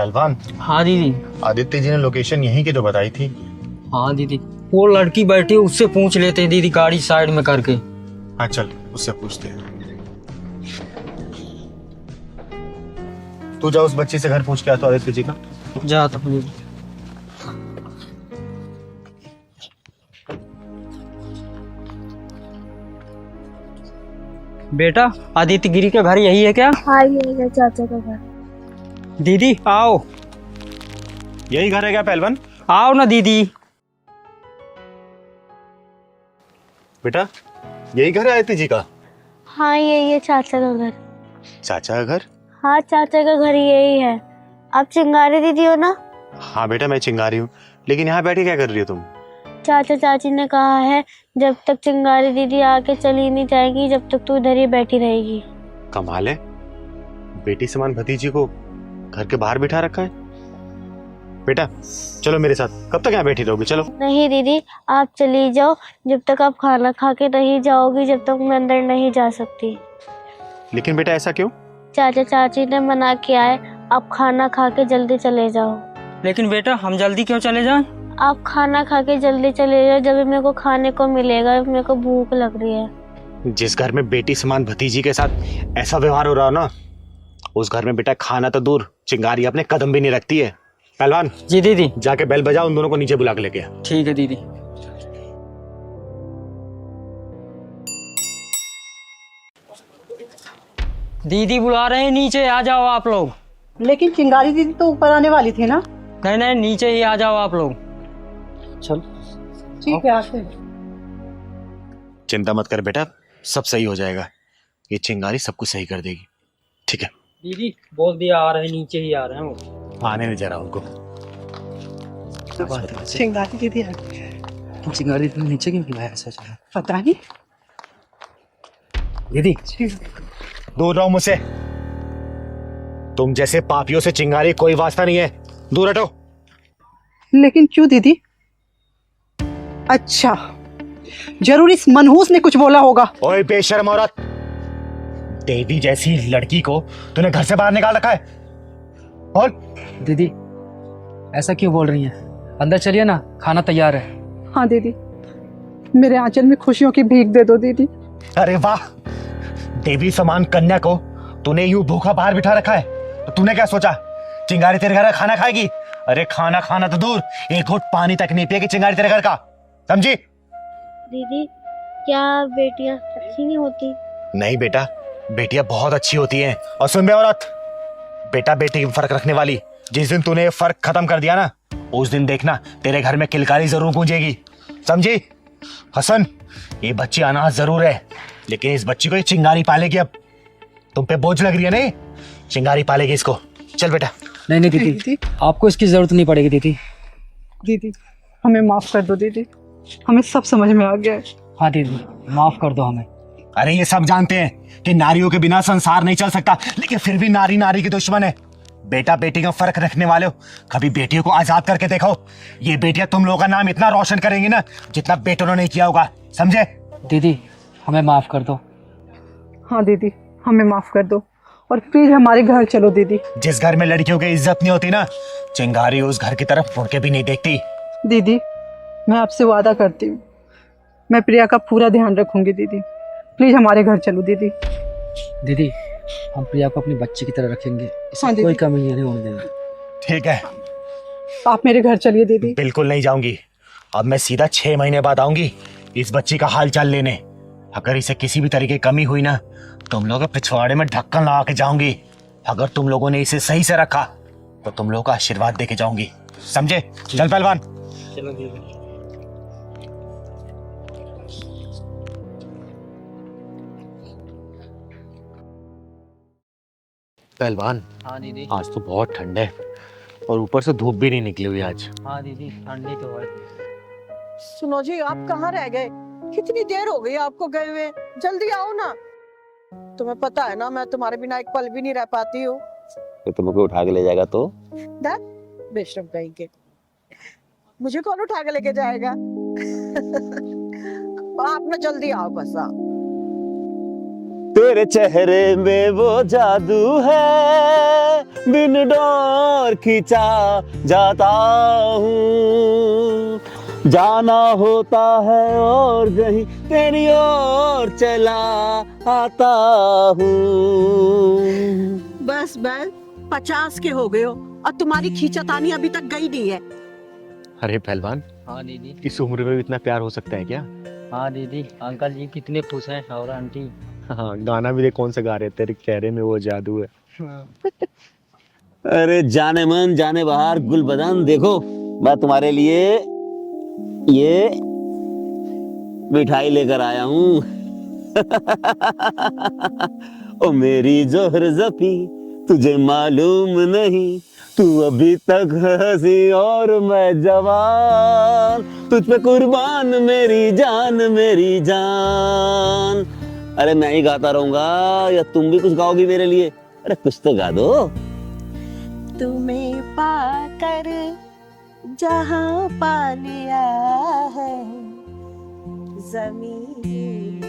पहलवान। हाँ दीदी। आदित्य जी ने लोकेशन यहीं की तो बताई थी। हाँ दीदी, वो लड़की बैठी है, उससे पूछ लेते हैं दीदी, गाड़ी साइड में करके। हाँ चल, उससे पूछते हैं। तू जा उस बच्ची से घर पूछ के आ तो आदित्य जी का। जाता हूँ दीदी। बेटा, आदित्य गिरी का घर यही है क्या? हाँ ये है चाचा का घर। दीदी आओ। यही घर है क्या पहलवान? आओ ना दीदी। बेटा, यही घर है आदित्य जी का? हाँ ये चाचा का घर। चाचा का घर? हाँ चाचा का घर यही है। आप चिंगारी दीदी हो ना? हाँ बेटा, मैं चिंगारी हूँ, लेकिन यहाँ बैठे क्या कर रही हो तुम? चाचा चाची ने कहा है जब तक चिंगारी दीदी आके चली नहीं जाएगी जब तक तू इधर ही बैठी रहेगी। कमाल है, बेटी समान भतीजी को घर के बाहर बिठा रखा है। बेटा चलो मेरे साथ, कब तक यहाँ बैठी रहोगी? चलो। नहीं दीदी, आप चली जाओ, जब तक आप खाना खा के नहीं जाओगी जब तक मैं अंदर नहीं जा सकती। लेकिन बेटा ऐसा क्यों? चाचा चाची ने मना किया है, आप खाना खा के जल्दी चले जाओ। लेकिन बेटा हम जल्दी क्यों चले जाएं? आप खाना खा के जल्दी चले जाओ, जब मेरे को खाने को मिलेगा, मेरे को भूख लग रही है। जिस घर में बेटी समान भतीजी के साथ ऐसा व्यवहार हो रहा हो ना, उस घर में बेटा खाना तो दूर, चिंगारी अपने कदम भी नहीं रखती है। पहलवान जी दीदी। जाके बेल बजाओ, उन दोनों को नीचे बुला के लेके आ। ठीक है दीदी। दीदी बुला रहे हैं, नीचे आ जाओ आप लोग। लेकिन चिंगारी दीदी तो ऊपर आने वाली थी ना? नहीं नहीं, नीचे ही आ जाओ आप लोग। चल ठीक है आते हैं। चिंता मत कर बेटा, सब सही हो जाएगा। ये चिंगारी सब कुछ सही कर देगी, ठीक है? दीदी बोल दिया आ रहे हैं, नीचे ही आ रहे हैं वो। आने नहीं जरा उनको। चिंगारी दीदी आ गई। चिंगारी दीदी नीचे क्यों बुलाया ऐसा? पता नहीं। दीदी दूर रहो मुझसे, तुम जैसे पापियों से चिंगारी कोई वास्ता नहीं है, दूर हटो। लेकिन क्यों दीदी? अच्छा, जरूर इस मनहूस ने कुछ बोला होगा। ओए बेशर्म औरत, देवी जैसी लड़की को तूने घर से बाहर निकाल रखा है। और दीदी ऐसा क्यों बोल रही हैं? अंदर चलिए ना, खाना तैयार है। हाँ दीदी, मेरे आंचल में खुशियों की भीख दे दो दीदी। अरे वाह, देवी समान कन्या को तूने यूं भूखा बाहर बिठा रखा है, तो तूने क्या सोचा चिंगारी तेरे घर का खाना खाएगी? अरे खाना खाना तो दूर, एक घूंट पानी तक नहीं पिएगी चिंगारी तेरे घर का, समझी? दीदी क्या बेटियां अच्छी नहीं होती? नहीं बेटा, बेटियां बहुत अच्छी होती हैं। और सुन बे औरत, बेटा बेटी में फर्क रखने वाली, जिस दिन तूने ये फर्क खत्म कर दिया ना, उस दिन देखना तेरे घर में किलकारी जरूर गूंजेगी, समझी? हसन, ये बच्ची अनाथ जरूर है, लेकिन इस बच्ची को ये चिंगारी पालेगी। अब तुम पे बोझ लग रही है नहीं, चिंगारी पालेगी इसको। चल बेटा। नहीं नहीं दीदी, आपको इसकी जरूरत नहीं पड़ेगी दीदी। दीदी हमें माफ कर दो दीदी, हमें सब समझ में आ गया है। हाँ दीदी, माफ कर दो हमें। अरे ये सब जानते हैं कि नारियों के बिना संसार नहीं चल सकता, लेकिन फिर भी नारी नारी की दुश्मन है। बेटा बेटी का फर्क रखने वाले हो, कभी बेटियों को आजाद करके देखो। ये बेटियां तुम लोगों का नाम इतना रोशन करेंगी ना, जितना बेटों ने किया होगा, समझे? दीदी हमें माफ कर दो। हाँ दीदी, हमें माफ कर दो और प्लीज हमारे घर चलो दीदी। जिस घर में लड़कियों की इज्जत नहीं होती ना, चिंगारी उस घर की तरफ मुड़ के भी नहीं देखती। दीदी मैं आपसे वादा करती हूँ, मैं प्रिया का पूरा ध्यान रखूंगी दीदी। प्लीज हमारे घर चलो दीदी। दीदी हम प्रिया को अपनी बच्ची की तरह रखेंगे, इसमें हाँ, दीदी। कोई कमी नहीं होने देंगे। ठीक है, आप मेरे घर चलिए दीदी। बिल्कुल नहीं जाऊंगी। अब मैं सीधा 6 महीने बाद आऊंगी इस बच्ची का हाल चाल लेने। अगर इसे किसी भी तरीके की कमी हुई ना, तुम लोग पिछवाड़े में ढक्कन लगा के जाऊंगी। अगर तुम लोगों ने इसे सही से रखा तो तुम लोगों का आशीर्वाद देके जाऊंगी, समझे? चल पहलवान। चलो दीदी। पहलवान हाँ दीदी। आज तो बहुत ठंड है और ऊपर से धूप भी नहीं निकली हुई आज। हाँ दीदी, ठंडी तो है। सुनो जी, आप कहाँ रह गए? कितनी देर हो गई आपको गए हुए, जल्दी आओ ना। तुम्हें पता है ना मैं तुम्हारे बिना एक पल भी नहीं रह पाती हूँ। तो तुमको उठा के ले जाएगा तो? बेशरम कहीं के, मुझे कौन उठा के लेके जाएगा? आप ना जल्दी आओ, बस आओ। तेरे चेहरे में वो जादू है, बिन डोर खींचा जाता हूँ, जाना होता है और कहीं तेरी ओर चला आता हूँ। बस 50 के हो गए हो और तुम्हारी खींचातानी अभी तक गई नहीं है। अरे पहलवान, हाँ दीदी। इस उम्र में भी इतना प्यार हो सकता है क्या? हाँ दीदी, अंकल जी कितने खुश हैं और आंटी। हाँ, गाना भी देख कौन सा गा रहे हैं, तेरे चेहरे में वो जादू है। अरे जाने मन जाने बाहर गुल बदन, देखो मैं तुम्हारे लिए ये मिठाई लेकर आया हूँ। ओ मेरी जोहर जफी, तुझे मालूम नहीं, तू अभी तक हंसी और मैं जवान, तुझ पे कुर्बान मेरी जान मेरी जान। अरे मैं ही गाता रहूंगा या तुम भी कुछ गाओगी मेरे लिए? अरे कुछ तो गा दो। तुम्हें पाकर जहां पा लिया है, जमीन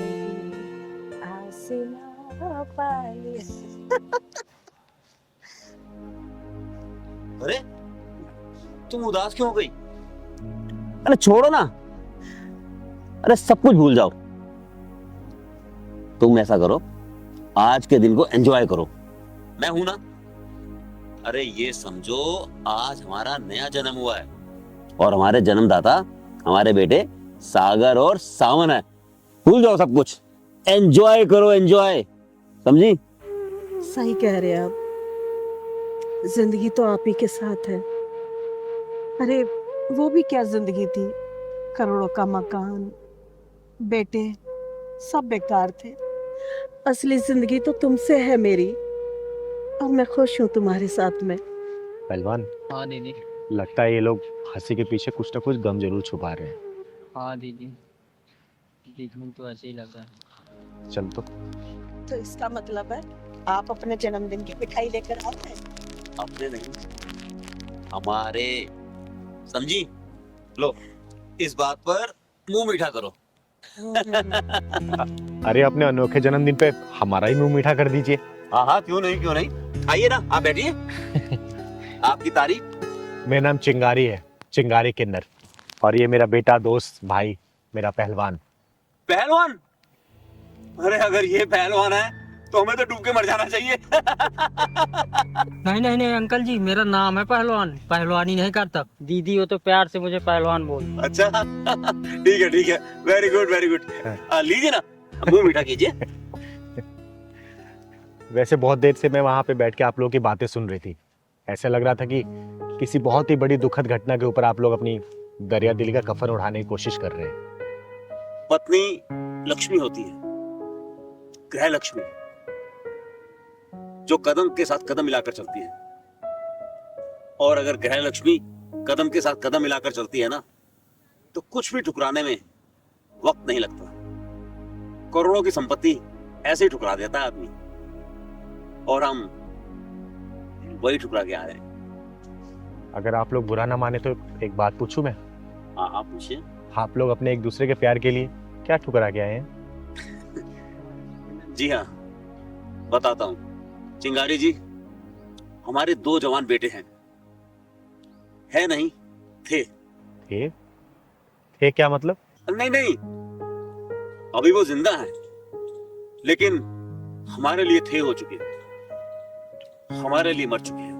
आसमां पा लिया। अरे तुम उदास क्यों हो गई? अरे छोड़ो ना, अरे सब कुछ भूल जाओ। तुम ऐसा करो, आज के दिन को एंजॉय करो, मैं हूं ना। अरे ये समझो आज हमारा नया जन्म हुआ है और हमारे जन्मदाता हमारे बेटे सागर और सावन है। भूल जाओ सब कुछ, एंजॉय करो, एंजॉय, समझी? सही कह रहे हैं आप, जिंदगी तो आप ही के साथ है। अरे वो भी क्या जिंदगी थी, करोड़ों का मकान, बेटे, सब बेकार थे। असली जिंदगी तो तुमसे है मेरी, और मैं खुश हूँ तुम्हारे साथ में। पहलवान, हाँ दीदी। लगता है ये लोग हंसी के पीछे कुछ ना कुछ गम जरूर छुपा रहे हैं। हाँ दीदी, देखने में तो ऐसे ही लग रहा है। चल तो इसका मतलब है आप अपने जन्मदिन की मिठाई लेकर आए हैं? अपने नहीं, हमारे, समझी? लो इस बात पर मुंह मीठा करो। अरे अपने अनोखे जन्मदिन पे हमारा ही मुंह मीठा कर दीजिए। हाँ हाँ, क्यों नहीं क्यों नहीं, आइए ना, आप बैठिए। आपकी तारीफ। मेरा नाम चिंगारी है, चिंगारी किन्नर, और ये मेरा बेटा, दोस्त, भाई, मेरा पहलवान। पहलवान? अरे अगर ये पहलवान है तो हमें तो डूब के मर जाना चाहिए। नहीं नहीं नहीं अंकल जी, मेरा नाम है पहलवान, पहलवानी नहीं करता। दीदी हो तो प्यार से मुझे पहलवान बोल। अच्छा ठीक है, वेरी गुड वेरी गुड। लीजिए ना, मुंह मीठा कीजिए। वैसे बहुत देर से मैं वहां पे बैठ के आप लोगों की बातें सुन रही थी। ऐसा लग रहा था कि किसी बहुत ही बड़ी दुखद घटना के ऊपर आप लोग अपनी दरिया दिली का कफन उठाने की कोशिश कर रहे हैं। पत्नी लक्ष्मी होती है, ग्रह लक्ष्मी, जो कदम के साथ कदम मिलाकर चलती है। और अगर ग्रह लक्ष्मी कदम के साथ कदम मिलाकर चलती है ना, तो कुछ भी ठुकराने में वक्त नहीं लगता। करोड़ों की संपत्ति ऐसे ही ठुकरा देता है आदमी, और हम वही ठुकरा के आ रहे हैं। अगर आप लोग बुरा ना माने तो एक बात पूछूं मैं? हाँ आप पूछिए। आप लोग अपने एक दूसरे के प्यार के लिए क्या ठुकरा के आए हैं? जी हाँ, बताता हूँ। चिंगारी जी, हमारे 2 जवान बेटे हैं। है नहीं, थे। थे क्या मतलब? नहीं, अभी वो जिंदा हैं, लेकिन हमारे लिए थे हो चुके, हमारे लिए मर चुके हैं।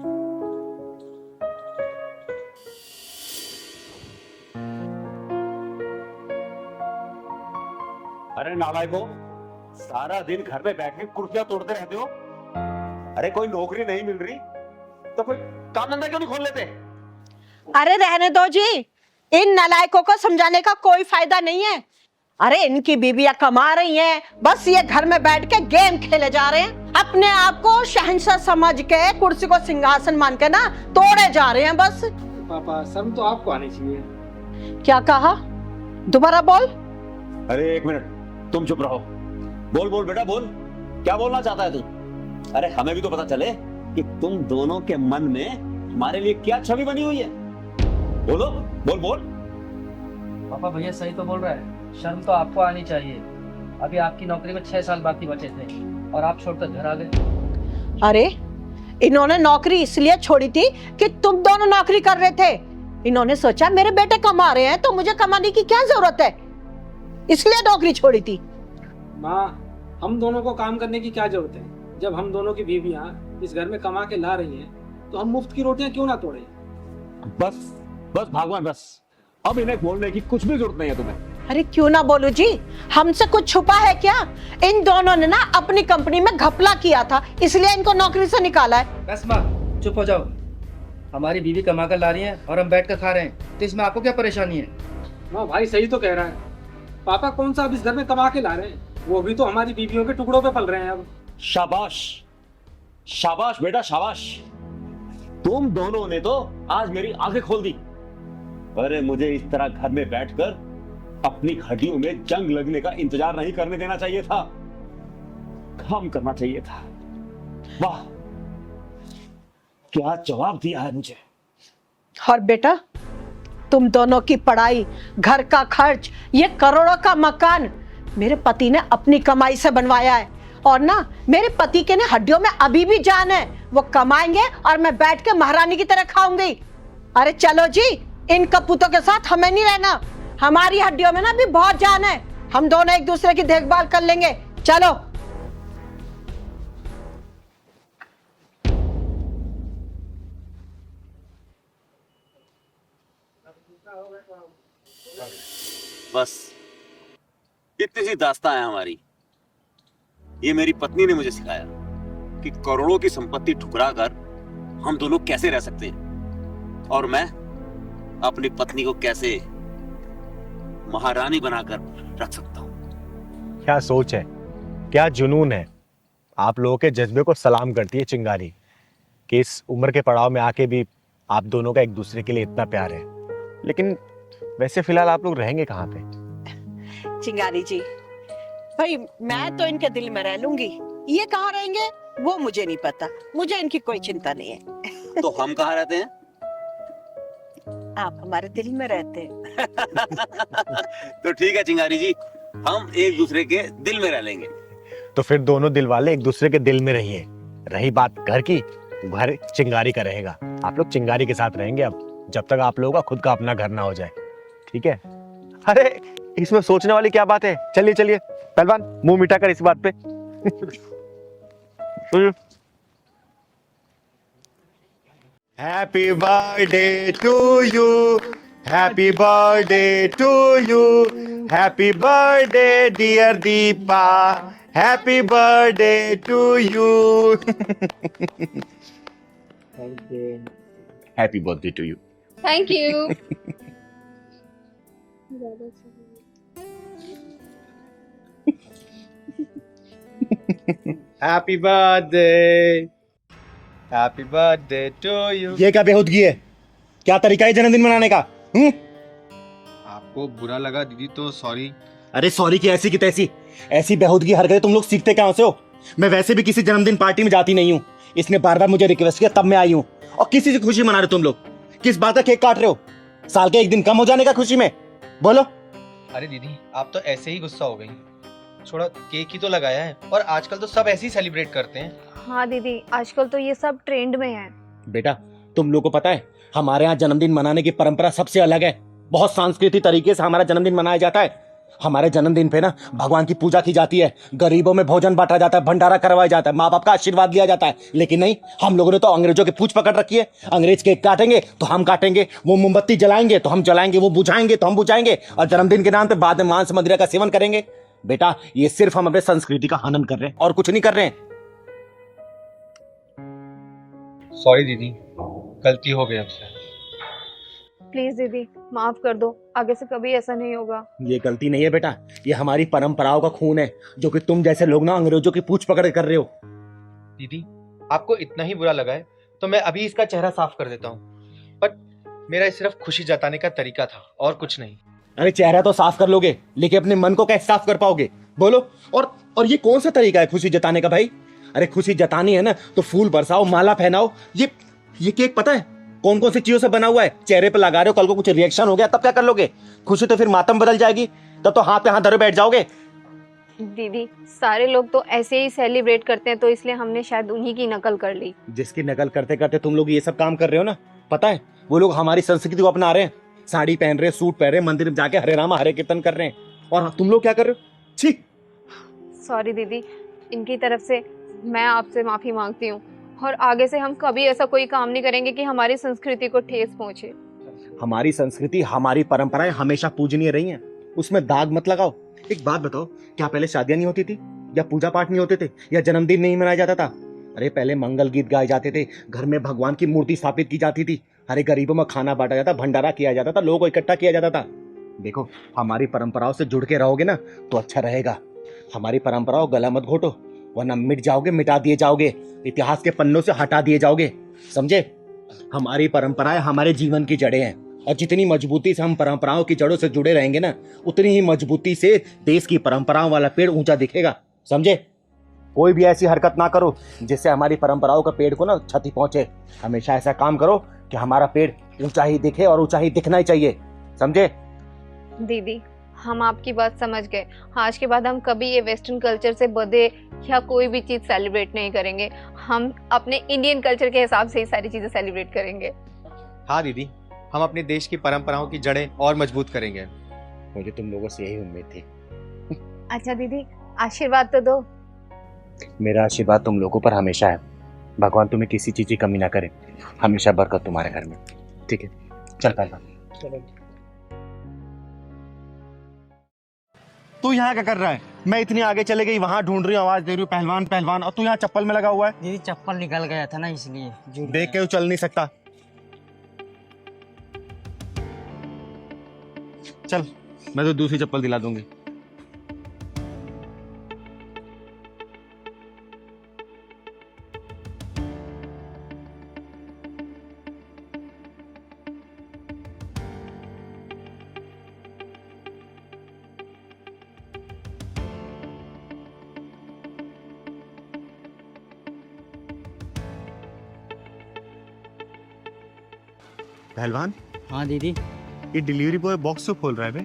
अरे नालायकों, सारा दिन घर में बैठ के कुर्सियां तोड़ते रहते हो। अरे कोई नौकरी नहीं मिल रही तो कोई काम धंधा क्यों नहीं खोल लेते? अरे रहने दो जी, इन नालायकों को समझाने का कोई फायदा नहीं है। अरे इनकी बीबियां कमा रही हैं, बस ये घर में बैठ के गेम खेले जा रहे हैं। अपने आप को शहंशाह समझ के कुर्सी को सिंहासन मान के ना तोड़े जा रहे हैं बस। पापा, शर्म तो आपको आनी चाहिए। क्या कहा? दोबारा बोल। अरे एक मिनट, तुम चुप रहो। बोल बोल बेटा बोल, क्या बोलना चाहता है तू? अरे हमें भी तो पता चले कि तुम दोनों के मन में हमारे लिए क्या छवि बनी हुई है। बोलो, बोल बोल। पापा भैया सही तो बोल रहा है, शर्म तो आपको आनी चाहिए। अभी आपकी नौकरी में 6 साल बाकी बचे थे। और आप छोड़कर घर आ गए। अरे इन्होंने नौकरी इसलिए छोड़ी थी कि तुम दोनों नौकरी कर रहे थे। इन्होंने सोचा मेरे बेटे कमा रहे हैं तो मुझे कमाने की क्या जरूरत है, इसलिए नौकरी छोड़ी थी। माँ, हम दोनों को काम करने की क्या जरूरत है? जब हम दोनों की बीवियां इस घर में कमा के ला रही हैं तो हम मुफ्त की रोटियां क्यों ना तोड़े? बस बस भगवान बस, अब इन्हें बोलने की कुछ भी जरूरत नहीं है तुम्हें। अरे क्यों ना बोलू जी, हमसे कुछ छुपा है क्या? इन दोनों ने ना अपनी कंपनी में घपला किया था, इसलिए इनको नौकरी से निकाला है। बस माँ, चुप हो जाओ। हमारी बीवी कमा कर ला रही है और हम बैठ कर खा रहे हैं, तो इसमें आपको क्या परेशानी है? माँ, भाई सही तो कह रहा है। पापा कौन सा अब इस घर में कमा के ला रहे हैं, वो भी तो हमारी बीवियों के टुकड़ों पे पल रहे हैं अब। शाबाश शाबाश बेटा शाबाश, तुम दोनों ने तो आज मेरी आंखें खोल दी। अरे मुझे इस तरह घर में बैठकर अपनी हड्डियों में जंग लगने का इंतजार नहीं करने देना चाहिए था, काम करना चाहिए था। वाह, क्या जवाब दिया है मुझे। और बेटा, तुम दोनों की पढ़ाई, घर का खर्च, ये करोड़ों का मकान मेरे पति ने अपनी कमाई से बनवाया है। और ना, मेरे पति के ने हड्डियों में अभी भी जान है, वो कमाएंगे और मैं बैठ के महारानी की तरह खाऊंगी। अरे चलो जी, इन कपूतों के साथ हमें नहीं रहना, हमारी हड्डियों में ना भी बहुत जान है, हम दोनों एक दूसरे की देखभाल कर लेंगे। चलो। बस इतनी सी दास्तां है हमारी। ये मेरी पत्नी ने मुझे सिखाया कि करोड़ों की संपत्ति ठुकरा कर हम दोनों कैसे रह सकते हैं, और मैं अपनी पत्नी को कैसे महारानी बनाकर रख सकता हूं। क्या सोच है, क्या जुनून है। आप लोगों के जज्बे को सलाम करती है चिंगारी कि इस उम्र के पड़ाव में आके भी आप दोनों का एक दूसरे के लिए इतना प्यार है। लेकिन वैसे फिलहाल आप लोग रहेंगे कहाँ पे? चिंगारी जी, भाई मैं तो इनके दिल में रह लूंगी, ये कहाँ रहेंगे वो मुझे नहीं पता, मुझे इनकी कोई चिंता नहीं है। तो हम कहाँ रहते हैं? आप हमारे दिल में रहते हैं। तो ठीक है चिंगारी जी, हम एक दूसरे के दिल में रह लेंगे। तो फिर दोनों दिल वाले एक दूसरे के दिल में रहिए। रही बात घर की, घर चिंगारी का रहेगा। आप लोग चिंगारी के साथ रहेंगे अब, जब तक आप लोगों का खुद का अपना घर ना हो जाए, ठीक है? अरे इसमें सोचने वाली क्या बात है। चलिए चलिए पहलवान, मुंह मीठा कर इस बात पे। Happy birthday to you, happy birthday to you, happy birthday dear Deepa, happy birthday to you. Happy birthday to you. Thank you. Happy birthday to you. ये क्या बेहूदगी है? क्या तरीका है जन्मदिन मनाने का? आपको बुरा लगा दीदी तो सॉरी। अरे सॉरी की ऐसी की तैसी, ऐसी बेहूदगी हरकतें तुम लोग सीखते कहां से हो? मैं वैसे भी किसी जन्मदिन पार्टी में जाती नहीं हूँ, इसने बार बार मुझे रिक्वेस्ट किया तब मैं आई हूँ। और किसी की खुशी मना रहे तुम लोग? किस बात का केक काट रहे हो? साल के एक दिन कम हो जाने का खुशी में? बोलो। अरे दीदी, आप तो ऐसे ही गुस्सा हो गई, थोड़ा केक ही तो लगाया है, और आजकल तो सब ऐसे ही सेलिब्रेट करते हैं। हाँ दीदी, आजकल तो ये सब ट्रेंड में है। बेटा तुम लोग को पता है, हमारे यहाँ जन्मदिन मनाने की परंपरा सबसे अलग है। बहुत सांस्कृतिक तरीके से हमारा जन्मदिन मनाया जाता है। हमारे जन्मदिन पे ना भगवान की पूजा की जाती है, गरीबों में भोजन बांटा जाता है, भंडारा करवाया जाता है, माँ बाप का आशीर्वाद लिया जाता है। लेकिन नहीं, हम लोगों ने तो अंग्रेजों की पूछ पकड़ रखी है। अंग्रेज केक काटेंगे तो हम काटेंगे, वो मोमबत्ती जलाएंगे तो हम जलाएंगे, वो बुझाएंगे तो हम बुझाएंगे, और जन्मदिन के नाम पे बाद में मांस मदिरा का सेवन करेंगे। बेटा ये सिर्फ हम अपने संस्कृति का हनन कर रहे हैं और कुछ नहीं कर रहे हैं। सॉरी दीदी, गलती हो गई हमसे। प्लीज दीदी माफ कर दो, आगे से कभी ऐसा नहीं होगा। ये गलती नहीं है बेटा, ये हमारी परंपराओं का खून है, जो कि तुम जैसे लोग ना अंग्रेजों की पूछ पकड़ कर रहे हो। दीदी, आपको इतना ही बुरा लगा है तो मैं अभी इसका चेहरा साफ कर देता हूँ, बट मेरा सिर्फ खुशी जताने का तरीका था और कुछ नहीं। अरे चेहरा तो साफ कर लोगे, लेकिन अपने मन को कैसे साफ कर पाओगे? बोलो। और ये कौन सा तरीका है खुशी जताने का भाई? अरे खुशी जतानी है ना तो फूल बरसाओ, माला पहनाओ। ये केक पता है कौन कौन सी चीजों से बना हुआ है? चेहरे पे लगा रहे हो, कल को कुछ रिएक्शन हो गया तब क्या कर लोगे? खुशी तो फिर मातम बदल जाएगी, तब तो हाथ पे हाथ धरे बैठ जाओगे। दीदी सारे लोग तो ऐसे ही सेलिब्रेट करते हैं, तो इसलिए हमने शायद उन्हीं की नकल कर ली। जिसकी नकल करते करते तुम लोग ये सब काम कर रहे हो ना, पता है वो लोग हमारी संस्कृति को अपना रहे हैं, साड़ी पहन रहे, सूट पहन रहे, मंदिर में जाके हरे रामा हरे कीर्तन कर रहे हैं, और तुम लोग क्या कर रहे हो? छी। सॉरी दीदी, इनकी तरफ से मैं आपसे माफी मांगती हूँ, और आगे से हम कभी ऐसा कोई काम नहीं करेंगे कि हमारी संस्कृति को ठेस पहुंचे। हमारी संस्कृति हमारी परंपराएं हमेशा पूजनीय रही हैं, उसमें दाग मत लगाओ। एक बात बताओ, क्या पहले शादियां नहीं होती थी, या पूजा पाठ नहीं होते थे, या जन्मदिन नहीं मनाया जाता था? अरे पहले मंगल गीत गाए जाते थे, घर में भगवान की मूर्ति स्थापित की जाती थी, हरे गरीबों में खाना बांटा जाता, भंडारा किया जाता था, लोगों को इकट्ठा किया जाता था। देखो, हमारी परंपराओं से जुड़ के रहोगे ना तो अच्छा रहेगा। हमारी परंपराओं गला मत घोटो, वरना मिट जाओगे, मिटा दिए जाओगे, इतिहास के पन्नों से हटा दिए जाओगे, समझे? हमारी परंपराएं हमारे जीवन की जड़ें हैं, और जितनी मजबूती से हम परंपराओं की जड़ों से जुड़े रहेंगे ना, उतनी ही मजबूती से देश की परंपराओं वाला पेड़ ऊंचा दिखेगा, समझे? कोई भी ऐसी हरकत ना करो जिससे हमारी परंपराओं का पेड़ को ना क्षति पहुंचे। हमेशा ऐसा काम करो कि हमारा पेड़ ऊंचा ही दिखे, और ऊंचा ही दिखना ही चाहिए, समझे? दीदी हम आपकी बात समझ गए, आज के बाद हम कभी ये वेस्टर्न कल्चर से बधे या कोई भी चीज सेलिब्रेट नहीं करेंगे, हम अपने इंडियन कल्चर के हिसाब से ही सारी चीजें सेलिब्रेट करेंगे। हाँ दीदी, हम अपने देश की परंपराओं की जड़ें और मजबूत करेंगे। मुझे तुम लोगों से यही उम्मीद थी। अच्छा दीदी, आशीर्वाद तो दो। मेरा आशीर्वाद तुम लोगों पर हमेशा है, भगवान तुम्हें किसी चीज की कमी ना करे, हमेशा बरकत तुम्हारे घर में, ठीक है? चल पहलवान। तू यहाँ क्या कर रहा है? मैं इतनी आगे चले गई, वहां ढूंढ रही हूँ, आवाज दे रही हूँ पहलवान पहलवान, और तू यहाँ चप्पल में लगा हुआ है। दीदी चप्पल निकल गया था ना, इसलिए देख के तू चल नहीं सकता। चल, मैं तो दूसरी चप्पल दिला दूंगी। पहलवान, हाँ दीदी। ये डिलीवरी बॉय बॉक्स तो खोल रहा है बे।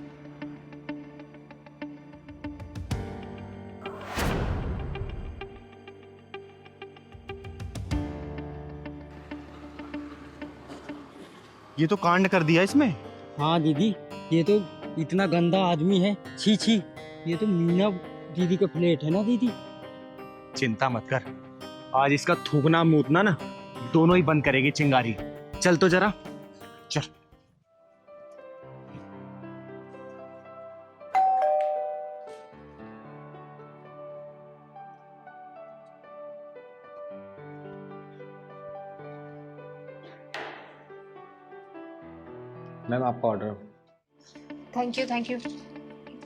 ये तो कांड कर दिया इसमें। हाँ दीदी, ये तो इतना गंदा आदमी है, छी छी। ये तो मीना दीदी का प्लेट है ना दीदी। चिंता मत कर, आज इसका थूकना मूतना ना दोनों ही बंद करेगी चिंगारी। चल तो जरा, चल। मैम आपका ऑर्डर। Thank you.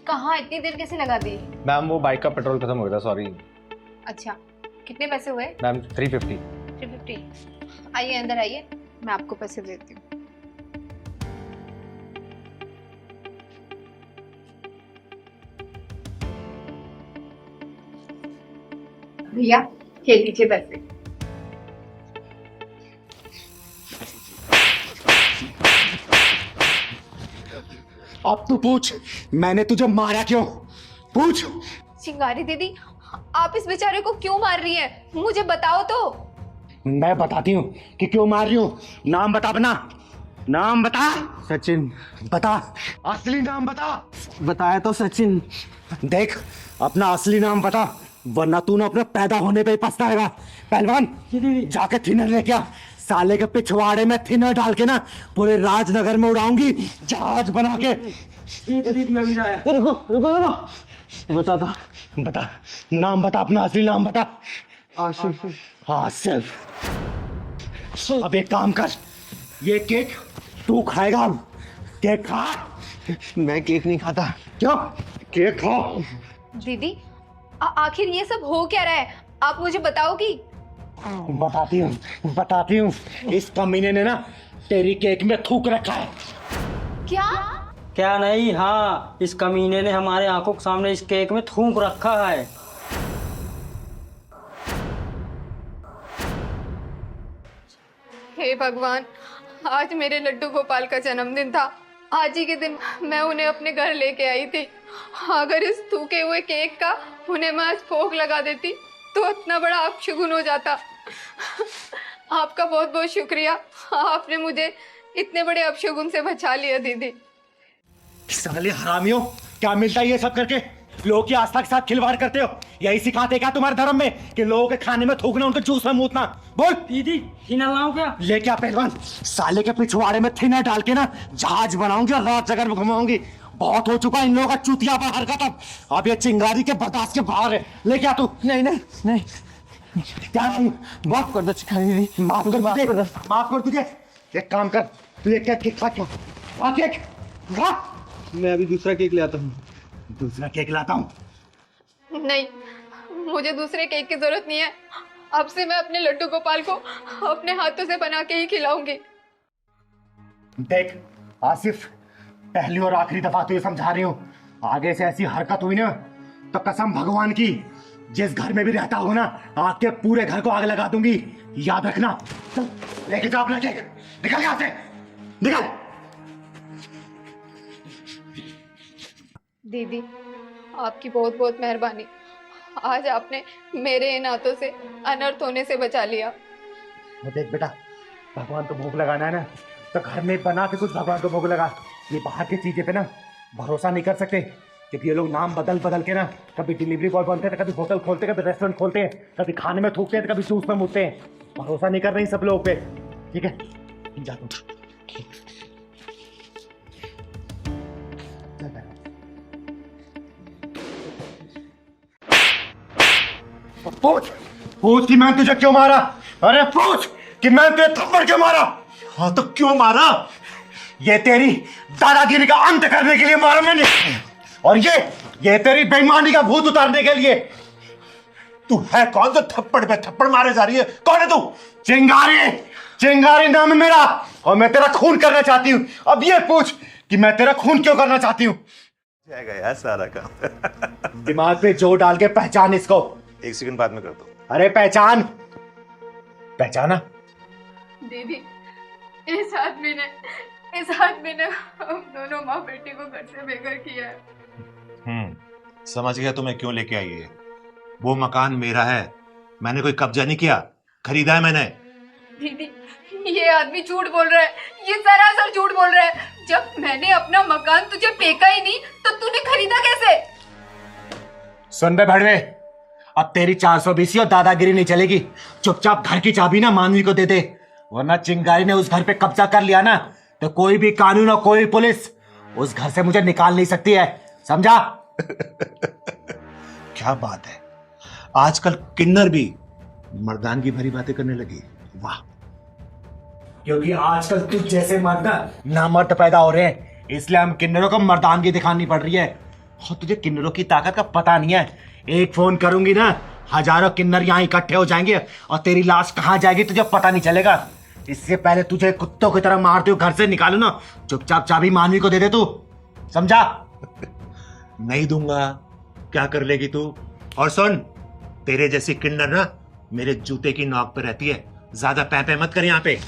कहाँ इतनी देर कैसे लगा दी? मैम वो बाइक का पेट्रोल खत्म हो गया था, सॉरी। अच्छा, कितने पैसे हुए? मैम 350। 350। आइए अंदर आइए, मैं आपको पैसे देती हूँ। भैया ये लीजिए पैसे। अब तू पूछ, मैंने तुझे मारा क्यों? पूछ। चिंगारी दीदी, आप इस बेचारे को क्यों मार रही हैं? मुझे बताओ तो। मैं बताती हूँ कि क्यों मार रही हूँ। नाम बता अपना, नाम बता। सचिन। बता, असली नाम बता। बताया तो सचिन। देख, अपना असली नाम बता, वरना तू ना अपने पैदा होने पे ही पछताएगा। पहलवान, जाके थिनर लेके आ, साले के पिछवाड़े में थिनर डाल के ना पूरे राजनगर में उड़ाऊंगी जहाज बना के। रुको, बता नाम बता, अपना असली नाम बता। आसिफ। आसिफ। अब एक काम कर, ये केक तू खाएगा। अब केक खा। मैं केक नहीं खाता। क्यों? केक खा। दीदी आखिर ये सब हो क्या रहा है? आप मुझे बताओगी? बताती हूँ। इस कमीने ने ना तेरी केक में थूक रखा है। क्या नहीं? हाँ, इस कमीने ने हमारे आंखों के सामने इस केक में थूक रखा है। हे भगवान, आज मेरे लड्डू गोपाल का जन्मदिन था आज ही के दिन मैं उन्हें अपने घर लेके आई थी। अगर इस थूके हुए केक का उन्हें मैं आज भोग लगा देती तो इतना बड़ा अपशगुन हो जाता। आपका बहुत बहुत शुक्रिया, आपने मुझे इतने बड़े अपशगुन से बचा लिया दीदी। साले हरामियों, क्या मिलता है ये सब करके? लोगों की आस्था के साथ खिलवाड़ करते हो। यही सिखाते क्या तुम्हारे धर्म में कि लोगों के खाने में थूकना, उनके जूस में मूतना? बोल दीदी थिनर लाऊं क्या? ले क्या पहलवान, साले के पिछवाड़े में थिनर डाल के ना जहाज बनाऊंगी और रात जगह में घुमाऊंगी। बहुत हो चुका इन लोगों का चूतिया पर हरकत। अब ये चिंगारी के बर्दाश्त के बाहर है। ले क्या तू? नहीं नहीं नहीं, क्या नहीं? माफ कर दो चिंगारी दीदी, माफ कर तुझे। एक काम कर, तू एक केक खा क्या? खा केक खा। मैं अभी दूसरा केक ले आता हूँ। दूसरा केक लाता हूँ। नहीं, मुझे दूसरे केक की जरूरत नहीं है। अब से मैं अपने लड्डू गोपाल को अपने हाथों से बना के ही खिलाऊंगी। देख आसिफ, पहली और आखिरी दफा तुझे समझा रही हूँ, आगे से ऐसी हरकत हुई ना तो कसम भगवान की, जिस घर में भी रहता हो ना, आग के पूरे घर को आग लगा दूंगी। याद रखना। चल लेके जाओ अपना केक, निकल यहाँ से, निकल। दीदी आपकी बहुत बहुत मेहरबानी, आज आपने मेरे इन हाथों से अनर्थ होने से बचा लिया। देख बेटा, भगवान को भोग लगाना है ना तो घर में बना के कुछ भगवान को भोग लगा। ये बाहर की चीजें पे ना भरोसा नहीं कर सकते, क्योंकि ये लोग नाम बदल बदल के ना कभी डिलीवरी बॉय बनते हैं, कभी होटल खोलते हैं, कभी रेस्टोरेंट खोलते हैं, कभी खाने में थूकते हैं, कभी जूस में मुड़ते हैं। भरोसा नहीं कर रहे सब लोग पे। ठीक है, जा तू। पूछ पूछ कि मैं तुझे क्यों मारा? अरे पूछ कि मैं तुझे थप्पड़ क्यों मारा? हाँ तो क्यों मारा? ये तेरी दादागिरी का अंत करने के लिए मारा मैंने, और ये तेरी बेईमानी का भूत उतारने के लिए। तू है कौन जो थप्पड़ पे थप्पड़ मारे जा रही है? कौन है तू? चिंगारी, चिंगारी नाम है मेरा, और मैं तेरा खून करना चाहती हूँ। अब ये पूछ कि मैं तेरा खून क्यों करना चाहती हूँ। जाएगा यार सारा काम। दिमाग पे जोर डाल के पहचान इसको। एक सेकंड बाद में कर दो। अरे पहचान, पहचाना? दीदी इस आदमी ने हम दोनों माँ बेटी को घर से बेघर किया है। समझ गया तुम्हें क्यों लेके आई है। वो मकान मेरा है, मैंने कोई कब्जा नहीं किया, खरीदा है मैंने। दीदी ये आदमी झूठ बोल रहा है, ये सरासर झूठ बोल रहा है। जब मैंने अपना मकान तुझे फेंका ही नहीं तो तूने खरीदा कैसे? सुन बे भड़वे, अब तेरी 420 और दादागिरी नहीं चलेगी। चुपचाप घर की चाबी ना मानवी को दे दे, वरना चिंगारी ने उस घर पे कब्जा कर लिया ना तो कोई भी कानून और कोई पुलिस उस घर से मुझे निकाल नहीं सकती है, समझा? क्या बात है, आजकल किन्नर भी मर्दानगी भरी बातें करने लगी। वाह, क्योंकि आजकल तुझ जैसे मर्द ना मर्द पैदा हो रहे हैं, इसलिए हम किन्नरों को मर्दानगी दिखानी पड़ रही है। और तुझे किन्नरों की ताकत का पता नहीं है। एक फोन करूंगी ना, हजारों किन्नर यहाँ इकट्ठे हो जाएंगे और तेरी लाश कहाँ जाएगी तुझे पता नहीं चलेगा। इससे पहले तुझे कुत्तों की तरह मारते हो घर से निकालो ना, चुपचाप चाबी मानवी को दे दे तू, समझा? नहीं दूंगा, क्या कर लेगी तू? और सुन, तेरे जैसी किन्नर ना मेरे जूते की नोक पे रहती है, ज्यादा पैं मत कर यहाँ पे।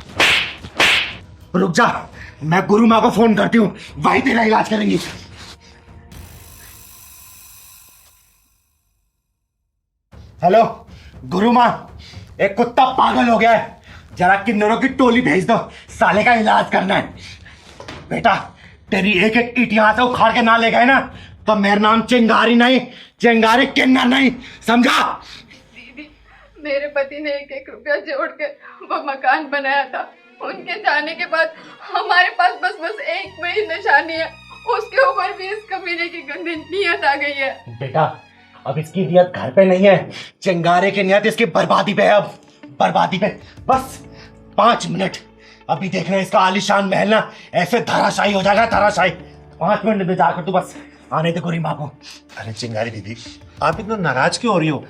रुक जा, मैं गुरु माँ को फोन करती हूँ, वही तेरा इलाज करेंगी। हेलो गुरु माँ, एक कुत्ता पागल हो गया है, जरा किन्नरों की टोली भेज दो, साले का इलाज करना है। बेटा तेरी एक एक ईंट यहाँ से उखाड़ के ना ले गए ना तो मेरा नाम चिंगारी नहीं, चिंगारी किन्नर नहीं, समझा? दीदी मेरे पति ने 1-1 रुपया जोड़ के वो मकान बनाया था। उनके जाने के बाद हमारे पास बस एक बड़ी निशानी है, उसके ऊपर भी इस कमीने की गंदी नीयत आ गई है। बेटा अब इसकी नियत घर पे नहीं है, चिंगारे की नियत इसकी बर्बादी पे है। अब बर्बादी पे बस 5 मिनट, अभी देखना इसका आलीशान महल ना ऐसे धराशायी हो जाएगा, धराशायी। 5 मिनट में जाकर तू बस आने दे गोरी माँ को। अरे चिंगारी दीदी, आप इतना नाराज क्यों हो रही हो?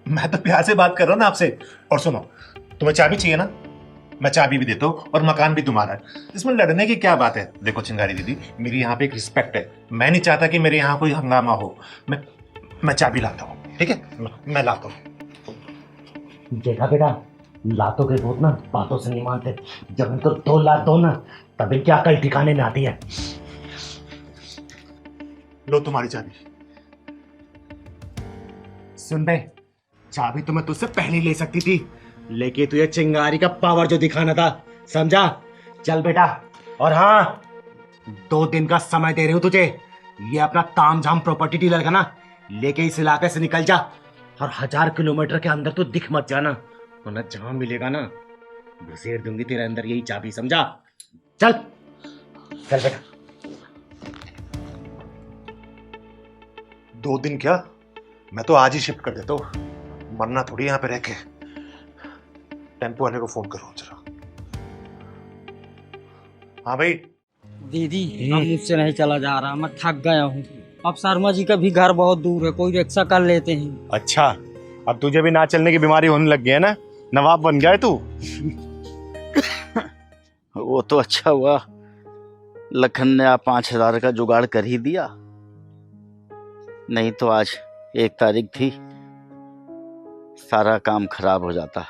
मैं तो प्यार से बात कर रहा हूँ ना आपसे। और सुनो, तुम्हें चाबी चाहिए ना, मैं चाबी भी देता हूँ और मकान भी तुम्हारा है, इसमें लड़ने की क्या बात है? देखो चिंगारी दीदी, मेरी यहाँ पे एक रिस्पेक्ट है, मैं नहीं चाहता कि मेरे यहाँ कोई हंगामा हो। मैं चाबी लाता हूँ, ठीक है? मैं लाता हूँ। देखा बेटा, लातों के भूत ना बातों से नहीं मानते, जब इनको 2 लात दो ना तब इनकी अकल ठिकाने में आती है। लो तुम्हारी चाबी। सुन बे, चाबी तो मैं तुझसे पहले ही ले सकती थी, लेकिन तुझे चिंगारी का पावर जो दिखाना था, समझा? चल बेटा। और हाँ, 2 दिन का समय दे रही हूं तुझे। ये अपना तामझाम प्रॉपर्टी डीलर का ना, लेके इस इलाके से निकल जा, और 1000 किलोमीटर के अंदर तो दिख मत जाना, वरना जहां मिलेगा ना घुसेड़ दूंगी तेरे अंदर यही चाबी, समझा? चल चल बेटा। 2 दिन क्या, मैं तो आज ही शिफ्ट कर देता हूँ, मरना थोड़ी यहाँ पे रह के। टेम्पो वाले को फोन करो जरा। हाँ भाई। दीदी अब मुझसे नहीं चला जा रहा, मैं थक गया हूँ। अब शर्मा जी का भी घर बहुत दूर है, कोई रिक्शा कर लेते हैं। अच्छा, अब तुझे भी ना चलने की बीमारी होने लग गई है ना? नवाब बन गया है तू। वो तो अच्छा हुआ लखन ने आप 5000 का जुगाड़ कर ही दिया, नहीं तो आज 1 तारीख थी, सारा काम खराब हो जाता।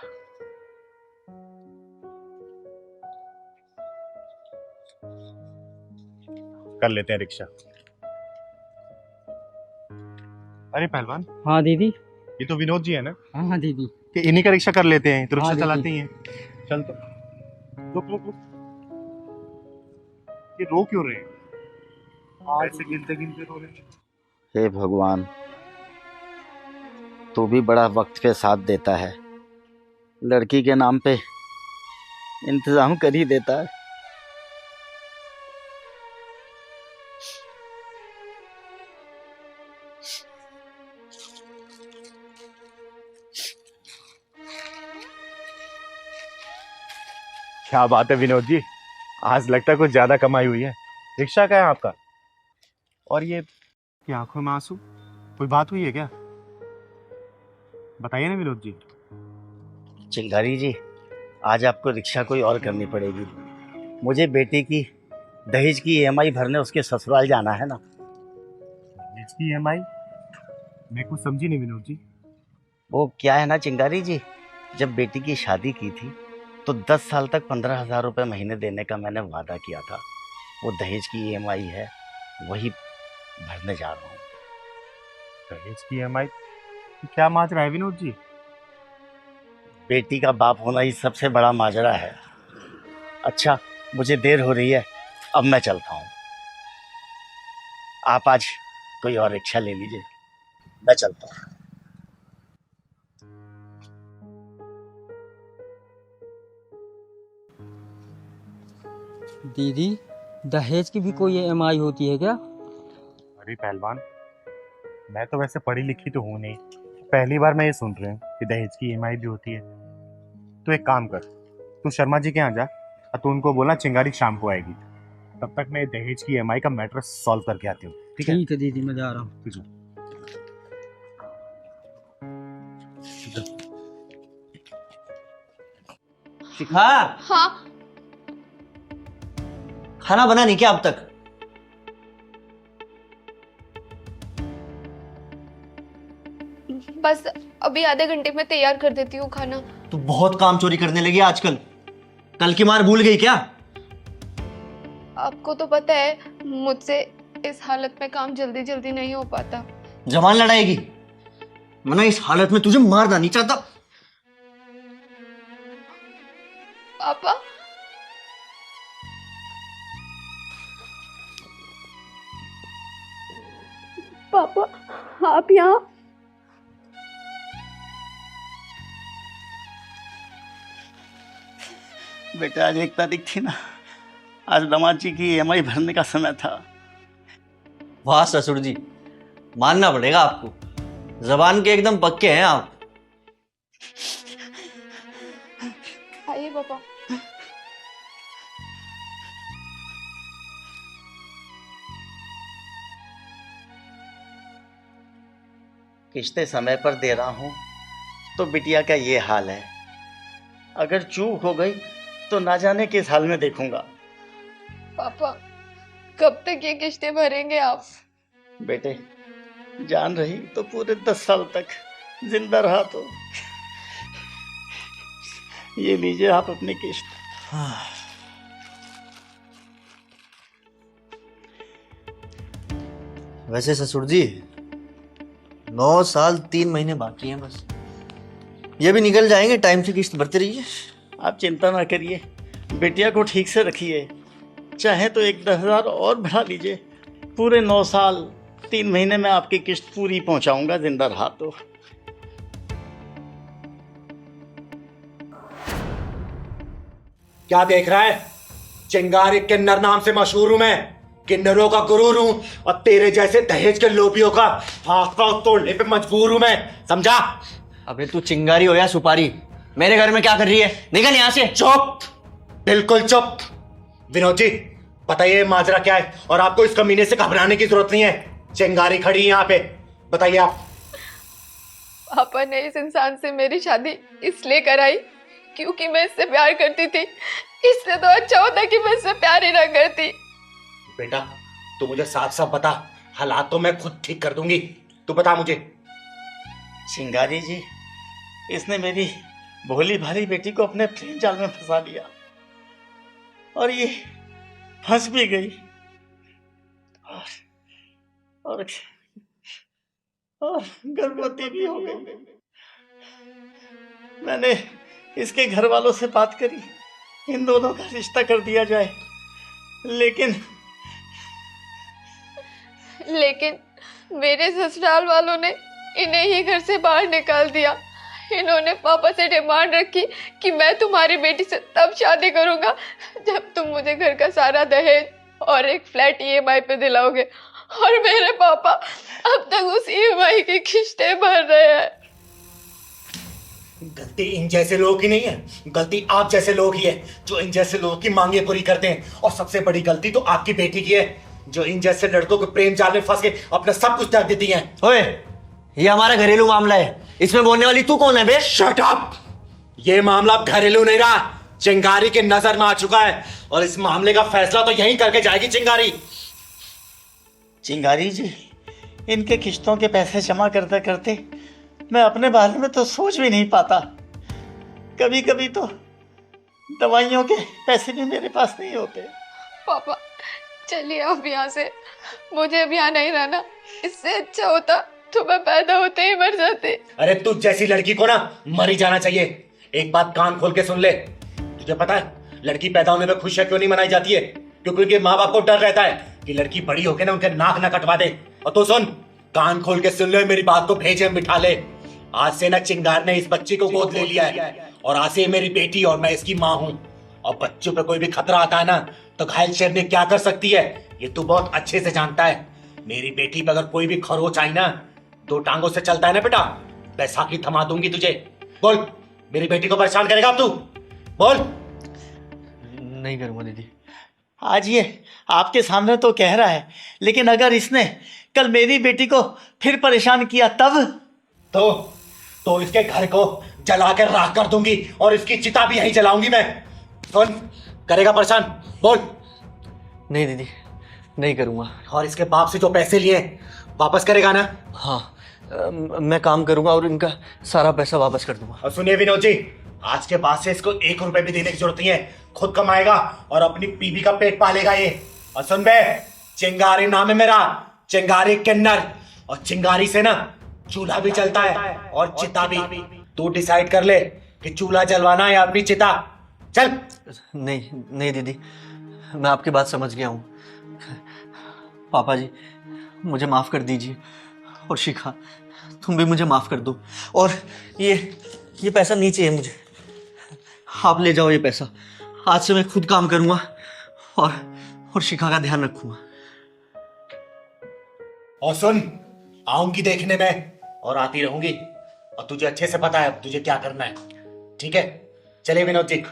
कर लेते हैं रिक्शा। अरे पहलवान। हाँ दीदी। ये तो विनोद जी है ना? हाँ दीदी। कि इन्हीं का रिक्शा कर लेते हैं, तो रिक्शा हाँ, चलाते ही हैं। चल तो रुक। ये रो क्यों रहे हैं? ऐसे गिनते गिनते रो रहे हैं। हे भगवान, तू भी बड़ा वक्त पे साथ देता है, लड़की के नाम पे इंतजाम कर ही देता है। क्या बात है विनोद जी, आज लगता है कुछ ज्यादा कमाई हुई है। रिक्शा का है आपका? और ये की आंखों में आंसू, कोई बात हुई है क्या? बताइए ना विनोद जी। चिंगारी जी, आज आपको रिक्शा कोई और करनी पड़ेगी। मुझे बेटी की दहेज की EMI भरने उसके ससुराल जाना है ना। दहेज की EMI? मैं कुछ समझी नहीं विनोद जी। वो क्या है ना चिंगारी जी, जब बेटी की शादी की थी तो 10 साल तक 15,000 रुपये महीने देने का मैंने वादा किया था। वो दहेज की EMI है, वही भरने जा रहा हूँ। दहेज की EMI? क्या माजरा है विनोद जी? बेटी का बाप होना ही सबसे बड़ा माजरा है। अच्छा, मुझे देर हो रही है, अब मैं चलता हूँ। आप आज कोई और रिक्शा ले लीजिए, मैं चलता हूँ। दीदी, दहेज की भी कोई EMI होती है क्या? अरे पहलवान, मैं तो वैसे पढ़ी लिखी तो हूँ नहीं, पहली बार मैं ये सुन रहा हूँ कि दहेज की EMI भी होती है। तो एक काम कर, तू शर्मा जी के यहाँ जा और तू उनको बोलना चिंगारी शाम को आएगी। तब तक मैं दहेज की EMI का मैटर सॉल्व करके आती हूँ। ठीक है? ठीक है दीदी, मैं जा रहा हूँ। शिखा, हाँ खाना बना नहीं क्या अब तक? बस अभी आधे घंटे में तैयार कर देती हूँ खाना। तू बहुत काम चोरी करने लगी आजकल, कल की मार भूल गई क्या? आपको तो पता है मुझसे इस हालत में काम जल्दी जल्दी नहीं हो पाता। जवान लड़ाएगी, वरना इस हालत में तुझे मारना नहीं चाहता। पापा, पापा आप यहाँ? बेटा, आज 1 तारीख थी ना, आज दामाद जी की EMI भरने का समय था। वाह ससुर जी, मानना पड़ेगा आपको, जबान के एकदम पक्के हैं आप। आइए पापा। किस्तें समय पर दे रहा हूँ तो बिटिया का ये हाल है। अगर चूक हो गई तो ना जाने किस हाल में देखूंगा। पापा, कब तक ये किस्तें भरेंगे आप? बेटे, जान रही तो पूरे 10 साल तक, जिंदा रहा तो ये लीजिए आप अपनी किस्त। वैसे ससुर जी 9 साल 3 महीने बाकी हैं बस, ये भी निकल जाएंगे, टाइम से किस्त भरते रहिए। आप चिंता ना करिए, बेटिया को ठीक से रखिए, चाहे तो 1-10 हज़ार और बढ़ा लीजिए। पूरे 9 साल 3 महीने में आपकी किस्त पूरी पहुंचाऊंगा, जिंदा रहा तो। क्या देख रहा है? चिंगारी किन्नर नाम से मशहूर हूं मैं, किन्नरों का गुरूर हूं, और तेरे जैसे दहेज के लोभियों का हाथ पांव तोड़ने पे मजबूर हूं मैं, समझा? अबे तू चिंगारी हो या सुपारी, मेरे घर में क्या कर रही है? निकल यहाँ से। चुप, बिल्कुल चुप। विनोद जी बताइए माजरा क्या है, और आपको इस कमीने से घबराने की जरूरत नहीं है। चिंगारी खड़ी है यहाँ पे, बताइए आप। पापा ने इस इंसान से मेरी शादी इसलिए कराई क्योंकि मैं इससे प्यार करती थी। इससे तो अच्छा होता कि मैं इससे प्यार ही ना करती। बेटा तू मुझे साफ साफ बता, हालात तो मैं खुद ठीक कर दूंगी, तू बता मुझे। चिंगारी जी, इसने मेरी भोली भाली बेटी को अपने प्रेम जाल में फंसा दिया, और ये फंस भी गई, और गर्भवती भी हो गई। मैंने इसके घर वालों से बात करी, इन दोनों का रिश्ता कर दिया जाए, लेकिन मेरे ससुराल वालों ने इन्हें ही घर से बाहर निकाल दिया। इन्होंने पापा से डिमांड रखी कि मैं तुम्हारी बेटी से तब शादी करूंगा जब तुम मुझे घर का सारा दहेज और एक फ्लैट ईएमआई पे दिलाओगे, और मेरे पापा अब तक उस ईएमआई की किस्तें भर रहे हैं। गलती इन जैसे लोगों की नहीं है, गलती आप जैसे लोग ही है जो इन जैसे लोगों की मांगे पूरी करते हैं, और सबसे बड़ी गलती तो आपकी बेटी की है जो इन जैसे लड़कों के प्रेम जाल में फंस के अपना सब कुछ त्याग देती हैं। ओए, ये हमारा घरेलू मामला है, इसमें बोलने वाली तू कौन है बे? Shut up! ये मामला अब घरेलू नहीं रहा, चिंगारी के नजर में आ चुका है, और इस मामले का फैसला तो यहीं करके जाएगी चिंगारी। चिंगारी जी, इनके किश्तों के पैसे जमा करते करते मैं अपने बारे में तो सोच भी नहीं पाता। कभी कभी तो दवाइयों के पैसे भी मेरे पास नहीं होते। पापा चलिए आप यहाँ से, मुझे अब यहाँ नहीं रहना। इससे अच्छा होता तो मैं पैदा होते ही मर जाती। अरे तू जैसी लड़की को ना मर ही जाना चाहिए। एक बात कान खोल के सुन ले, तुझे पता है लड़की पैदा होने में खुशियां क्यों नहीं मनाई जाती है? क्योंकि उनके माँ बाप को डर रहता है कि लड़की बड़ी होकर ना उनके नाक ना कटवा दे। और तू सुन, कान खोल के सुन ले मेरी बात को, भेजे बिठा ले। आज से ना चिंगार ने इस बच्ची को गोद ले लिया है, और आज से मेरी बेटी और मैं इसकी माँ हूँ। और बच्चों पे कोई भी खतरा आता है ना तो घायल शेरनी क्या कर सकती है ये तू बहुत अच्छे से जानता है। मेरी बेटी पे अगर कोई भी खरोच आई ना, 2 टांगों से चलता है ना बेटा, बैसाखी थमा दूंगी तुझे। बोल, मेरी बेटी को परेशान करेगा अब तू? बोल। नहीं करूंगा दीदी। आज ये आपके सामने तो कह रहा है, लेकिन अगर इसने कल मेरी बेटी को फिर परेशान किया तब? तो इसके घर को जला कर राख कर दूंगी, और इसकी चिता भी यहीं जलाऊंगी मैं। सुन, करेगा परेशान? बोल। नहीं दीदी, नहीं करूंगा। और इसके बाप से जो पैसे लिए वापस करेगा ना? हाँ, मैं काम करूंगा और इनका सारा पैसा वापस कर दूंगा। और सुनिए विनोद जी, आज के बाद से इसको 1 रुपए भी देने की जरूरत नहीं है, खुद कमाएगा और अपनी बीवी का पेट पालेगा ये। और सुन बे, चिंगारी नाम है मेरा, चिंगारी किन्नर, और चिंगारी से ना चूल्हा भी चलता है और चिता भी। तू डिसाइड कर ले कि चूल्हा जलवाना है या अपनी चिता। चल। नहीं दीदी, मैं आपकी बात समझ गया हूँ। पापा जी मुझे माफ कर दीजिए, और शिखा तुम भी मुझे माफ कर दो। और ये पैसा नीचे है मुझे, आप ले जाओ ये पैसा। आज से मैं खुद काम करूंगा और शिखा का ध्यान रखूंगा। और सुन, आऊंगी देखने में और आती रहूंगी, और तुझे अच्छे से पता है तुझे क्या करना है, ठीक है? चलिए विनोद जी।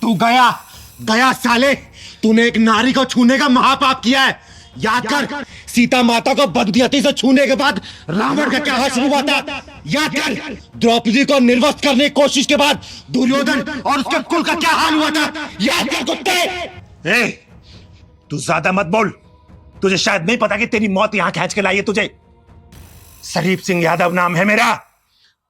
तू गया साले, तूने एक नारी को छूने का महापाप किया है। याद कर, सीता माता को बदनीयती से छूने के बाद रावण का क्या हाल शुरू हुआ था। याद कर, द्रौपदी को निर्वस्त्र करने की कोशिश के बाद दुर्योधन और उसके कुल का क्या हाल हुआ था। याद कर कुत्ते। तू ज्यादा मत बोल, तुझे शायद नहीं पता कि तेरी मौत यहां खींच के लाई है तुझे। शरीफ सिंह यादव नाम है मेरा,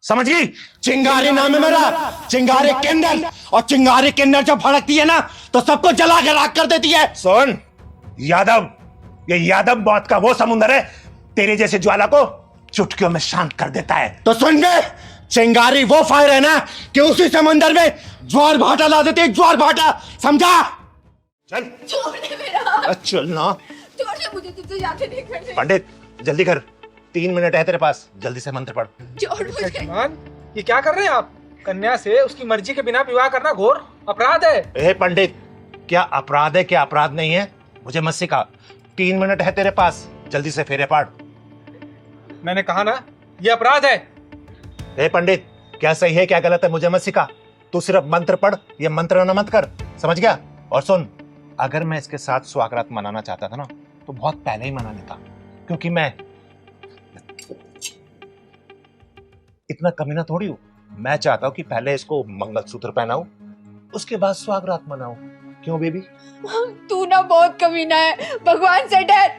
समझ गई? चिंगारी नाम है मेरा, चिंगारी किन्नर। और चिंगारी किन्नर जब भड़कती है ना तो सबको जला के राख कर देती है। सुन यादव, ये यादव मौत का वो समुंदर है, तेरे जैसे ज्वाला को चुटकियों में शांत कर देता है। तो सुन गए, चिंगारी वो फायर है ना कि उसी समंदर में ज्वार भाटा ला देती है, ज्वार भाटा, समझा? चल छोड़ दे मेरा, चल ना छोड़ दे, मुझे तुझसे जाते नहीं करने। पंडित जल्दी कर, 3 मिनट है तेरे पास, जल्दी से मंत्र पढ़। छोड़ मुझे। जजमान, ये क्या कर रहे हैं आप? कन्या से उसकी मर्जी के बिना विवाह करना घोर अपराध है। ए पंडित, क्या अपराध है क्या अपराध नहीं है मुझे मत सिखा। 3 मिनट है तेरे पास, जल्दी से फेरे पाड़। मैंने कहा ना, ये अपराध है। ए पंडित, क्या सही है क्या गलत है मुझे मत सिखा। तू सिर्फ मंत्र पढ़, ये मंत्र न मत कर, समझ गया? और सुन, अगर मैं इसके साथ स्वागत मनाना चाहता था ना तो बहुत पहले ही मना लेता, क्योंकि मैं इतना कमीना थोड़ी हूं। मैं चाहता हूं कि पहले इसको मंगलसूत्र पहनाऊं, उसके बाद स्वागत मनाऊं। क्यों बेबी? तू ना बहुत कमीना है, भगवान से डर।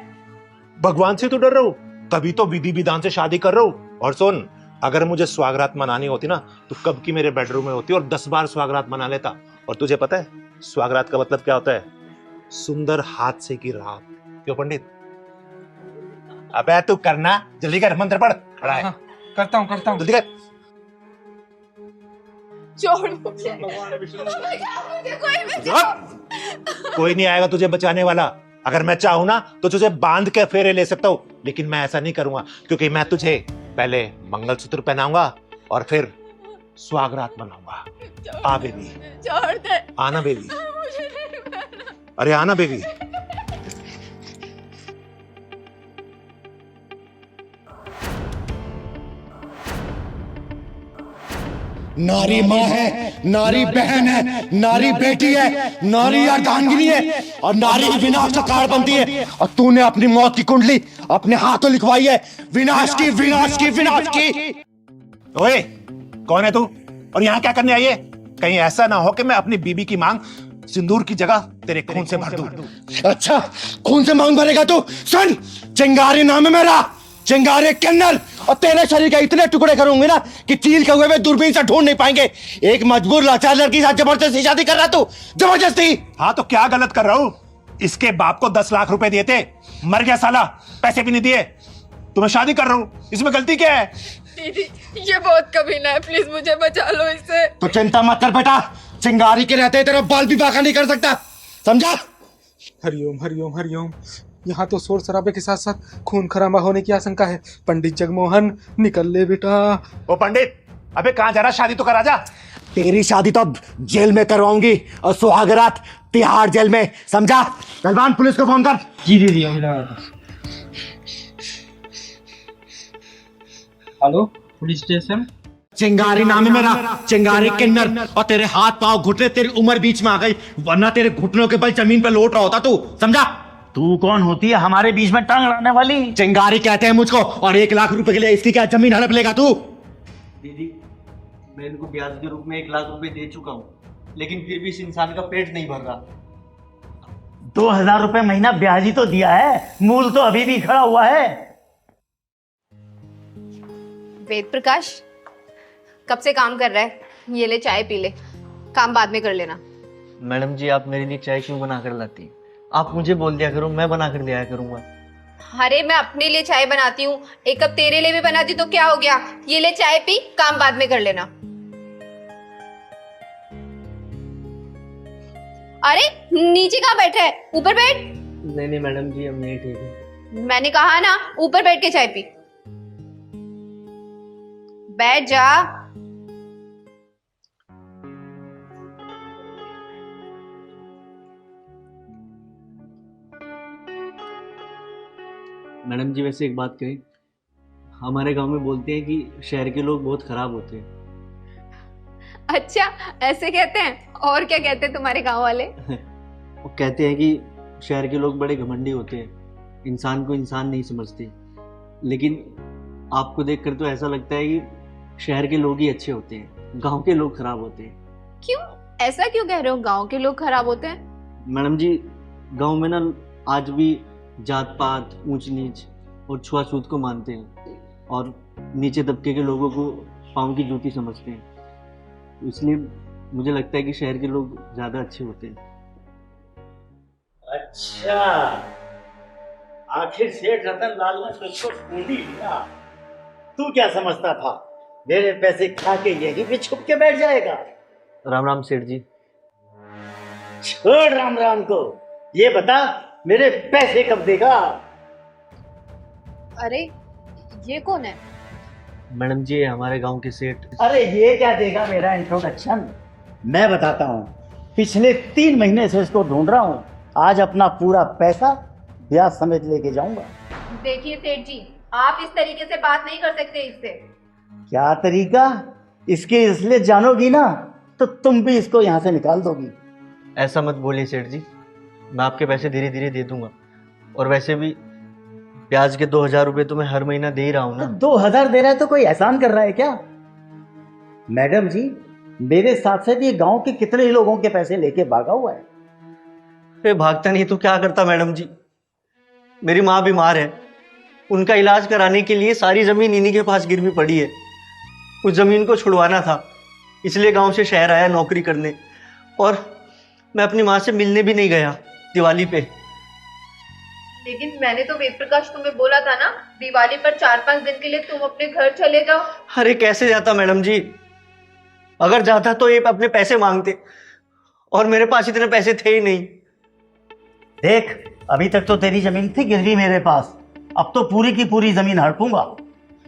भगवान से तो डर रहा हूं, तभी तो विधि विधान से शादी कर रहा हूं। और सुन, अगर मुझे स्वागत मनानी होती ना तो कब की मेरे बेडरूम में होती और 10 बार स्वागत मना लेता। और तुझे पता है स्वागत का मतलब क्या होता है? सुंदर हाथ से की रात। क्यों पंडित? अबे तू करना, जल्दी कर, मंत्र पढ़। खड़ा है। करता हूँ। जल्दी कर। छोड़ मुझे, कोई नहीं आएगा तुझे बचाने वाला। अगर मैं चाहूं ना तो तुझे बांध के फेरे ले सकता हूं, लेकिन मैं ऐसा नहीं करूंगा, क्योंकि मैं तुझे पहले मंगलसूत्र पहनाऊंगा और फिर स्वागत मनाऊंगा। आ बेबी, छोड़ दे। आना बेबी, अरे आना बेबी। नारी माँ है, नारी बहन है, नारी बेटी है, नारी अर्धांगिनी है और नारी विनाश का कारण बनती है। और तूने अपनी मौत की कुंडली अपने हाथों लिखवाई है, विनाश की, विनाश की, विनाश की। ओए, कौन है तू और यहाँ क्या करने आई है? कहीं ऐसा ना हो कि मैं अपनी बीबी की मांग सिंदूर की जगह तेरे खून से भर दूं। अच्छा, खून से मांग भरेगा तू? सुन, चिंगारी नाम है मेरा, चिंगारी किन्नर। और तेरे शरीर के इतने टुकड़े करूंगे ना कि चील के हुए में दूरबीन से ढूंढ नहीं पाएंगे। एक मजबूर लाचार लड़की के साथ जबरदस्ती शादी कर रहा तू, जबरदस्ती। हाँ तो क्या गलत कर रहा हूं? इसके बाप को 10 लाख रुपए दिए थे, मर गया साला, पैसे भी नहीं दिए, तो मैं शादी कर रहा हूं, इसमें गलती क्या है? दीदी, ये बहुत कमीना है, प्लीज मुझे बचा लो इससे। तो चिंता मत कर बेटा, चिंगारी के रहते तेरा बाल भी बाका नहीं कर सकता, समझा? हरिओम हरिओम हरिओम। यहाँ तो शोर शराबे के साथ साथ खून खराबा होने की आशंका है। पंडित जगमोहन, निकल ले बेटा। ओ पंडित, अबे कहाँ जा रहा? शादी तो करा जा। तेरी शादी तो अब जेल में करवाऊंगी और सुहागरात तिहाड़ जेल में, समझा? पहलवान, पुलिस को फोन कर। जी दीदी, अभी लगा था। Hello, police station. चिंगारी नाम है मेरा, चिंगारी किन्नर। और तेरे हाथ पांव घुटने, तेरी उम्र बीच में आ गई, वरना तेरे घुटनों के बल जमीन पे लौट रहा होता तू, समझा? तू कौन होती है हमारे बीच में टांग अड़ाने वाली? चिंगारी कहते हैं मुझको, और 1 लाख रुपए के लिए इसकी क्या जमीन हड़प लेगा तू? दीदी, मैं इनको ब्याज के रूप में 1 लाख रुपए दे चुका हूँ, लेकिन फिर भी इस इंसान का पेट नहीं भर रहा। 2000 रुपए महीना ब्याज ही तो दिया है, मूल तो अभी भी खड़ा हुआ है। वेद प्रकाश, कब से काम कर रहा है? ये ले चाय पी ले, काम बाद में कर लेना। मैडम जी, आप मेरे लिए चाय क्यों बना कर लाती? आप मुझे बोल दिया करो, मैं बना कर दिया करूंगा। अरे मैं अपने लिए चाय बनाती हूँ, एक कप तेरे लिए भी बनाती तो क्या हो गया? ये ले चाय पी, काम बाद में कर लेना। अरे नीचे कहाँ बैठा है, ऊपर बैठ। नहीं मैडम जी, हम नहीं ठीक है। मैंने कहा ना, ऊपर बैठ के चाय पी। बैठ जा। मैडम जी, वैसे एक बात कहें, हमारे गांव में बोलते हैं कि शहर के लोग बहुत खराब होते हैं। अच्छा, ऐसे कहते हैं? और क्या कहते हैं तुम्हारे गांव वाले? वो कहते हैं कि शहर के लोग बड़े घमंडी होते हैं, इंसान को इंसान नहीं समझते। लेकिन आपको देखकर तो ऐसा लगता है कि शहर के लोग ही अच्छे होते हैं, गांव के लोग खराब होते हैं। क्यों, ऐसा क्यों कह रहे हो? गांव के लोग खराब होते हैं? मैडम जी, गांव में ना आज भी जात पात, ऊंच नीच और छुआछूत को मानते हैं, और नीचे तबके के लोगों को पाँव की जूती समझते हैं, तो इसलिए मुझे लगता है कि शहर के लोग ज़्यादा अच्छे होते हैं। अच्छा, आखिर सेठ रतन लाल ने तुझको ढूंढ ही लिया। तू क्या समझता था मेरे पैसे खा के यहीं पे छुप के बैठ जाएगा? राम राम सेठ जी। छोड़ राम राम को, ये बता मेरे पैसे कब देगा? अरे ये कौन है? मैडम जी, हमारे गांव के सेठ। अरे ये क्या देगा मेरा इंट्रोडक्शन? मैं बताता हूँ, पिछले 3 महीने से इसको ढूंढ रहा हूँ। आज अपना पूरा पैसा ब्याज समेत लेके जाऊंगा। देखिए सेठ जी, आप इस तरीके से बात नहीं कर सकते इससे। क्या तरीका? इसके इसलिए जानोगी ना तो तुम भी इसको यहाँ से निकाल दोगी। ऐसा मत बोलिए सेठ जी, मैं आपके पैसे धीरे धीरे दे दूंगा। और वैसे भी ब्याज के 2000 रुपये तो मैं हर महीना दे ही रहा हूँ ना। तो 2000 दे रहा है तो कोई एहसान कर रहा है क्या? मैडम जी, मेरे साथ साथ ये गांव के कितने ही लोगों के पैसे लेके भागा हुआ है। अरे भागता नहीं तो क्या करता मैडम जी? मेरी माँ बीमार है, उनका इलाज कराने के लिए सारी जमीन इन्हीं के पास गिरवी पड़ी है। उस जमीन को छुड़वाना था, इसलिए गांव से शहर आया नौकरी करने। और मैं अपनी माँ से मिलने भी नहीं गया दिवाली पे। लेकिन मैंने तो वेद प्रकाश तुम्हें बोला था ना, दिवाली पर 4-5 दिन के लिए तुम अपने घर चले जाओ। अरे कैसे जाता मैडम जी? अगर जाता तो ये अपने पैसे मांगते, और मेरे पास इतने पैसे थे ही नहीं। देख, अभी तक तो तेरी जमीन थी गिरवी मेरे पास, अब तो पूरी की पूरी जमीन हड़पूंगा।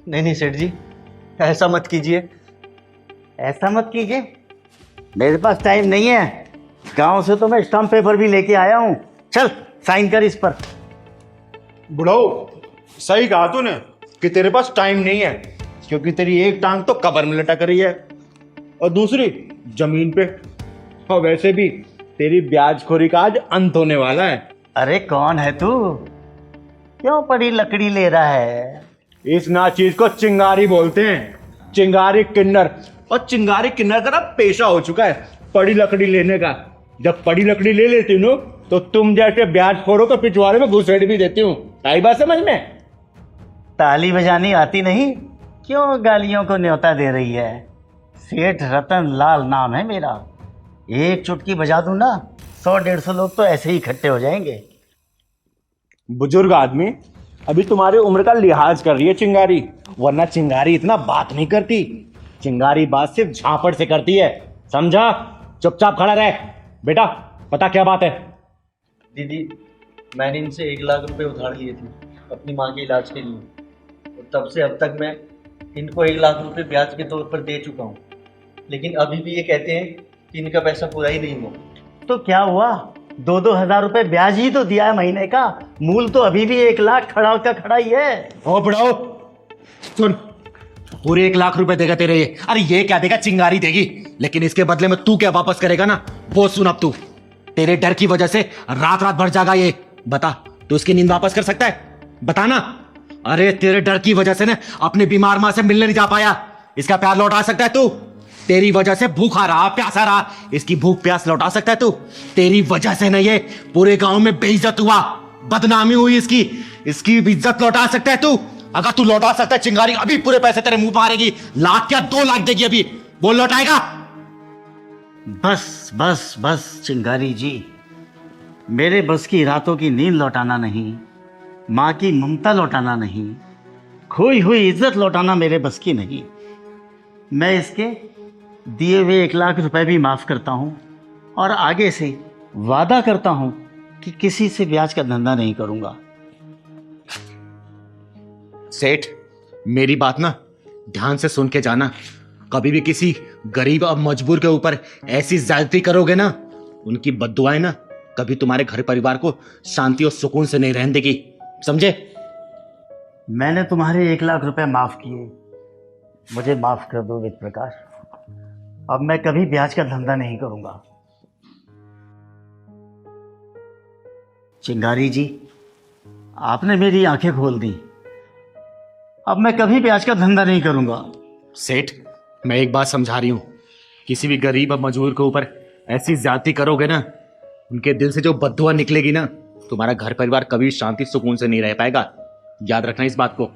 नहीं नहीं सेठ जी, ऐसा मत कीजिए। ऐसा मत कीजिए? मेरे पास टाइम नहीं है। गांव से तो मैं स्टाम्प पेपर भी लेके आया हूँ। चल साइन कर इस पर। बुढ़ाओ, सही कहा तूने कि तेरे पास टाइम नहीं है, क्योंकि तेरी एक टांग तो कब्र में लटक रही है और दूसरी जमीन पे। और वैसे भी तेरी ब्याजखोरी का आज अंत होने वाला है। अरे कौन है तू? क्यों पड़ी लकड़ी ले रहा है? इस नाचीज को चिंगारी बोलते हैं, चिंगारी किन्नर। और चिंगारी किन्नर का ना पेशा हो चुका है पड़ी लकड़ी लेने का। जब पड़ी लकड़ी ले लेती हूँ तो तुम जैसे ब्याजखोरों को पिछवाड़े में घुसेड़ भी देती हूँ। आई बात समझ में? ताली बजानी आती नहीं? क्यों गालियों को न्योता दे रही है? सेठ रतन लाल नाम है मेरा। एक चुटकी बजा दूं ना, 100-150 लोग तो ऐसे ही इकट्ठे हो जाएंगे। बुजुर्ग आदमी, अभी तुम्हारी उम्र का लिहाज कर रही है चिंगारी, वरना चिंगारी इतना बात नहीं करती। चिंगारी बात सिर्फ झापड़ से करती है, समझा? चुपचाप खड़ा रह। बेटा पता क्या बात है? दीदी, मैंने इनसे 1 लाख रुपए उधार लिए थे अपनी माँ के इलाज के लिए, और तब से अब तक मैं इनको 1 लाख रुपए ब्याज के तौर पर दे चुका हूँ। लेकिन अभी भी ये कहते हैं कि इनका पैसा पूरा ही नहीं हुआ। तो क्या हुआ? 2-2 हजार रुपए ब्याज ही तो दिया है महीने का। मूल तो अभी भी 1 लाख खड़ा का खड़ा ही है। ओ बुढ़ाओ सुन, पूरे 1 लाख रुपए देगा तेरे ये। अरे ये क्या देगा? चिंगारी देगी, लेकिन इसके बदले में तू क्या वापस करेगा ना, वो सुन। अब तू तेरे डर की वजह से रात रात भर जागा ये। बता, तू उसकी नींद वापस कर सकता है? बता ना। अरे तेरे डर की वजह से ना अपनी बीमार मां से मिलने नहीं जा पाया, इसका प्यार लौटा सकता है तू? तेरी वजह से भूखा रहा, प्यासा रहा, इसकी भूख प्यास लौटा सकता है तू? तेरी वजह से ना ये पूरे गांव में बेइज्जत हुआ, बदनामी हुई इसकी, इसकी इज्जत लौटा सकता है तू? अगर तू लौटा सकता है चिंगारी, अभी पूरे पैसे तेरे मुंह मारेगी। 1 लाख क्या 2 लाख देगी अभी, बोल लौटाएगा? बस बस बस चिंगारी जी, मेरे बस की रातों की नींद लौटाना नहीं, माँ की ममता लौटाना नहीं, खोई हुई इज्जत लौटाना मेरे बस की नहीं। मैं इसके दिए हुए 1 लाख रुपए भी माफ करता हूँ, और आगे से वादा करता हूँ कि किसी से ब्याज का धंधा नहीं करूंगा। सेठ, मेरी बात ना ध्यान से सुन के जाना। कभी भी किसी गरीब और मजबूर के ऊपर ऐसी ज्यादती करोगे ना, उनकी बद्दुआएं ना कभी तुम्हारे घर परिवार को शांति और सुकून से नहीं रहने देगी, समझे? मैंने तुम्हारे 1 लाख रुपए माफ किए, मुझे माफ कर दो वेद प्रकाश। अब मैं कभी ब्याज का धंधा नहीं करूंगा। चिंगारी जी, आपने मेरी आंखें खोल दी। अब मैं कभी ब्याज का धंधा नहीं करूंगा। सेठ, मैं एक बात समझा रही हूं, किसी भी गरीब और मजबूर के ऊपर ऐसी ज्यादती करोगे ना, उनके दिल से जो बद्दुआ निकलेगी ना, तुम्हारा घर परिवार कभी शांति सुकून से नहीं रह पाएगा। याद रखना इस बात को।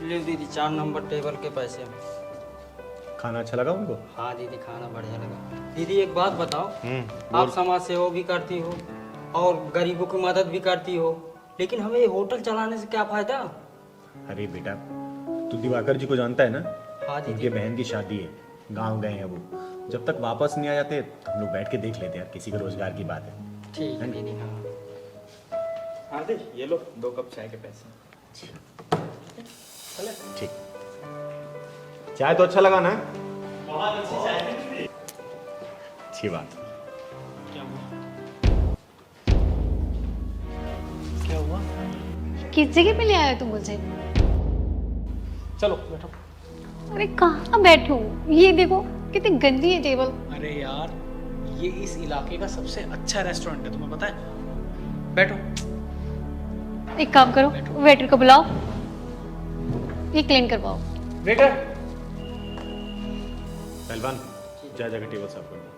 ले दीदी 4 नंबर टेबल के पैसे। खाना अच्छा लगा उनको? हाँ दीदी खाना बढ़िया लगा। दीदी एक बात बताओ, बोल। आप समाज सेवा भी करती हो और गरीबों की मदद भी करती हो, लेकिन हमें ये होटल चलाने से क्या फायदा? अरे बेटा, तू दिवाकर जी को जानता है ना? हाँ दीदी। उनके बहन की शादी है, गांव गए हैं वो। जब तक वापस नहीं आ जाते तो हम लोग बैठ के देख लेते हैं यार, किसी के रोजगार की बात है। ठीक है दीदी। हाँ हाँ दे, ये लो 2 कप चाय के पैसे। ठीक। चाय तो अच्छा लगा ना? अच्छी बात। क्या हुआ? किस जगह पे ले आया तुम मुझे? चलो बैठो। अरे कहाँ बैठूं? ये देखो कितनी गंदी है टेबल। अरे यार, ये इस इलाके का सबसे अच्छा रेस्टोरेंट है, तुम्हें पता है। बैठो। एक काम करो, वेटर को बुलाओ, ये क्लीन करवाओ। वेटर। पहलवान, जा जाकर टेबल साफ कर दो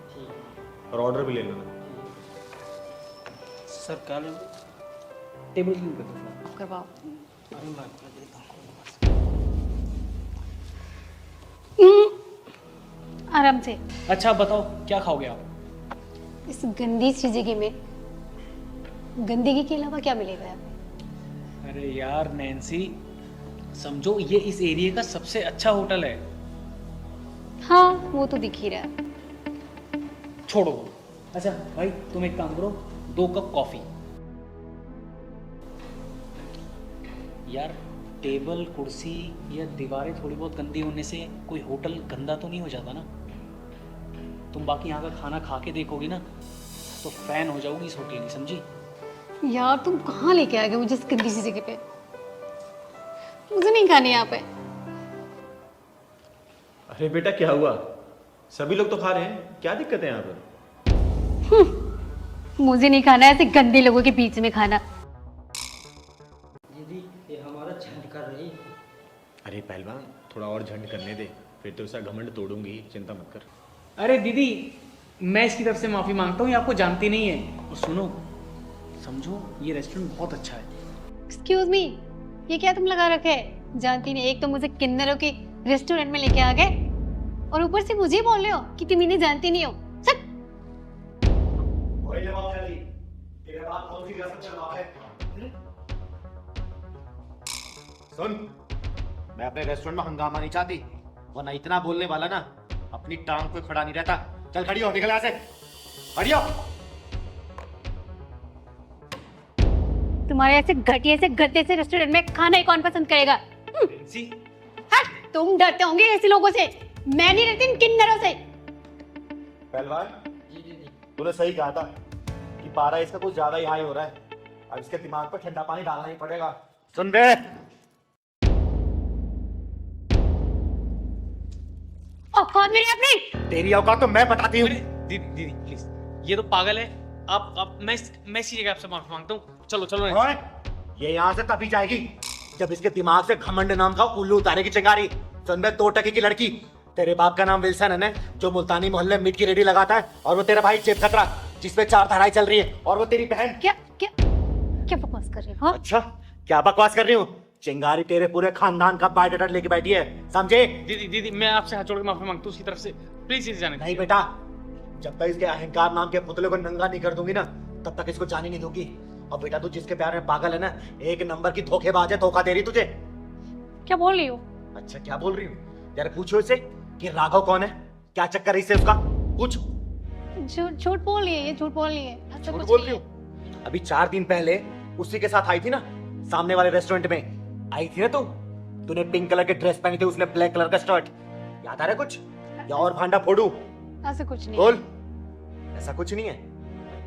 और ऑर्डर भी ले लेना। सर क्या लेंगे? टेबल क्लीन कर दो। करवाओ। अरे मैं कर देता हूँ। आराम से। अच्छा बताओ क्या खाओगे आप? इस गंदी सी जगह में गंदगी के अलावा क्या मिलेगा यहाँ पे? अरे यार नैन्सी, समझो ये इस एरिया का सबसे अच्छा होटल है। हाँ वो तो दिख ही रहा है। छोड़ो। अच्छा भाई तुम एक काम करो, 2 कप कॉफी। यार टेबल कुर्सी या दीवारें थोड़ी बहुत गंदी होने से कोई होटल गंदा तो नहीं हो जाता ना? तुम बाकी यहाँ का खाना खा के देखोगी ना तो फैन हो जाओगी इस होटल की, समझी? यार तुम कहाँ लेके आ गए मुझे इस गंदी सी जगह पे? मुझे नहीं खानी यहाँ पे। अरे बेटा क्या हुआ? सभी लोग तो खा रहे हैं, क्या दिक्कत है यहाँ पर? मुझे नहीं खाना ऐसे गंदे लोगों के बीच में खाना। दीदी ये हमारा झंड कर रही। अरे पहलवान, थोड़ा और झंड करने दे, फिर तो उसका घमंड तोड़ूंगी, चिंता मत कर। अरे दीदी, मैं इसकी तरफ से माफी मांगता हूँ, ये आपको जानती नहीं है। और सुनो, समझो ये रेस्टोरेंट बहुत अच्छा है। एक्सक्यूज मी, ये क्या तुम लगा रखे है? जानती नहीं, एक तो मुझे किन्नरों के रेस्टोरेंट में लेके आ गए और ऊपर से मुझे बोल रहे हो कि तुम इन्हें जानती नहीं हो। सच सुन, मैं अपने रेस्टोरेंट में हंगामा नहीं चाहती, वरना इतना बोलने वाला ना अपनी टांग पे खड़ा नहीं रहता। चल खड़ी हो, निकल यहाँ से, खड़ी हो। तुम्हारे ऐसे घटिया से गद्दे से रेस्टोरेंट में खाना ही कौन पसंद करेगा? हट, तुम डरते होंगे ऐसे लोगों से, मैं नहीं डरती इन किन्नरों से। पहलवान, तूने सही कहा था कि पारा इसका कुछ ज्यादा ही हाई हो रहा है। अब इसके दिमाग पर ठंडा पानी डालना ही पड़ेगा। सुन बे, औकात मेरी अपनी। तेरी औकात तो मैं बताती हूँ। दीदी दीदी प्लीज, ये तो पागल है। आप मैं इसी जगह आपसे माफी मांगता हूँ। चलो चलो। ये यहाँ से तभी जाएगी जब इसके दिमाग से घमंड नाम का उल्लू उतारे की चिंगारी। सुन बे, 2 टके की लड़की, तेरे बाप का नाम विल्सन है ना, जो मुल्तानी मोहल्ले में मीट की रेडी लगाता है, और वो तेरा भाई चेप खतरा जिसपे 4 धाराएं चल रही है, और वो तेरी बहन। क्या क्या क्या बकवास कर रहे हो? अच्छा, क्या बकवास कर रही हूँ? चिंगारी तेरे पूरे खानदान का बायोडाटा लेके बैठी है, समझे? दीदी दीदी, मैं आपसे हाथ जोड़ के माफी मांगता हूँ उसकी तरफ से, प्लीज इसे जाने। नहीं बेटा, जब तक इसके अहंकार नाम के पुतले को नंगा नहीं कर दूंगी ना, तब तक इसको जाने नहीं दूंगी। और बेटा, तू जिसके प्यार में पागल है ना, 1 नंबर की धोखेबाज है, धोखा दे रही तुझे। क्या बोल रही हो? अच्छा क्या बोल रही हूँ? यार पूछो इसे कि राघव कौन है, क्या चक्कर है इससे उसका, पूछ। झूठ बोल रही है, ये झूठ बोल रही है। झूठ बोल रही हूँ? अभी 4 दिन पहले उसी के साथ आई थी ना, सामने वाले रेस्टोरेंट में आई थी ना तू। तूने पिंक कलर की ड्रेस पहनी थी, उसने ब्लैक कलर का शर्ट, याद आ रहा है कुछ? या और भांडा फोड़ू? ऐसा कुछ नहीं। बोल। ऐसा कुछ नहीं है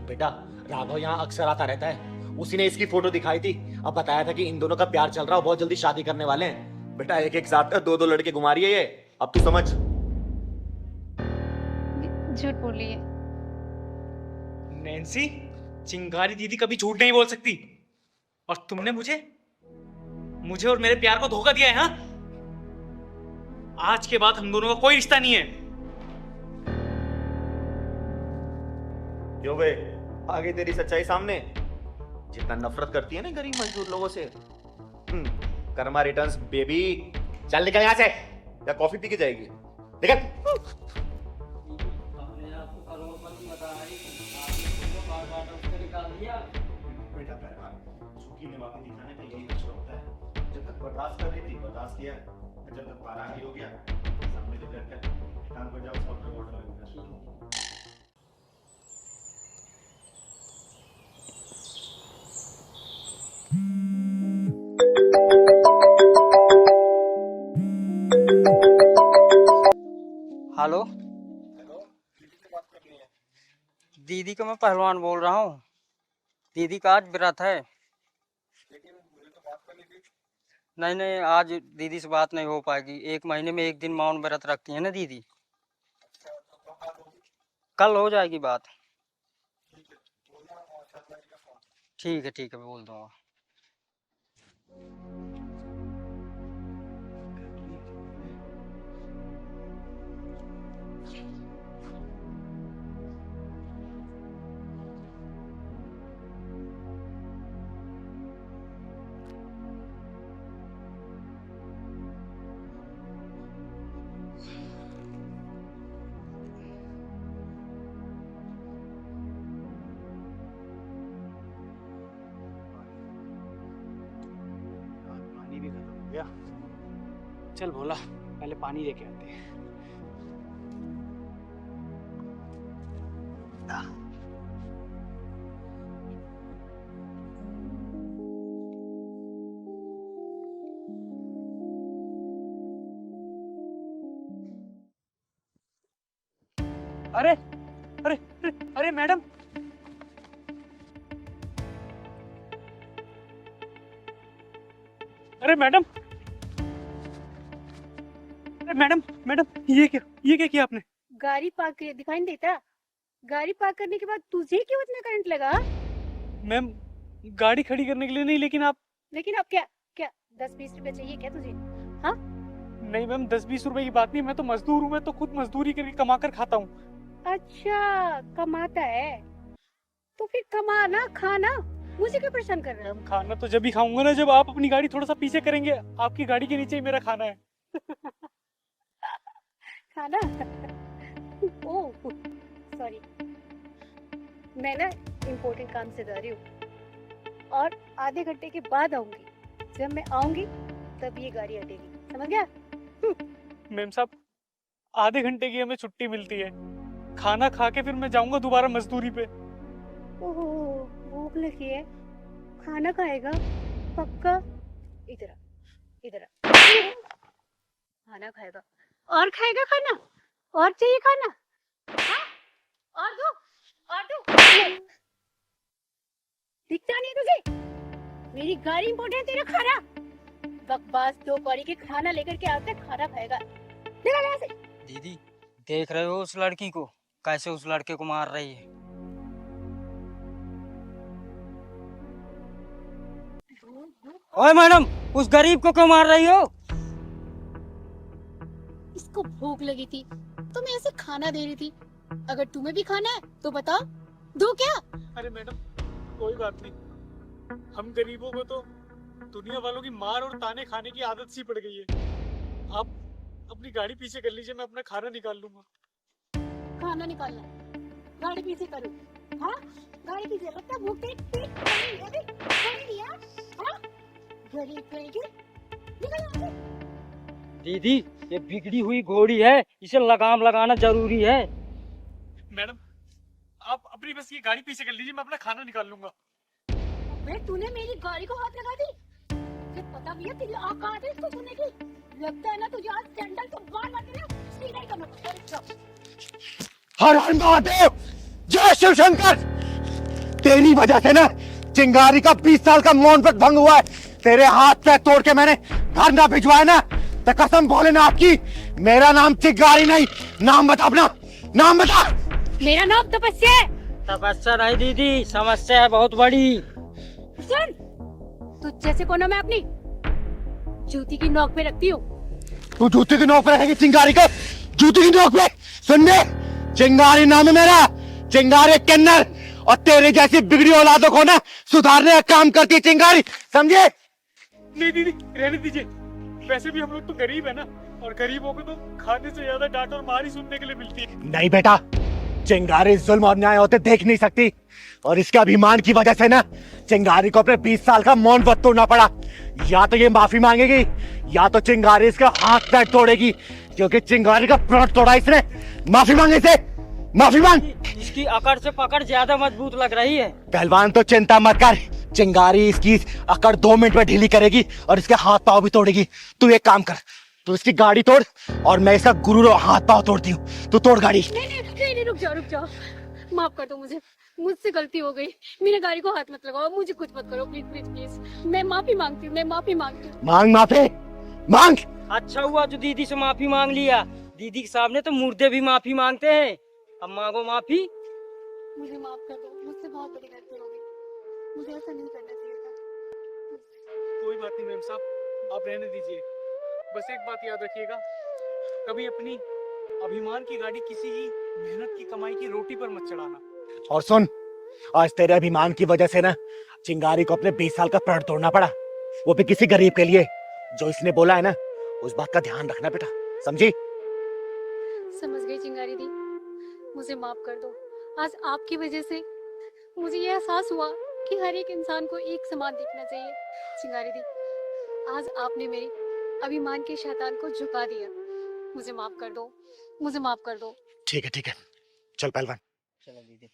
बेटा, राघव यहाँ अक्सर आता रहता है, उसी ने इसकी फोटो दिखाई थी, अब बताया था कि इन दोनों का प्यार चल रहा है, बहुत जल्दी शादी करने वाले हैं। बेटा एक साथ 2 लड़के घुमा रही है ये, अब तू समझ। झूठ बोल रही है। नैन्सी, चिंगारी दीदी कभी झूठ नहीं बोल सकती, और तुमने मुझे और मेरे प्यार को धोखा दिया है। हाँ, आज के बाद हम दोनों का कोई रिश्ता नहीं है। क्यों बे, आ गई तेरी सच्चाई सामने? जितना नफरत करती है ना गरीब मजदूर लोगों से, कर्मा रिटर्न्स बेबी। चल निकल यहाँ से, या कॉफी पी के जाएगी? निकल। बेटा पहलवान, झुकी में वापस दिखाने का यही लक्ष्य होता है। जब तक बर्दाश्त कर रही थी बर्दाश्त किया, जब तक पाराही हो गया सामने से डरकर काम को जाओ, सब पे ऑर्डर लगेगा। हेलो, दीदी का मैं पहलवान बोल रहा हूँ। दीदी का आज व्रत है। नहीं नहीं, आज दीदी से बात नहीं हो पाएगी। 1 महीने में 1 दिन मौन व्रत रखती है ना दीदी। कल हो जाएगी बात। ठीक है, मैं बोल दूंगा। पानी भी खत्म हो गया। चल भोला, पहले पानी लेके आते हैं। अरे अरे अरे अरे मैडम, अरे मैडम, अरे मैडम मैडम, ये क्या किया आपने? गाड़ी पार्क किया, दिखाई नहीं देता? गाड़ी पार्क करने के बाद तुझे क्यों इतना करंट लगा? मैम, गाड़ी खड़ी करने के लिए नहीं, लेकिन आप क्या क्या 10-20 रुपए चाहिए क्या तुझे? हाँ, नहीं मैम, 10-20 रुपए की बात नहीं। मैं तो मजदूर हूँ, मैं तो खुद मजदूरी करके कमा कर खाता हूँ। अच्छा कमाता है तो फिर कमा ना, खाना, मुझे क्यों परेशान कर रहा है? मैम, खाना तो जब भी खाऊंगा ना जब आप अपनी गाड़ी थोड़ा सा पीछे करेंगे। आपकी गाड़ी के नीचे ही मेरा खाना है। खाना? ओह सॉरी, मैं ना इम्पोर्टेंट काम से जा रही हूँ और आधे घंटे के बाद आऊंगी। जब मैं आऊंगी तब ये गाड़ी हटेगी, समझ गया? मैम साहब, आधे घंटे की हमें छुट्टी मिलती है। खाना खा के फिर मैं जाऊंगा दोबारा मजदूरी पे। ओह भूख लगी है, खाना खाएगा पक्का? इधर आ, खाना खाएगा और खाएगा खाना, और चाहिए खाना? हाँ? और दो दिखता नहीं तुझे? मेरी गाड़ी इम्पोर्टेंट, तेरा खाना। बकवास, 2 कौड़ी के खाना लेकर के आते, खाना खाएगा। निकल यहाँ से। दीदी, देख रहे हो उस लड़की को, कैसे उस लड़के को मार रही है। ओए मैडम, उस गरीब को क्यों मार रही हो? इसको भूख लगी थी तो मैं ऐसे खाना दे रही थी। अगर तुम्हें भी खाना है तो बताओ, दो क्या? अरे मैडम, कोई बात नहीं। हम गरीबों को तो दुनिया वालों की मार और ताने खाने की आदत सी पड़ गई है। आप अपनी गाड़ी पीछे कर लीजिए, मैं अपना खाना निकाल लूंगा। खाना निकालना, गाड़ी पीछे करो। हाँ, गाड़ी पीछे, लगता है भूख पेट हाँ? गरीब कहेगी, निकल यहाँ से। दीदी, ये बिगड़ी हुई घोड़ी है, इसे लगाम लगाना जरूरी है। मैडम, आप अपनी बस ये गाड़ी पीछे कर लीजिए, मैं अपना खाना निकाल लूंगा। अबे, तूने मेरी गाड़ी को हाथ लगा दी? मुझे पता भी है तेरी औकात है इसको सुनने की। लगता है ना तुझे आज सैंडल से बाल मारके ना सीधा ही करना पड़ेगा। हर हर महादेव, जय शिव शंकर। तेरी वजह से ना चिंगारी का 20 साल का मौन व्रत भंग हुआ है। तेरे हाथ पैर तोड़ के मैंने घर ना भिजवाया ना, तो कसम भोलेनाथ की, मेरा नाम चिंगारी नहीं। नाम बता अपना, नाम बता। मेरा नाम तपस्या है। तपस्या नहीं दीदी, समस्या है बहुत बड़ी। सुन, तुझ जैसे को ना मैं अपनी जूती की नोक पे रखती हूँ। तू जूती की नोक पे रहेगी चिंगारी को? जूती की नोक पे? सुन ले, चिंगारी नाम है मेरा, चिंगारी किन्नर। और तेरे जैसी बिगड़ी औलादों को ना सुधारने का काम करती है चिंगारी, समझे? नहीं दीदी, रहने दीजिए। वैसे भी हम लोग तो गरीब है ना, और गरीबों को तो खाने से ज्यादा डांट और मार ही सुनने के लिए मिलती है। नहीं बेटा, चिंगारी जुल्म और न्याय होते देख नहीं सकती, और इसके अभिमान की वजह से ना चिंगारी को अपने 20 साल का मौन व्रत तोड़ना पड़ा। या तो ये माफी मांगेगी, या तो चिंगारी इसका हाथ पैर तोड़ेगी, क्योंकि चिंगारी का प्राण तोड़ा इसने। माफी मांगे से, माफी मांग। इसकी अकड़ से पकड़ ज्यादा मजबूत लग रही है। पहलवान तो चिंता मत कर, चिंगारी इसकी अकड़ 2 मिनट में ढीली करेगी और इसके हाथ पांव भी तोड़ेगी। तू एक काम कर, तू इसकी गाड़ी तोड़ और मैं इसका गुरु हाथ पांव तोड़ती हूँ। तू तोड़ गाड़ी। नहीं, रुक जाओ, माफ कर दो मुझे, मुझसे गलती हो गई। मेरी गाड़ी को हाथ मत लगाओ, मुझे कुछ मत करो, प्लीज प्लीज प्लीज। मैं माफी मांगती हूँ, मांग माफी, मांग। अच्छा हुआ जो दीदी से माफी मांग लिया। दीदी के सामने तो मुर्दे भी माफी मांगते हैं। अब मांगो माफी। मुझे माफ कर दो, मुझसे बहुत बड़ी गलती हो गई, मुझे ऐसा नहीं करना चाहिए था। कोई बात नहीं मैम साहब, आप रहने दीजिए। बस एक बात याद रखिएगा, कभी अपनी अभिमान की गाड़ी किसी की मेहनत की कमाई की रोटी पर मत चढ़ाना। और सुन, आज तेरे अभिमान की वजह से ना चिंगारी को अपने 20 साल का प्रण तोड़ना पड़ा, वो भी किसी गरीब के लिए। जो इसने बोला है ना, उस बात का ध्यान रखना बेटा, समझी? समझ गई चिंगारी दी, मुझे माफ कर दो। आज आपकी वजह से मुझे यह एहसास हुआ कि हर एक इंसान को एक समान दिखना चाहिए। चिंगारी दी, आज आपने मेरी अभिमान के शैतान को झुका दिया। मुझे माफ कर दो, मुझे माफ कर दो। ठीक है, चल पहलवान। चलो दीदी।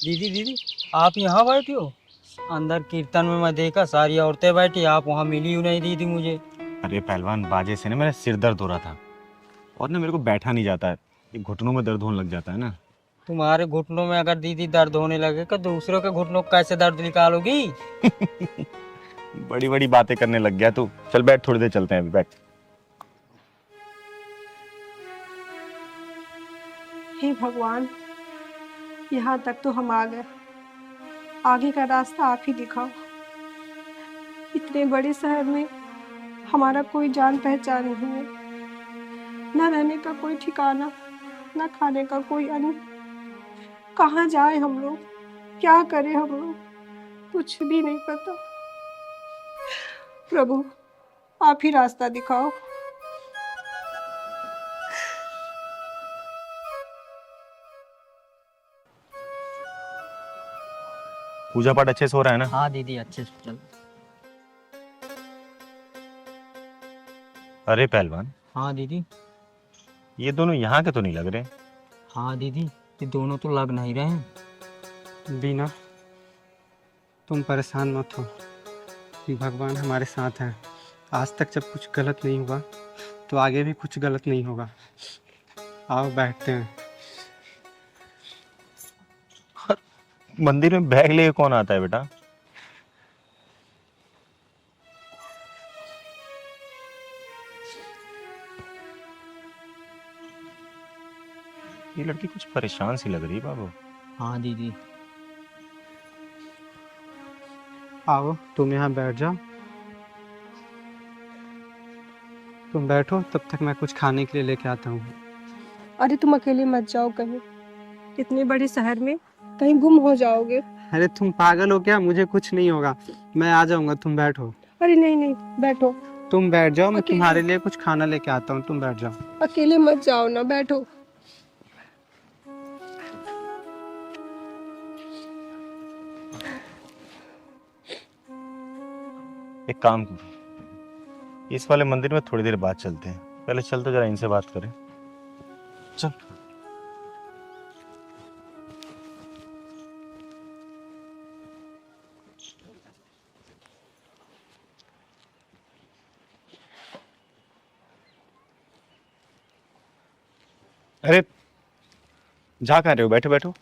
दीदी, आप यहाँ बैठी हो? अंदर कीर्तन में मैं देखा सारी औरतें बैठी, आप वहाँ मिली ही नहीं दीदी मुझे। अरे पहलवान, बाजे से ना मेरा सिर दर्द हो रहा था, और ना मेरे को बैठा नहीं जाता है, ये घुटनों में दर्द होने लग जाता है ना। तुम्हारे घुटनों में अगर दीदी दर्द होने लगे तो दूसरों के घुटनों को कैसे दर्द निकालोगी? बड़ी बड़ी बातें करने लग गया तू। चल बैठ, थोड़ी देर चलते हैं, अभी बैठ। हे भगवान, यहाँ तक तो हम आ गए, आगे का रास्ता आप ही दिखाओ। इतने बड़े शहर में हमारा कोई जान पहचान नहीं है, न रहने का कोई ठिकाना, न खाने का कोई अन्न। कहाँ जाए हम लोग, क्या करें हम लोग, कुछ भी नहीं पता। प्रभु, आप ही रास्ता दिखाओ। पूजा पाठ अच्छे से हो रहा है ना? हाँ दीदी, अच्छे से चल। अरे पहलवान। हाँ दीदी। ये दोनों यहाँ के तो नहीं लग रहे। हाँ दीदी, ये दोनों तो लग नहीं रहे हैं। बीना, तुम परेशान मत हो, भगवान हमारे साथ हैं। आज तक जब कुछ गलत नहीं हुआ तो आगे भी कुछ गलत नहीं होगा। आओ बैठते हैं। मंदिर में बैग लेके कौन आता है बेटा? ये लड़की कुछ परेशान सी लग रही है बाबू। हाँ दीदी। आओ तुम यहाँ बैठ जाओ। तुम बैठो, तब तक मैं कुछ खाने के लिए लेके आता हूँ। अरे तुम अकेले मत जाओ कहीं, इतने बड़े शहर में कहीं गुम हो जाओगे। अरे तुम पागल हो क्या? मुझे कुछ नहीं होगा, मैं आ जाऊंगा, तुम बैठो। अरे नहीं नहीं, बैठो। तुम बैठ जाओ, मैं तुम्हारे लिए कुछ खाना लेके आता हूँ, तुम बैठ जाओ। अकेले मत जाओ ना, बैठो। एक काम करो, इस वाले मंदिर में थोड़ी देर बाद चलते हैं। पहले चल तो जरा इनसे बात करें। चल। अरे जा कहाँ रहे हो? बैठो बैठो।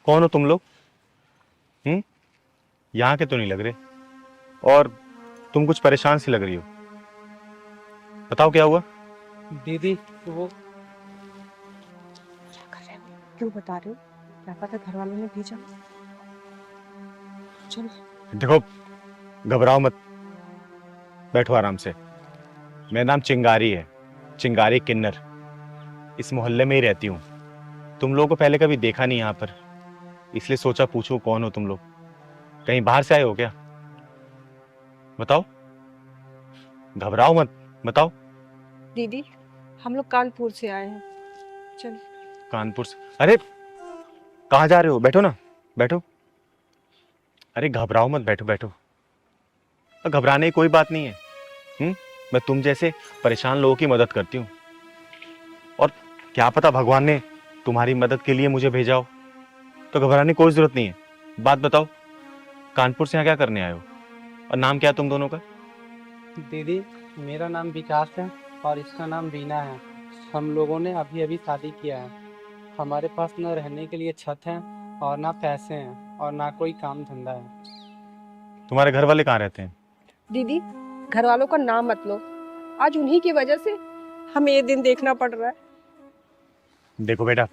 कौन हो तुम लोग? यहाँ के तो नहीं लग रहे, और तुम कुछ परेशान सी लग रही हो। बताओ क्या हुआ? दीदी वो क्या कर रहे हो? क्यों बता रहे हो? क्या पता घर वालों ने भेजा। चलो देखो, घबराओ मत, बैठो आराम से। मेरा नाम चिंगारी है, चिंगारी किन्नर। इस मोहल्ले में ही रहती हूँ। तुम लोगों को पहले कभी देखा नहीं यहाँ पर, इसलिए सोचा पूछूं कौन हो तुम लोग। कहीं बाहर से आए हो क्या? बताओ, घबराओ मत, बताओ। दीदी, हम लोग कानपुर से आए हैं। चल। कानपुर से? अरे कहाँ जा रहे हो? बैठो ना, बैठो। अरे घबराओ मत, बैठो बैठो। घबराने की कोई बात नहीं है। मैं तुम जैसे परेशान लोगों की मदद करती हूँ, और क्या पता भगवान ने तुम्हारी मदद के लिए मुझे भेजा हो, तो घबराने की कोई जरूरत नहीं है। बात बताओ, कानपुर से यहाँ क्या करने आए हो, और नाम क्या है तुम दोनों का? दीदी, मेरा नाम विकास है और इसका नाम बीना है। हम लोगों ने अभी अभी शादी किया है। हमारे पास न रहने के लिए छत है और ना पैसे हैं और ना कोई काम धंधा है। तुम्हारे घर वाले कहाँ रहते हैं? दीदी, घर वालों का नाम मत लो, आज उन्हीं की वजह से हमें ये दिन देखना पड़ रहा है। देखो बेटा,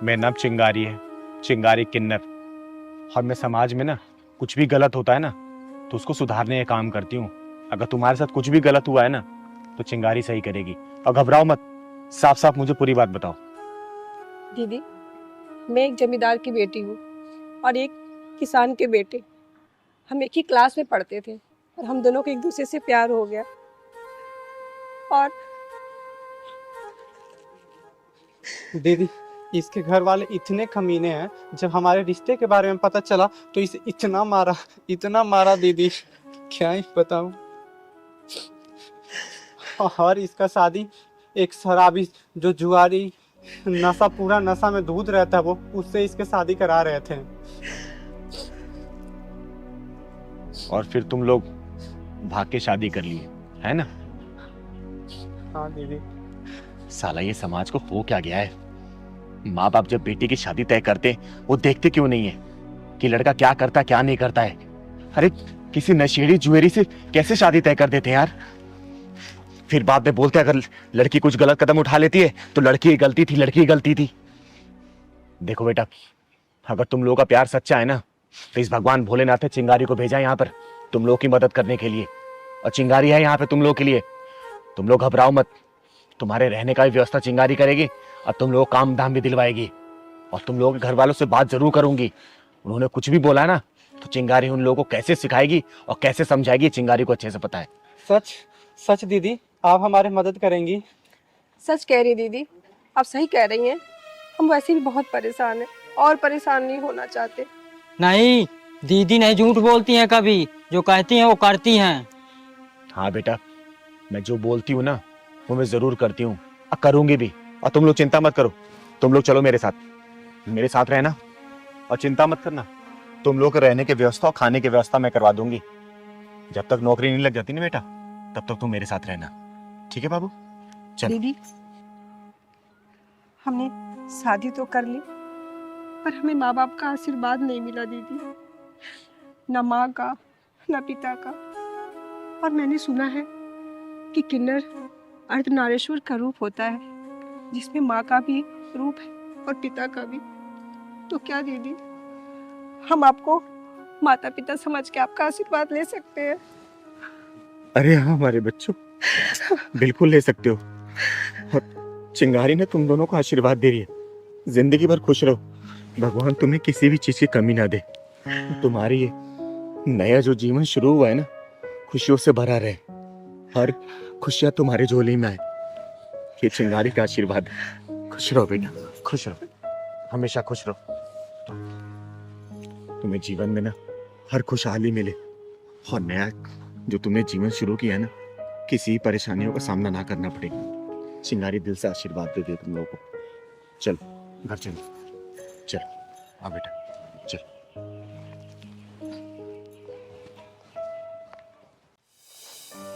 मेरा नाम चिंगारी है, चिंगारी किन्नर। और मैं समाज में ना कुछ भी गलत होता है ना, तो उसको सुधारने का काम करती हूँ। अगर तुम्हारे साथ कुछ भी गलत हुआ है ना, तो चिंगारी सही करेगी। और घबराओ मत, साफ साफ मुझे पूरी बात बताओ। दीदी, मैं एक जमींदार की बेटी हूँ और एक किसान के बेटे। हम एक ही क्लास में पढ़ते थे और हम दोनों को एक दूसरे से प्यार हो गया। और दीदी, इसके घर वाले इतने कमीने हैं, जब हमारे रिश्ते के बारे में पता चला तो इसे इतना मारा दीदी, क्या ही बताऊं। और इसका शादी एक शराबी जो जुआरी पूरा नशा में दूध रहता है, वो उससे इसके शादी करा रहे थे। और फिर तुम लोग भाग के शादी कर लिए, है ना? हाँ दीदी। साला ये समाज को हो क्या गया है? माँ बाप जब बेटी की शादी तय करते, वो देखते क्यों नहीं है कि लड़का क्या करता क्या नहीं करता है? अरे किसी नशेड़ी जुएरी से कैसे शादी तय कर देते हैं यार? फिर बाद में बोलते अगर लड़की कुछ गलत कदम उठा लेती है तो लड़की की गलती थी, लड़की की गलती थी। देखो बेटा, अगर तुम लोगों का प्यार सच्चा है ना, तो इस भगवान भोलेनाथ ने चिंगारी को भेजा यहाँ पर तुम लोगों की मदद करने के लिए। और चिंगारी है यहाँ पे तुम लोगों के लिए। तुम लोग घबराओ मत, तुम्हारे रहने का भी व्यवस्था चिंगारी करेगी और तुम लोग काम धाम भी दिलवाएगी। और तुम लोगों के घर वालों से बात जरूर करूंगी। उन्होंने कुछ भी बोला ना, तो चिंगारी उन लोगों को कैसे सिखाएगी और कैसे समझाएगी, चिंगारी को अच्छे से पता है। सच सच दीदी, आप हमारी मदद करेंगी? सच कह रही दीदी, आप सही कह रही हैं। हम वैसे भी बहुत परेशान हैं और परेशान नहीं होना चाहते। नहीं, दीदी नहीं झूठ बोलती हैं कभी, जो कहती हैं वो करती हैं। हाँ बेटा, मैं जो बोलती हूँ ना वो मैं जरूर करती हूँ और करूंगी भी। और तुम लोग चिंता मत करो, तुम लोग चलो मेरे साथ रहना और चिंता मत करना। तुम लोग के रहने की व्यवस्था और खाने की व्यवस्था मैं करवा दूंगी। जब तक नौकरी नहीं लग जाती ना बेटा, तब तक तुम मेरे साथ रहना, ठीक है बाबू? चल। दीदी, हमने शादी तो कर ली, पर हमें माँ बाप का आशीर्वाद नहीं मिला दीदी, न माँ का न पिता का। और मैंने सुना है कि किन्नर अर्धनारीश्वर का रूप होता है, जिसमें माँ का भी रूप है और पिता का भी। तो क्या दीदी, हम आपको माता पिता समझ के आपका आशीर्वाद ले सकते हैं? अरे हाँ हमारे बच्चों, बिल्कुल ले सकते हो। और चिंगारी ने तुम दोनों को आशीर्वाद दे रही है, जिंदगी भर खुश रहो, भगवान तुम्हें किसी भी चीज की कमी ना दे। तुम्हारी ये नया जो जीवन शुरू हुआ है ना, खुशियों से भरा रहे, हर खुशियां तुम्हारे झोली में आए, ये चिंगारी का आशीर्वाद है। खुश रहो बेटा, खुश रहो, हमेशा खुश रहो। तुम्हें जीवन में ना हर खुशहाली मिले, और नया जो तुमने जीवन शुरू किया है ना, किसी परेशानियों का सामना ना करना पड़े। चिंगारी दिल से आशीर्वाद दे दे तुम लोगों को। चलो घर चलो, चल आ बेटा चल।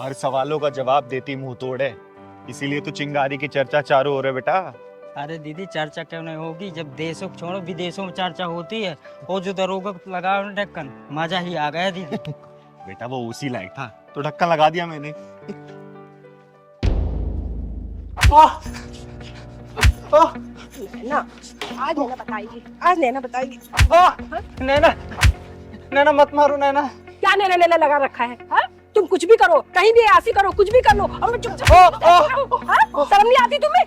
हर सवालों का जवाब देती मुंह तोड़ है, इसीलिए तो चिंगारी की चर्चा चारों ओर है बेटा। अरे दीदी, चर्चा क्यों नहीं होगी, जब देशों को छोड़ो विदेशों में चर्चा होती है। वो जो दरोगा लगा ढक्कन, मजा ही आ गया दीदी। बेटा वो उसी लायक था तो ढक्कन लगा दिया मैंने। नैना, आज नैना बताएगी, आज नैना बताएगी। नैना, नैना मत मारो नैना। क्या नैना नैना लगा रखा है? हाँ? तुम कुछ भी करो, कहीं भी ऐसी करो, कुछ भी कर लो और मैं चुपचाप हाँ? शर्म नहीं आती तुम्हें?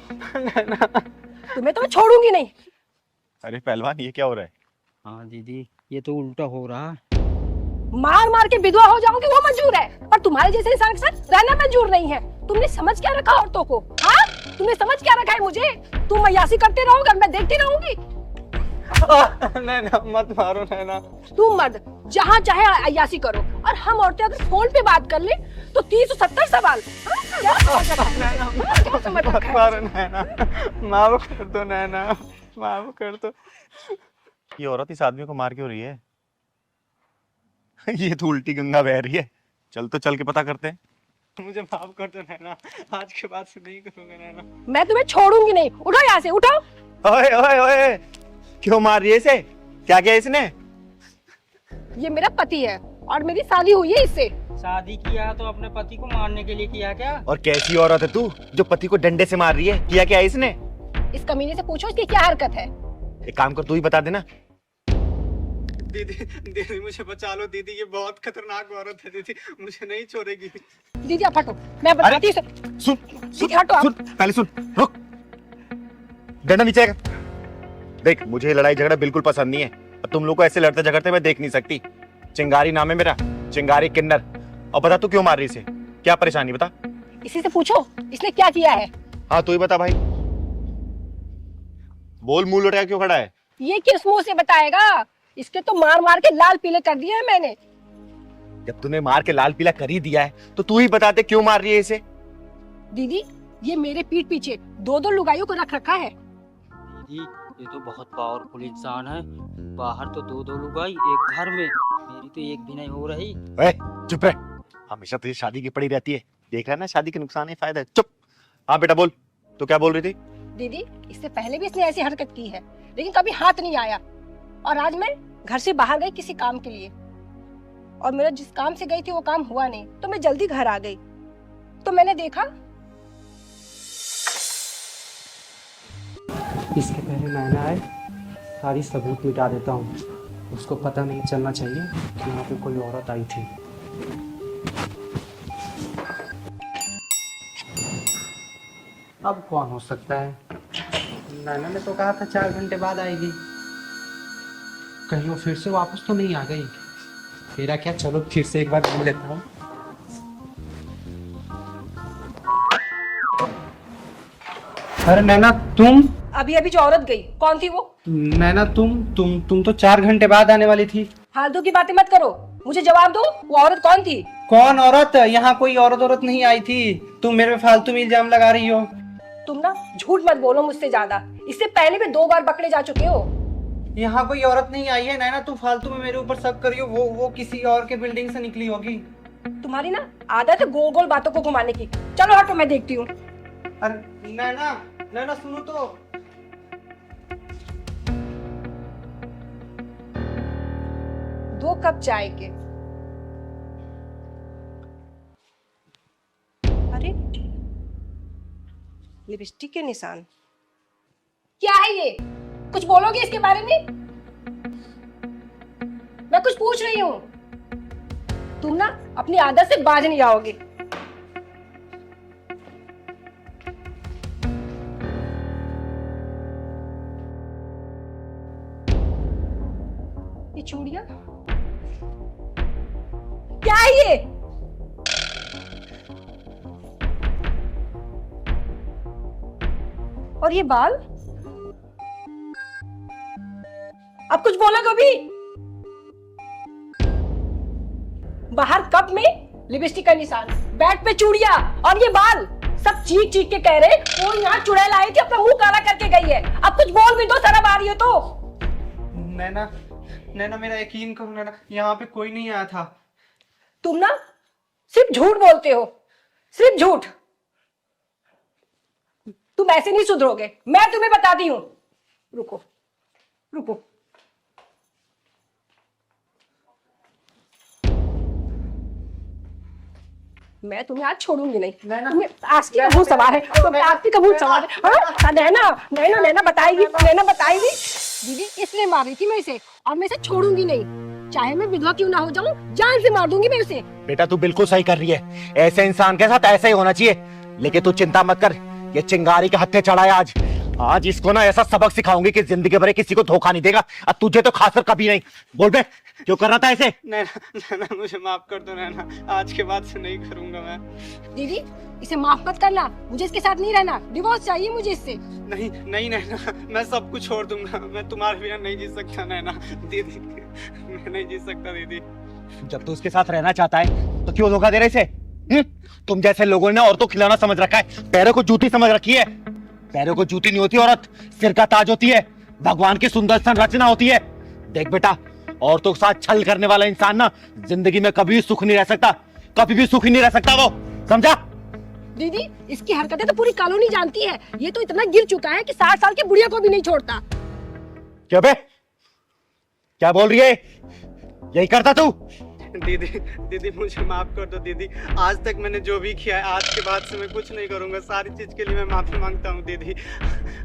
तुम्हें तो मैं छोड़ूंगी नहीं। अरे पहलवान ये क्या हो रहा है? हाँ दीदी ये तो उल्टा हो रहा है। मार मार के विधवा हो जाऊंगी वो मंजूर है, पर तुम्हारे जैसे इंसान के साथ रहना मंजूर नहीं है। तुमने समझ क्या रखा औरतों को? हाँ? तुमने समझ क्या रखा है मुझे? तुम अय्यासी करते रहोगे और मैं देखती रहूंगी। नैना मत मारो नैना। तुम मर्द जहाँ चाहे अय्यासी करो और हम औरतें अगर फोन पे बात कर ले तो 370 सवाल। मत मारो नैना, माफ कर दो नैना, माफ कर दो। ये औरत इस आदमी को मार क्यों रही है? ये तो उल्टी गंगा बह रही है। चल तो चल के पता करते हैं। मुझे माफ कर दो नैना, आज के बाद से नहीं करूंगा नैना। मैं तुम्हें छोड़ूंगी नहीं। उठो यहाँ से, उठो। ओए ओए ओए, क्यों मार रही है इसे? क्या किया इसने? ये मेरा पति है और मेरी शादी हुई है इससे। शादी किया तो अपने पति को मारने के लिए किया क्या? और कैसी औरत है तू जो पति को डंडे से मार रही है? किया क्या है इसने? इस कमीने से पूछो इसकी क्या हरकत है। एक काम कर, तू ही बता देना। दीदी दीदी मुझे बचा लो दीदी, ये बहुत खतरनाक औरत है दीदी, मुझे नहीं छोड़ेगी। दीदी आप हटो, मैं बताती हूँ। सुन दीदी हटो आप। पहले सुन, रुक। डंडा नीचे आएगा। देख मुझे लड़ाई झगड़ा बिल्कुल पसंद नहीं है और तुम लोग को ऐसे लड़ते झगड़ते मैं देख नहीं सकती। चिंगारी नाम है मेरा, चिंगारी किन्नर। और बता तू क्यों मार रही इसे? क्या परेशानी बता? इसी से पूछो इसने क्या किया है। हाँ तू ही बता भाई, बोल। मुंह लुटाया क्यों खड़ा है? ये किस मुंह से बताएगा? इसके तो मार मार के लाल पीले कर दिए हैं मैंने। जब तूने मार के लाल पीला कर ही दिया है तो तू ही बता दे क्यों मार रही है इसे? दीदी ये मेरे पीठ पीछे दो दो लुगाइयों को रख रखा है। दीदी ये तो बहुत पावरफुल इंसान है। बाहर तो दो दो लुगाई, एक घर में। मेरी तो एक भी नहीं हो रही। चुप रह, हमेशा तुझे शादी की पड़ी रहती है। देख रहा है ना, शादी के नुकसान है फायदा है। चुप। हाँ बेटा बोल, तो क्या बोल रही थी? दीदी इससे पहले भी इसने ऐसी हरकत की है लेकिन कभी हाथ नहीं आया। और आज मैं घर से बाहर गई किसी काम के लिए और मेरा जिस काम से गई थी वो काम हुआ नहीं, तो मैं जल्दी घर आ गई। तो मैंने देखा इसके पहले नैना आए सारी सबूत मिटा देता हूँ। उसको पता नहीं चलना चाहिए कि यहाँ पे कोई औरत आई थी। अब कौन हो सकता है? नैना ने तो कहा था 4 घंटे बाद आएगी। कहीं वो फिर से वापस तो नहीं आ गई? मेरा क्या, चलो फिर से एक बार मिल लेता हूँ। अरे नैना तुम? अभी अभी जो औरत गई कौन थी वो? नैना तुम तो 4 घंटे बाद आने वाली थी। फालतू की बातें मत करो, मुझे जवाब दो। वो औरत कौन थी? कौन औरत? यहाँ कोई औरत नहीं आई थी। तुम मेरे पे फालतू में इल्जाम लगा रही हो। तुम ना झूठ मत बोलो मुझसे ज्यादा। इससे पहले भी 2 बार पकड़े जा चुके हो। यहाँ कोई औरत नहीं आई है नैना, तू फालतू में मेरे ऊपर शक करियो। वो किसी और के बिल्डिंग से निकली होगी। तुम्हारी ना आदत है गोल गोल बातों को घुमाने की। चलो हटो, मैं देखती हूँ। अरे नैना सुनो तो। 2 कप चाय के। अरे लिपस्टिक के निशान। क्या है ये? कुछ बोलोगे इसके बारे में? मैं कुछ पूछ रही हूँ। तुम ना अपनी आदत से बाज नहीं आओगे। ये चूड़ियां क्या है ये? और ये बाल? अब कुछ बोलोगे अभी? बाहर कप में लिपस्टिक का निशान, बैट पे चूड़ियां और ये बाल, सब चीख चीख के कह रहे वो यहाँ चुड़ैल आई थी, अपना मुंह काला करके गई है। अब कुछ बोल भी दो, शर्म आ रही है तो। नैना मेरा यकीन करो नैना, यहाँ पे कोई नहीं आया था। तुम ना सिर्फ झूठ बोलते हो, सिर्फ झूठ। तुम ऐसे नहीं सुधरोगे, मैं तुम्हें बताती हूँ। रुको रुको। मैं तुम्हें आज छोड़ूंगी नहीं। तुम्हें आस्ती का भूत सवार है, तुम्हें आस्ती का भूत सवार है। हाँ? नैना बताएगी। दीदी इसलिए मार रही थी मैं इसे, और मैं इसे छोड़ूंगी नहीं। चाहे मैं विधवा क्यों ना हो जाऊं, जान से मार दूंगी मैं उसे। बेटा तू बिल्कुल सही कर रही है, ऐसे इंसान के साथ ऐसा ही होना चाहिए। लेकिन तू चिंता मत कर, ये चिंगारी के हत्थे चढ़ा है आज। आज इसको ना ऐसा सबक सिखाऊंगी कि जिंदगी भर किसी को धोखा नहीं देगा, और तुझे तो खासकर कभी नहीं। बोल बे, क्यों कर रहा था ऐसे? नैना मुझे माफ कर दो नैना, आज के बाद से नहीं करूंगा मैं। दीदी इसे माफ मत करना, मुझे इसके साथ नहीं रहना, डिवोर्स चाहिए मुझे इससे। नहीं नहीं नैना, मैं सब कुछ छोड़ दूंगा, मैं तुम्हारे बिना नहीं जी सकता नैना। दीदी मैं नहीं जी सकता दीदी। जब तू उसके साथ रहना चाहता है तो क्यों धोखा दे रहे इसे? तुम जैसे लोगों ने औरतों को खिलौना समझ रखा है, पैरों को जूती समझ रखी है। पैरों को जूती नहीं होती औरत, सिर का ताज होती है, भगवान की सुंदर संरचना होती है। देख बेटा, औरतों के साथ छल करने वाला इंसान ना जिंदगी में कभी सुख नहीं रह सकता, कभी भी सुखी नहीं रह सकता वो, समझा? दीदी इसकी हरकतें तो पूरी कॉलोनी जानती है, ये तो इतना गिर चुका है कि 60 साल के बुढ़िया को भी नहीं छोड़ता। क्या बे, क्या बोल रही है? यही करता तू? दीदी मुझे माफ कर दो दीदी, आज तक मैंने जो भी किया है, आज के बाद से मैं कुछ नहीं करूंगा, सारी चीज के लिए मैं माफी मांगता हूँ दीदी।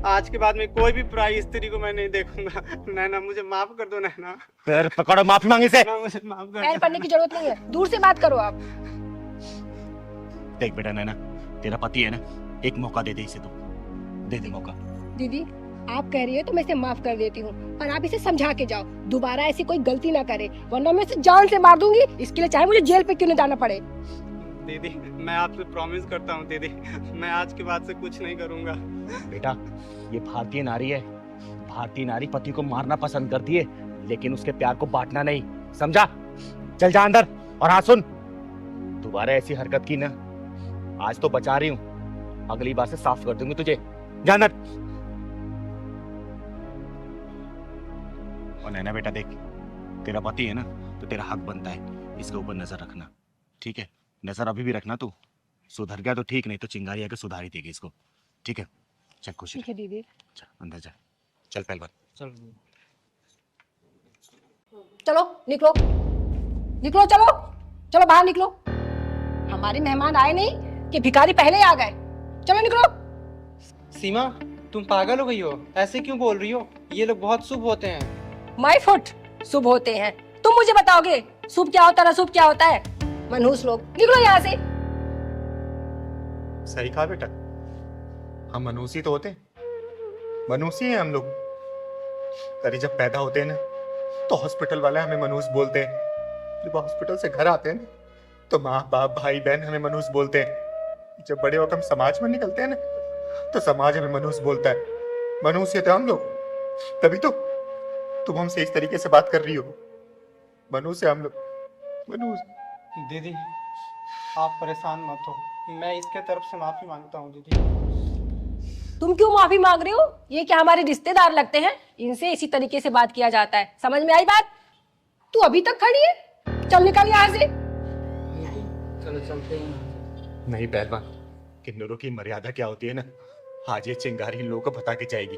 आज के बाद मैं कोई भी पराई स्त्री को मैं नहीं देखूंगा। नैना मुझे माफ कर दो नैना। पैर पकड़ो, माफी मांगे से। मुझे माफ कर पैर पड़ने की जरूरत नहीं है, दूर से बात करो आप। देख बेटा नैना, तेरा पति है ना, एक मौका दे दे इसे, तू दे दे मौका। दीदी आप कह रही हो तो मैं इसे माफ कर देती हूँ, पर आप इसे समझा के जाओ, दोबारा ऐसी कोई गलती ना करे, वरना मैं इसे जान से मार दूंगी, इसके लिए चाहे मुझे जेल पे क्यों न जाना पड़े। दीदी मैं आपसे प्रॉमिस करता हूँ दीदी, मैं आज के बाद से कुछ नहीं करूंगा। बेटा ये भारतीय नारी है, भारतीय नारी पति को मारना पसंद करती है, लेकिन उसके प्यार को बांटना नहीं, समझा? चल जा अंदर। और हाँ सुन, दोबारा ऐसी हरकत की ना, आज तो बचा रही हूँ, अगली बार से साफ कर दूंगी तुझे, जा अंदर। और नैना बेटा देख, तेरा पति है ना, तो तेरा हक बनता है इसके ऊपर नजर रखना, ठीक है? नजर अभी भी रखना, तू सुधर गया तो ठीक, नहीं तो चिंगारी आके सुधारी देगी इसको, ठीक है? चल खुशी ठीक है दीदी। चल अंदर जा, चल पहलवान चल। चलो निकलो निकलो, चलो चलो बाहर निकलो, हमारे मेहमान आए नहीं कि भिखारी पहले ही आ गए, चलो निकलो। सीमा तुम पागल हो गई हो, ऐसे क्यों बोल रही हो? ये लोग बहुत शुभ होते हैं। माय फुट, शुभ होते हैं? तुम मुझे बताओगे शुभ क्या होता है, अशुभ क्या होता है? मनहूस लोग, निकलो यहाँ से। सही कहा बेटा, हम मनुष्य तो होते हैं, मनुष्य हैं हम लोग। अरे जब पैदा होते हैं ना, तो हॉस्पिटल वाले हमें मनुष्य बोलते हैं, जब हॉस्पिटल से घर आते हैं ना, तो माँ बाप भाई बहन हमें मनुष्य बोलते हैं। जब बड़े होकर हम समाज में निकलते हैं ना, तो समाज हमें मनुष्य बोलता है। मनुष्य थे हम लोग, तभी तो तुम हमसे इस तरीके से बात कर रही हो। मनुष्य हम लोग, मनुष्य। दीदी आप परेशान मत हो, मैं इसके तरफ से माफी मांगता हूँ दीदी। तुम क्यों माफी मांग रहे हो? ये क्या हमारे रिश्तेदार लगते हैं? इनसे इसी तरीके से बात किया जाता है, समझ में आई बात? तू अभी तक खड़ी है, चल निकल यहाँ से। चलो चलते हैं। नहीं पहलवान, किन्नरों की मर्यादा क्या होती है ना, आज ये चिंगारी इन लोगों को बता के जाएगी।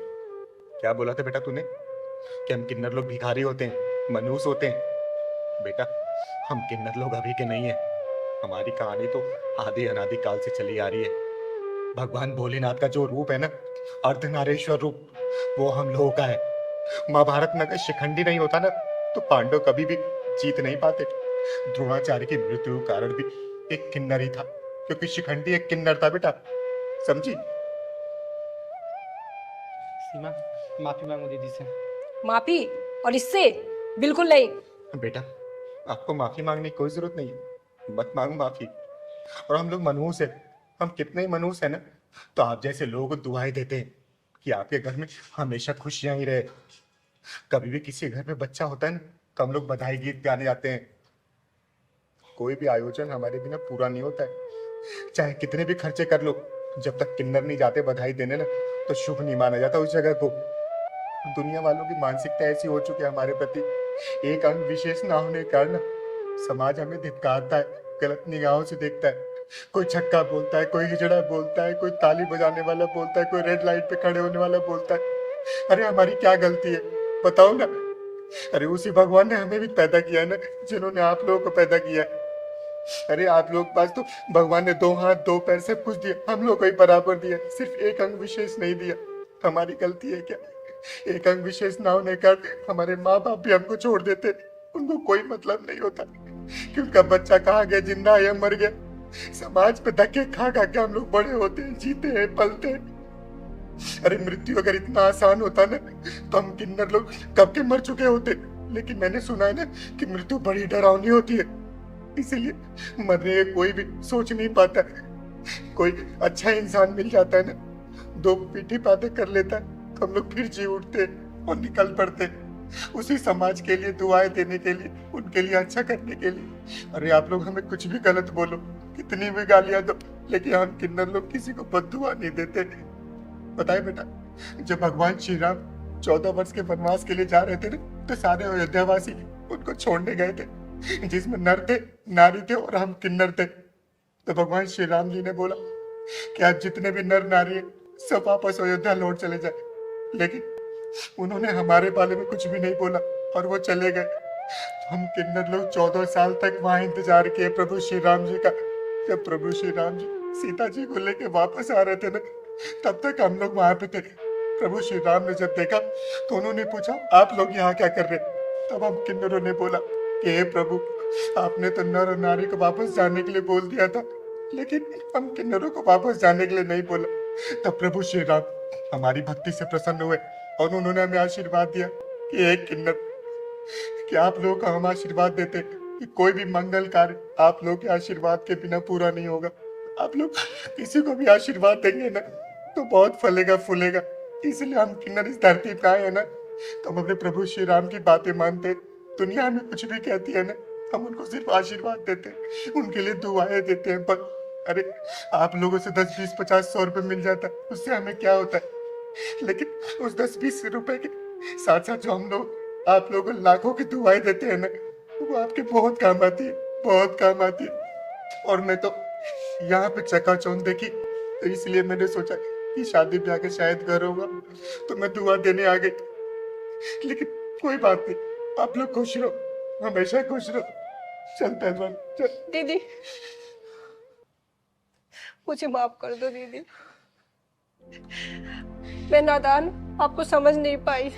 क्या बोला था बेटा तूने कि हम किन्नर लोग भिखारी होते हैं, मनहूस होते हैं? बेटा हम किन्नर लोग अभी के नहीं है, हमारी कहानी तो आदि अनादि काल से चली आ रही है। भगवान भोलेनाथ का जो रूप है ना, अर्धनारेश्वर रूप, वो हम लोगों का है। महाभारत में अगर शिखंडी नहीं होता ना, तो पांडव कभी भी जीत नहीं पाते। द्रोणाचार्य की मृत्यु कारण भी एक किन्नर ही था, क्योंकि शिखंडी एक किन्नर था बेटा, समझी? सीमा माफी मांगो दीदी से। माफी? और इससे? बिल्कुल नहीं। बेटा आपको माफी मांगने की कोई जरूरत नहीं है, मत मांगो माफी। और हम लोग मनहूस है, हम कितने ही मनहूस है ना, तो आप जैसे लोगों को दुआएं देते हैं कि आपके घर में हमेशा खुशियां ही रहे। कभी भी किसी घर में बच्चा होता है ना, तो हम लोग बधाई गीत गाने जाते हैं। कोई भी आयोजन हमारे बिना पूरा नहीं होता है, चाहे कितने भी खर्चे कर लो, जब तक किन्नर नहीं जाते बधाई देने ना, तो शुभ नहीं माना जाता उस जगह को। दुनिया वालों की मानसिकता ऐसी हो चुकी है हमारे प्रति, एक अंग विशेष ना होने के कारण समाज हमें धिक्कारता है, गलत निगाहों से देखता है। कोई छक्का बोलता है, कोई हिजड़ा बोलता है, कोई ताली बजाने वाला बोलता है, कोई रेड लाइट पे खड़े होने वाला बोलता है। अरे हमारी क्या गलती है बताओ ना? अरे उसी भगवान ने हमें भी पैदा किया ना, जिन्होंने आप लोगों को पैदा किया। अरे आप लोग पास तो भगवान ने 2 हाथ 2 पैर सब कुछ दिया, हम लोग को ही बराबर दिया, सिर्फ एक अंग विशेष नहीं दिया। हमारी गलती है क्या? एक अंग विशेष ना होने का हमारे माँ बाप भी हमको छोड़ देते, उनको कोई मतलब नहीं होता कि उनका बच्चा कहाँ गया, जिंदा है या मर गया। समाज पे धक्के खा खा के हम लोग बड़े होते हैं, जीते हैं, पलते हैं। अरे मृत्यु अगर इतना आसान होता ना तो हम किन्नर लोग कब के मर चुके होते। लेकिन मैंने सुना है ना कि मृत्यु बड़ी डरावनी होती है, इसीलिए मरने का कोई भी सोच नहीं पाता। कोई अच्छा इंसान मिल जाता है ना, दो पीठी बातें कर लेता है तो हम लोग फिर जी उठते और निकल पड़ते उसी समाज के लिए, दुआएं देने के लिए, उनके लिए अच्छा करने के लिए। अरे आप लोग हमें कुछ भी गलत बोलो, कितनी भी गालियां दो, लेकिन हम किन्नर लोग किसी को बद्दुआ नहीं देते। बताए बेटा, जब भगवान श्री राम 14 वर्ष के वनवास के लिए जा रहे थे ना, तो सारे अयोध्यावासी उनको छोड़ने गए थे, जिसमें नर थे, नारी थे और हम किन्नर थे। तो भगवान श्री राम जी ने बोला कि आप जितने भी नर नारी हैं सब वापस अयोध्या लौट चले जाए। लेकिन उन्होंने हमारे बारे में कुछ भी नहीं बोला और वो चले गए। हम किन्नर लोग 14 साल तक वहां इंतजार किए प्रभु श्री राम जी का। जब प्रभु श्री राम जी सीता जी को लेके वापस आ रहे थे ना, तब तक हम लोग वहां पे थे। प्रभु श्री राम ने जब देखा तो उन्होंने पूछा, आप लोग यहाँ क्या कर रहे? तब हम किन्नरों ने बोला कि हे प्रभु, आपने तो नर और नारी को वापस जाने के लिए बोल दिया था, लेकिन हम किन्नरों को वापस जाने के लिए नहीं बोला। तब प्रभु श्री राम हमारी भक्ति से प्रसन्न हुए और उन्होंने हमें आशीर्वाद दिया कि एक किन्नर, कि आप लोगों को हम आशीर्वाद देते कि कोई भी मंगल कार्य आप लोगों के आशीर्वाद के बिना पूरा नहीं होगा। आप लोग किसी को भी आशीर्वाद देंगे ना तो बहुत फलेगा फूलेगा। इसलिए हम किन्नर इस धरती पे आए हैं ना, तो हम अपने प्रभु श्री राम की बातें मानते। दुनिया हमें कुछ भी कहती है ना, हम उनको सिर्फ आशीर्वाद देते हैं, उनके लिए दुआएं देते हैं। पर अरे आप लोगों से 10, 20, 50, 100 रुपए मिल जाता है, उससे हमें क्या होता है? लेकिन उस 10, 20 रुपए के साथ साथ जो हम लोग आप लोगों को लाखों की दुआएं देते हैं ना, वो आपके बहुत काम आती है, बहुत काम आती है। और मैं तो यहाँ पे चकाचौंध देखी, तो इसलिए मैंने सोचा कि शादी ब्याह के शायद घर होगा तो मैं दुआ देने आ गई। लेकिन कोई बात नहीं, आप लोग खुश रहो, हमेशा खुश रहो। चल पहलवान चल। दीदी मुझे माफ कर दो दीदी, मैं नादान आपको समझ नहीं पाई।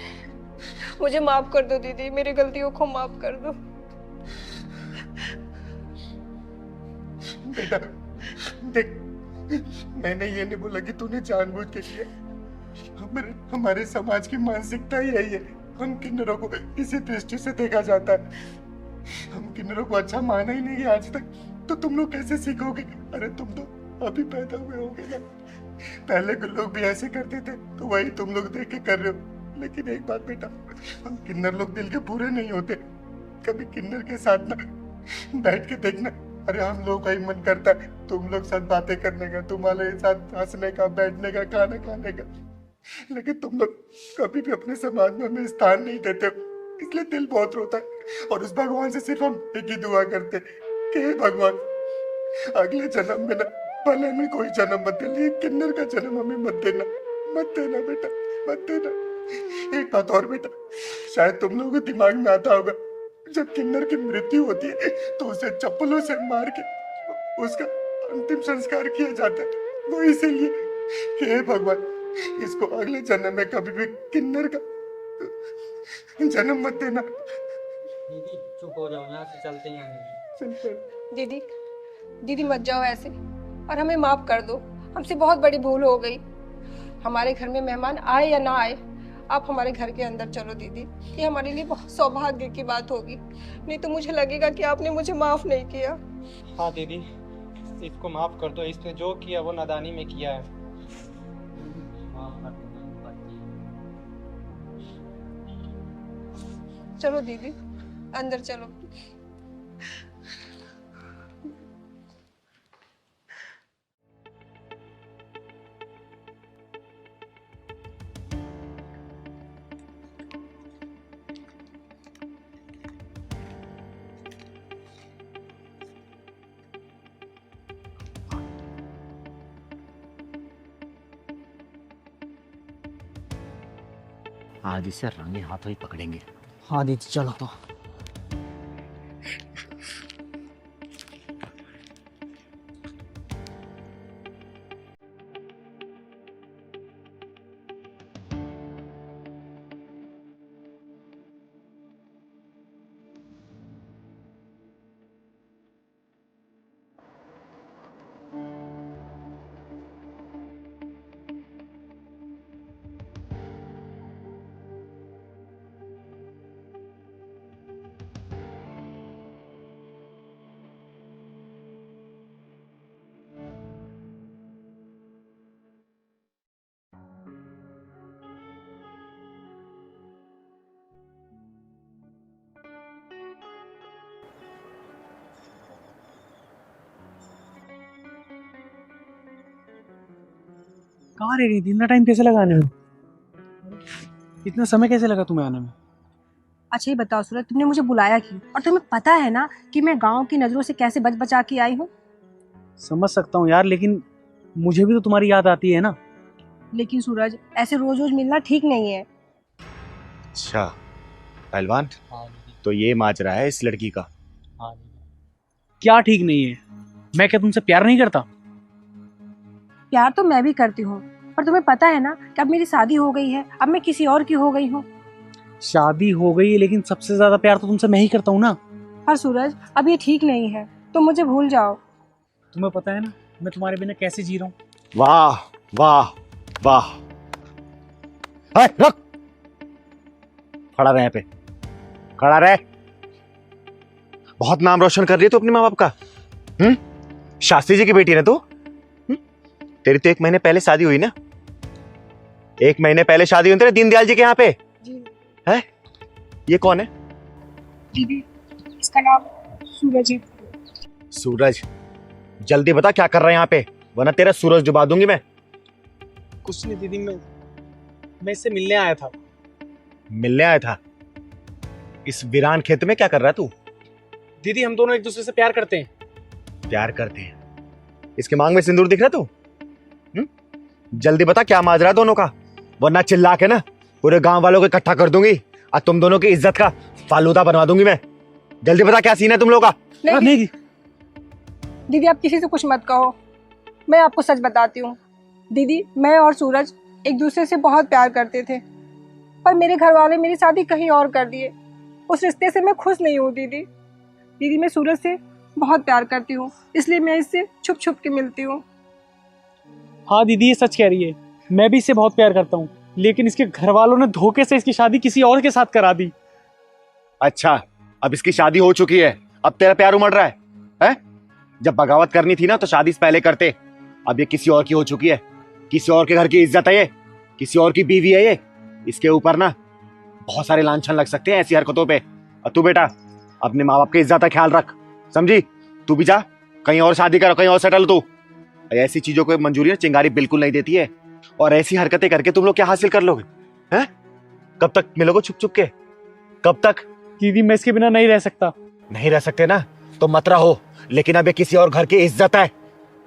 मुझे माफ कर दो दीदी, मेरी गलतियों को माफ कर दो। बेटा देख, मैंने ये नहीं बोला कि तूने जानबूझ के किया। हमारे समाज की मानसिकता ही यही है, हम किन्नरों को इसी दृष्टि से देखा जाता है। हम किन्नरों को अच्छा माना ही नहीं है आज तक, तो तुम लोग कैसे सीखोगे? अरे तुम तो अभी पैदा हुए होगे ना, पहले के लोग भी ऐसे करते थे, तो वही तुम लोग देख के कर रहे हो। लेकिन एक बात बेटा, हम किन्नर लोग दिल के बुरे नहीं होते। कभी किन्नर के साथ ना बैठ के देखना, अरे हम लोगों का ही मन करता है तुम लोग साथ बातें करने का, तुम्हारे साथ हंसने का, बैठने का, खाना खाने का। लेकिन तुम लोग कभी भी अपने समाज में हमें स्थान नहीं देते हो, इसलिए दिल बहुत रोता है। और उस भगवान से सिर्फ हम एक ही दुआ करते कि हे भगवान, अगले जन्म में ना भले में कोई जन्म मत दे, लेकिन किन्नर का जन्म हमें मत देना, मत देना बेटा, मत देना। एक बात और बेटा, शायद तुम लोगों के दिमाग में आता होगा, जब किन्नर की मृत्यु होती है तो उसे चप्पलों से मार के उसका अंतिम संस्कार किया जाता है। वो इसीलिए कि हे भगवान, इसको अगले जन्म में कभी भी किन्नर का जन्म मत देना। दीदी चुप हो जाओ, यहाँ से चलते हैं। दीदी दीदी मत जाओ ऐसे, और हमें माफ कर दो, हमसे बहुत बड़ी भूल हो गई। हमारे घर में मेहमान आए या ना आए, आप हमारे घर के अंदर चलो दीदी, ये हमारे लिए बहुत सौभाग्य की बात होगी। नहीं तो मुझे लगेगा कि आपने मुझे माफ नहीं किया। हाँ दीदी, इसको माफ कर दो, इसने जो किया वो नादानी में किया है। चलो दीदी अंदर चलो। आज इसे रंगे हाथों ही पकड़ेंगे। हाँ दीदी चलो तो। कहाँ रह गई थी? इतना टाइम कैसे लगा आने में? इतना समय कैसे लगा तुम्हें आने में? अच्छा ये बताओ सूरज, तुमने मुझे बुलाया क्यों? और तुम्हें पता है ना कि मैं गांव की नजरों से कैसे बच बचा के आई हूँ। समझ सकता हूँ यार, लेकिन मुझे भी तो तुम्हारी याद आती है ना। लेकिन सूरज, ऐसे रोज रोज मिलना ठीक नहीं है। अच्छा पहलवान, तो ये माजरा है इस लड़की का। क्या ठीक नहीं है? मैं क्या तुमसे प्यार नहीं करता? प्यार तो मैं भी करती हूँ, पर तुम्हें पता है ना कि अब मेरी शादी हो गई है, अब मैं किसी और की हो गई हूँ। शादी हो गई है, लेकिन सबसे ज्यादा प्यार तो तुमसे मैं ही करता हूँ ना। पर सूरज, अब ये ठीक नहीं है, तुम मुझे भूल जाओ। तुम्हें पता है ना मैं तुम्हारे बिना कैसे जी रहा हूँ। वाह वाह वाह। रख, खड़ा रहे पे, खड़ा रहे। बहुत नाम रोशन कर रही है तू अपने माँ बाप का। शास्त्री जी की बेटी है ना तू? तेरी तो 1 महीने पहले शादी हुई ना? 1 महीने पहले शादी हुई तेरे दीनदयाल जी के यहाँ पे है? ये कौन है? दीदी, इसका नाम सूरज है। सूरज? जल्दी बता क्या कर रहा है यहाँ पे, वरना तेरा सूरज डुबा दूंगी मैं। कुछ नहीं दीदी, मैं इससे मिलने आया था। मिलने आया था? इस वीरान खेत में क्या कर रहा है तू? दीदी हम दोनों एक दूसरे से प्यार करते हैं। प्यार करते हैं? इसके मांग में सिंदूर दिख रहा तू? जल्दी बता क्या माजरा दोनों का, वरना चिल्ला के ना पूरे गांव वालों को इकट्ठा कर दूंगी और तुम दोनों की इज्जत का फालूदा बनवा दूंगी मैं। जल्दी बता क्या सीन है तुम लोगों का। नहीं दीदी, आप किसी से कुछ मत कहो, मैं आपको सच बताती हूँ। दीदी, मैं और सूरज एक दूसरे से बहुत प्यार करते थे, पर मेरे घर वाले मेरी शादी कहीं और कर दिए। उस रिश्ते से मैं खुश नहीं हूँ दीदी। दीदी, मैं सूरज से बहुत प्यार करती हूँ, इसलिए मैं इससे छुप छुप के मिलती हूँ। हाँ दीदी, ये सच कह रही है, मैं भी इससे बहुत प्यार करता हूँ, लेकिन इसके घर वालों ने धोखे से इसकी शादी किसी और के साथ करा दी। अच्छा, अब इसकी शादी हो चुकी है, अब तेरा प्यार उमड़ रहा है? जब बगावत करनी थी ना तो शादी से पहले करते। अब ये किसी और की हो चुकी है, किसी और के घर की इज्जत है ये, किसी और की बीवी है ये। इसके ऊपर ना बहुत सारे लांछन लग सकते हैं ऐसी हरकतों पे। और तू बेटा अपने माँ बाप की इज्जत का ख्याल रख, समझी? तू भी जा कहीं और शादी कर, कहीं और सेटल। तू ऐसी चीजों को मंजूरी ना चिंगारी बिल्कुल नहीं देती है। और ऐसी हरकतें करके तुम लोग क्या हासिल कर लोगे? हैं? कब तक मिलोगे छुप छुप के? कब तक? दीदी मैं इसके बिना नहीं रह सकता। नहीं रह सकते ना तो मत रहो, लेकिन अब ये किसी और घर की इज्जत है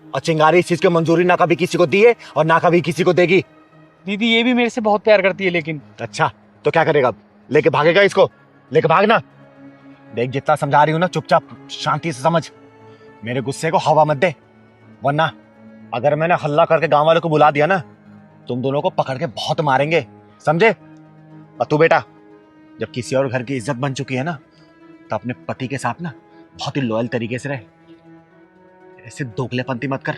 और चिंगारी इस चीज की मंजूरी ना कभी किसी को दी है और ना कभी किसी को देगी। दीदी ये भी मेरे से बहुत प्यार करती है, लेकिन अच्छा तो क्या करेगा अब? लेके भागेगा इसको? लेके भागना। देख जितना समझा रही हूँ ना, चुपचाप शांति से समझ, मेरे गुस्से को हवा मत दे, वरना अगर मैंने हल्ला करके गांव वालों को बुला दिया ना, तुम दोनों को पकड़ के बहुत मारेंगे, समझे? और तू बेटा जब किसी और घर की इज्जत बन चुकी है ना, तो अपने पति के साथ ना बहुत ही लॉयल तरीके से रहे, ऐसे दोगलेपंती मत कर,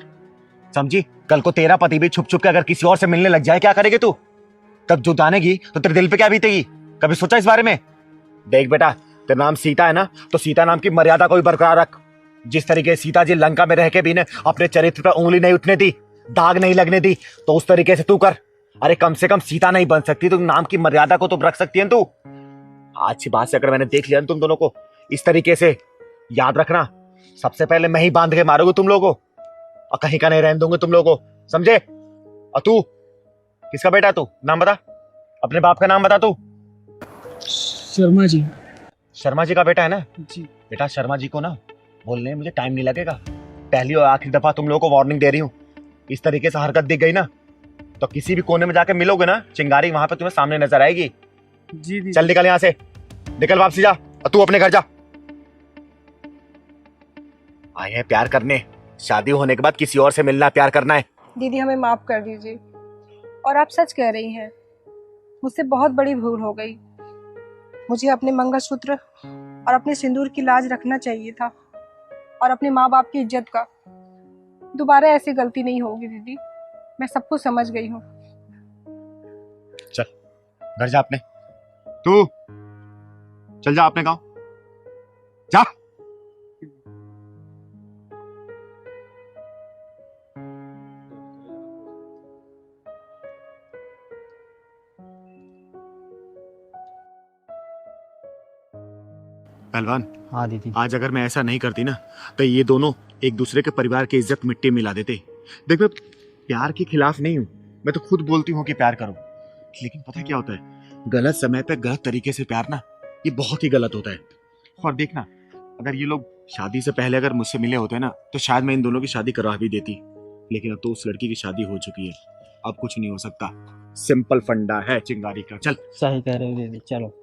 समझी? कल को तेरा पति भी छुप छुप के अगर किसी और से मिलने लग जाए, क्या करेगी तू? तब जुटानेगी तो तेरे दिल पे क्या बीतेगी? कभी सोचा इस बारे में? देख बेटा, तेरा नाम सीता है ना, तो सीता नाम की मर्यादा को भी बरकरार रख। जिस तरीके से सीता जी लंका में रह के भी ने अपने चरित्र पर उंगली नहीं उठने दी, दाग नहीं लगने दी, तो उस तरीके से तू कर। अरे कम से कम सीता नहीं बन सकती तो नाम की मर्यादा को तो रख सकती है तू। आज की बात से अगर मैंने देख लिया तुम दोनों को इस तरीके से, याद रखना सबसे पहले मैं ही बांध के मारूंगा तुम लोगों को और कहीं का नहीं रहने दूंगा तुम लोगों को, समझे? और तू किसका बेटा है? तू नाम बता, अपने बाप का नाम बता। तू शर्मा जी। शर्मा जी का बेटा है ना? जी। बेटा शर्मा जी को ना बोलने में मुझे टाइम नहीं लगेगा। पहली और आखिरी दफा तुम लोगों को वार्निंग दे रही हूँ, इस तरीके से हरकत दिख गई ना तो किसी भी कोने में जाके मिलोगे ना, चिंगारी वहां पे तुम्हें सामने नजर आएगी। जी। चल निकल यहाँ से, निकल वापसी जा, और तू अपने घर जा। आए हैं प्यार करने, शादी होने के बाद किसी और से मिलना प्यार करना है। दीदी हमें माफ कर दीजिए, और आप सच कह रही हैं, मुझसे बहुत बड़ी भूल हो गई। मुझे अपने मंगलसूत्र और अपने सिंदूर की लाज रखना चाहिए था, और अपने माँ बाप की इज्जत का। दोबारा ऐसी गलती नहीं होगी दीदी, मैं सब कुछ समझ गई हूँ। चल घर जा अपने, तू चल जा अपने गांव जा। पहलवान, हाँ दीदी। आज अगर मैं ऐसा नहीं करती ना तो ये दोनों एक दूसरे के परिवार की इज्जत मिट्टी मिला देते। देख मैं प्यार के खिलाफ नहीं हूँ, मैं तो खुद बोलती हूँ कि प्यार करो, लेकिन पता है क्या होता है, गलत समय पे गलत तरीके से प्यार ना, ये बहुत ही गलत होता है। और देखना, अगर ये लोग शादी से पहले अगर मुझसे मिले होते ना, तो शायद मैं इन दोनों की शादी करवा भी देती, लेकिन अब तो उस लड़की की शादी हो चुकी है, अब कुछ नहीं हो सकता। सिंपल फंडा है चिंगारी का। चल। सही कह रहे हो दीदी, चलो।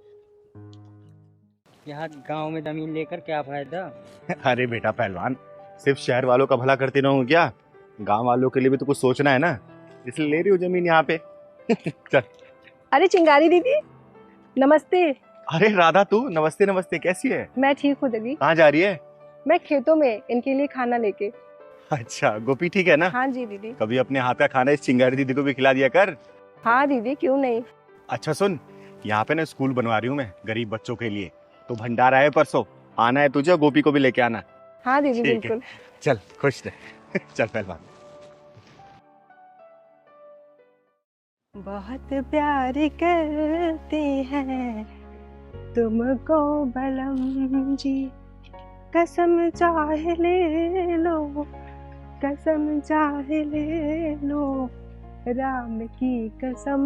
यहाँ गांव में जमीन लेकर क्या फायदा? अरे बेटा पहलवान, सिर्फ शहर वालों का भला करते रहूं क्या? गांव वालों के लिए भी तो कुछ सोचना है ना, इसलिए ले रही हूँ जमीन यहाँ पे। चल। अरे चिंगारी दीदी, नमस्ते। अरे राधा, तू नमस्ते नमस्ते, कैसी है? मैं ठीक हूँ दीदी। कहाँ जा रही है? मैं खेतों में इनके लिए खाना लेके। अच्छा, गोपी ठीक है ना? हाँ जी दीदी। कभी अपने हाथ का खाना इस चिंगारी दीदी को भी खिला दिया कर। हाँ दीदी, क्यों नहीं। अच्छा सुन, यहाँ पे ना स्कूल बनवा रही हूँ मैं गरीब बच्चों के लिए, तो भंडारा है परसों, आना है तुझे, गोपी को भी लेके आना। हाँ दीदी ठीक है। बिल्कुल। चल खुश रह। चल पहलवान। बहुत प्यार करते हैं तुमको बलम जी, कसम चाहे ले लो, कसम चाहे ले लो, राम की कसम।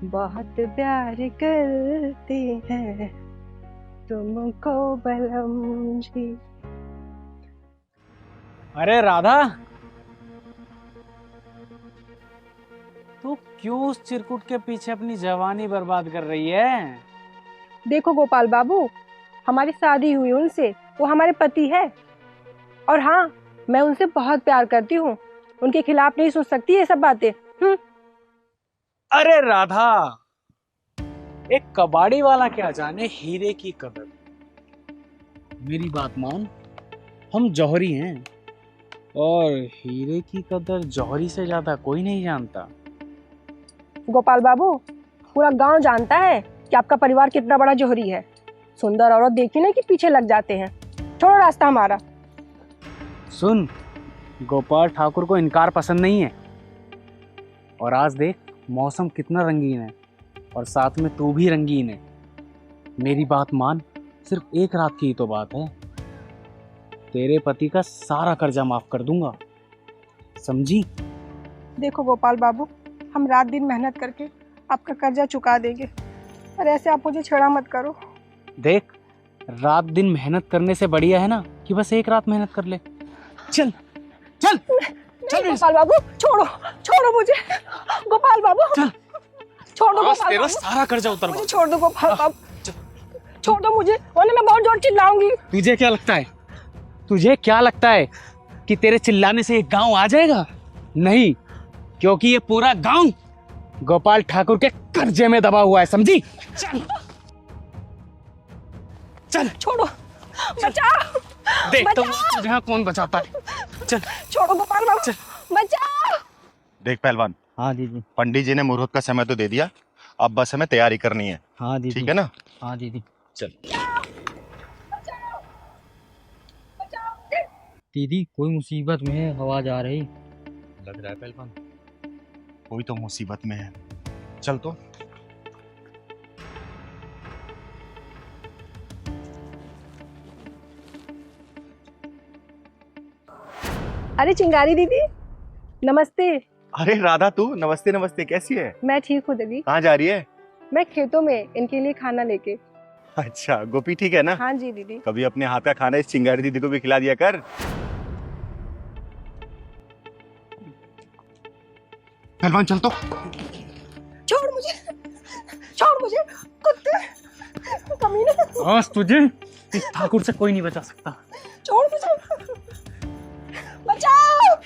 बहुत प्यार करते हैं तुमको बलम जी। अरे राधा, तू क्यों उस चिरकुट के पीछे अपनी जवानी बर्बाद कर रही है? देखो गोपाल बाबू, हमारी शादी हुई उनसे, वो हमारे पति है, और हाँ, मैं उनसे बहुत प्यार करती हूँ, उनके खिलाफ नहीं सोच सकती ये सब बातें। अरे राधा, एक कबाड़ी वाला क्या जाने हीरे की कदर। मेरी बात मान, हम जौहरी हैं, और हीरे की कदर जौहरी से ज्यादा कोई नहीं जानता। गोपाल बाबू, पूरा गांव जानता है कि आपका परिवार कितना बड़ा जौहरी है। सुंदर औरत देखी ना कि पीछे लग जाते हैं। छोड़ो रास्ता हमारा। सुन, गोपाल ठाकुर को इनकार पसंद नहीं है, और आज देख मौसम कितना रंगीन है, और साथ में तू भी रंगीन है। मेरी बात मान, सिर्फ एक रात की ही तो बात है, तेरे पति का सारा कर्जा माफ कर दूंगा, समझी? देखो गोपाल बाबू, हम रात दिन मेहनत करके आपका कर्जा चुका देंगे, और ऐसे आप मुझे छेड़ा मत करो। देख, रात दिन मेहनत करने से बढ़िया है ना कि बस एक रात मेहनत कर ले। चल चल चल गोपाल बाबू, छोड़ो छोड़ो मुझे। गोपाल बाबू चल, छोड़ दो गोपाल तेरा बाबू, सारा कर्जा उतर मुझे छोड़ दो गोपाल बाबू, छोड़ दो मुझे, वरना मैं बहुत जोर चिल्लाऊंगी। तुझे क्या लगता है, तुझे क्या लगता है कि तेरे चिल्लाने से एक गांव आ जाएगा? नहीं, क्योंकि ये पूरा गांव गोपाल ठाकुर के कर्जे में दबा हुआ है, समझी? चल चल, छोड़ो, बचाओ, देख तो बचाओ। तुझे यहाँ कौन बचाता है। चल छोड़ो गोपाल बाबू, बचाओ। देख पहलवान। हाँ दीदी। पंडित जी ने मुहूर्त का समय तो दे दिया, अब बस हमें तैयारी करनी है। हाँ दीदी। ठीक है ना? हाँ दीदी। चल। दीदी, कोई मुसीबत में है, आवाज आ रही। लग रहा है पहलवान कोई तो मुसीबत में है। चल तो। अरे चिंगारी दीदी, नमस्ते। अरे राधा, तू नमस्ते नमस्ते, कैसी है? मैं ठीक हूँ दीदी। कहाँ जा रही है? मैं खेतों में इनके लिए खाना लेके। अच्छा, गोपी ठीक है ना? हाँ जी दीदी। कभी अपने हाथ का खाना इस चिंगारी दीदी को भी खिला दिया कर। पहलवान चल तो। छोड़ मुझे, छोड़ मुझे, कुत्ते, कमीने। आज तुझे इस ठाकुर से कोई नहीं बचा सकता। छोड़ मुझे, बचाओ।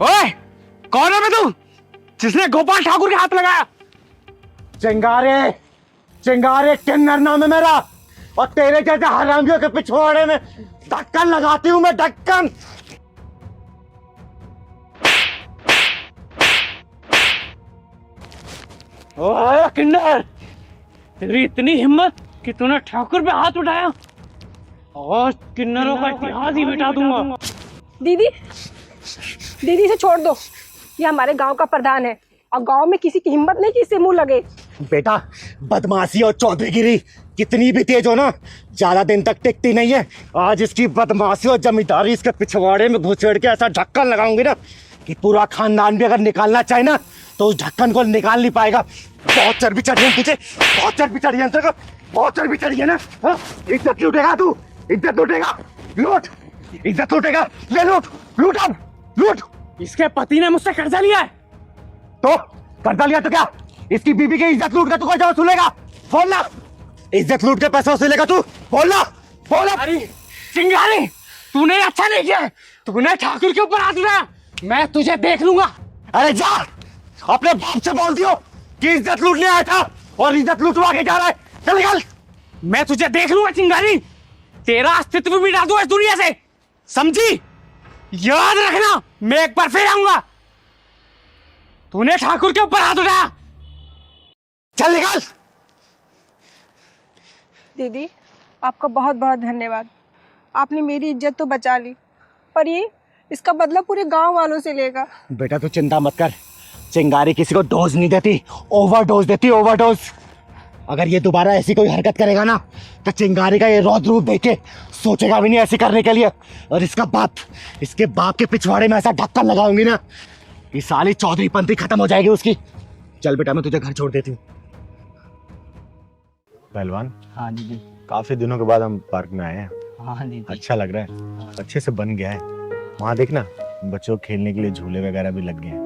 ओए, कौन है बे तू, जिसने गोपाल ठाकुर के हाथ लगाया? चिंगारे, चिंगारे किन्नर नाम है मेरा, और तेरे जैसे हरामियों के पिछवाड़े में ढक्कन लगाती हूँ मैं, ढक्कन। ओए किन्नर, तेरी इतनी हिम्मत कि तूने ठाकुर पे हाथ उठाया? और किन्नरों का इतिहास ही मिटा दूंगा। दीदी, दीदी से छोड़ दो, ये हमारे गांव का प्रधान है, और गांव में किसी की हिम्मत नहीं कि इससे मुंह लगे। बेटा बदमाशी और चौधरीगिरी कितनी भी तेज हो ना, ज्यादा दिन तक टिकती नहीं है। आज इसकी बदमाशी और जमींदारी इसके पिछवाड़े में घुसेड़ के ऐसा ढक्कन लगाऊंगी ना कि पूरा खानदान भी अगर निकालना चाहे ना तो उस ढक्कन को निकाल नहीं पाएगा। बहुत चर्बी चढ़ी है तुझे, बहुत चर्बी चढ़ी है तेरे को, बहुत चर्बी चढ़ी है ना। हाँ? इज्जत लूटेगा तू, इज्जत लूटेगा, लूट, इज्जत लूटेगा, ले लूट, लूट अब, लूट। इसके पति ने मुझसे कर्जा लिया है। तो कर्जा लिया तो क्या, इसकी बीबी की इज्जत लूट के तू कर्जा वसूलेगा? बोलना, इज्जत लूट के पैसा वसूलेगा तू? बोलना, बोला। अरे चिंगारी, तूने अच्छा नहीं किया, तूने ठाकुर के ऊपर हाथ उठाया, मैं तुझे देख लूंगा। अरे जा, अपने बाप से बोल दियो कि इज्जत लूटने आया था और इज्जत लूटवा के जा रहा है। चल निकल। मैं तुझे देख लूंगा चिंगारी, तेरा अस्तित्व मिटा दूं इस दुनिया से, समझी? याद रखना, मैं एक बार फिर आऊंगा। तूने ठाकुर के ऊपर हाथ उठाया। चल निकल। दीदी आपका बहुत बहुत धन्यवाद, आपने मेरी इज्जत तो बचा ली, पर ये इसका बदला पूरे गांव वालों से लेगा। बेटा तू चिंता मत कर, चिंगारी किसी को डोज नहीं देती, ओवरडोज देती, ओवरडोज। अगर ये दोबारा ऐसी कोई हरकत करेगा ना तो चिंगारी का ये रौद्र रूप देख के सोचेगा भी नहीं ऐसी करने के लिए। और इसका बाप, इसके बाप के पिछवाड़े में ऐसा ढक्कन लगाऊंगी ना कि साली चौधरी पंथी खत्म हो जाएगी उसकी। चल बेटा मैं तुझे घर छोड़ देती हूँ। पहलवान, हाँ दीदी। काफी दिनों के बाद हम पार्क में आए हैं। हाँ दीदी। अच्छा लग रहा है, अच्छे से बन गया है। वहाँ देखना बच्चों को खेलने के लिए झूले वगैरह भी लग गए हैं।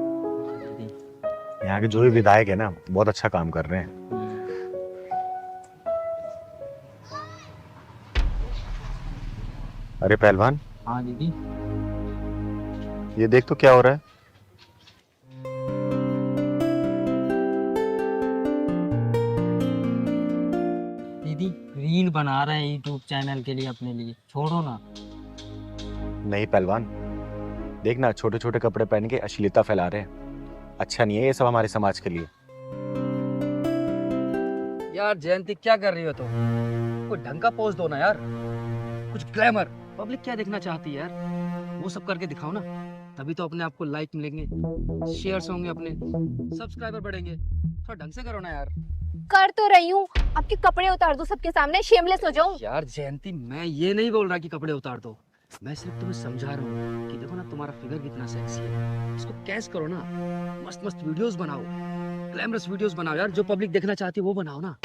यहाँ के जो भी विधायक है ना बहुत अच्छा काम कर रहे हैं। अरे पहलवान। हाँ दीदी। ये देख तो क्या हो रहा है। दीदी रील बना रहे हैं यूट्यूब चैनल के लिए अपने लिए, छोड़ो ना। नहीं पहलवान, देखना छोटे छोटे कपड़े पहन के अश्लीलता फैला रहे हैं। अच्छा नहीं है ये सब हमारे समाज के लिए। यार जयंती क्या कर रही हो तुम? कोई ढंग का पोज दो ना यार, कुछ ग्लैमर। पब्लिक क्या देखना चाहती है यार, वो सब करके दिखाओ ना, तभी तो अपने आप को लाइक मिलेंगे, शेयर्स होंगे, अपने सब्सक्राइबर बढ़ेंगे। थोड़ा ढंग से करो ना यार। कर तो रही हूँ, आपके कपड़े उतार दो सबके सामने, शेमलेस हो जाऊं। यार जयंती मैं ये नहीं बोल रहा कि कपड़े उतार दो, मैं सिर्फ तुम्हें समझा रहा हूँ कि देखो ना तुम्हारा फिगर कितना सेक्सी है, इसको कैच करो ना, मस्त मस्त वीडियोस बनाओ, ग्लैमरस वीडियोस बनाओ यार, जो पब्लिक देखना चाहती है वो बनाओ ना।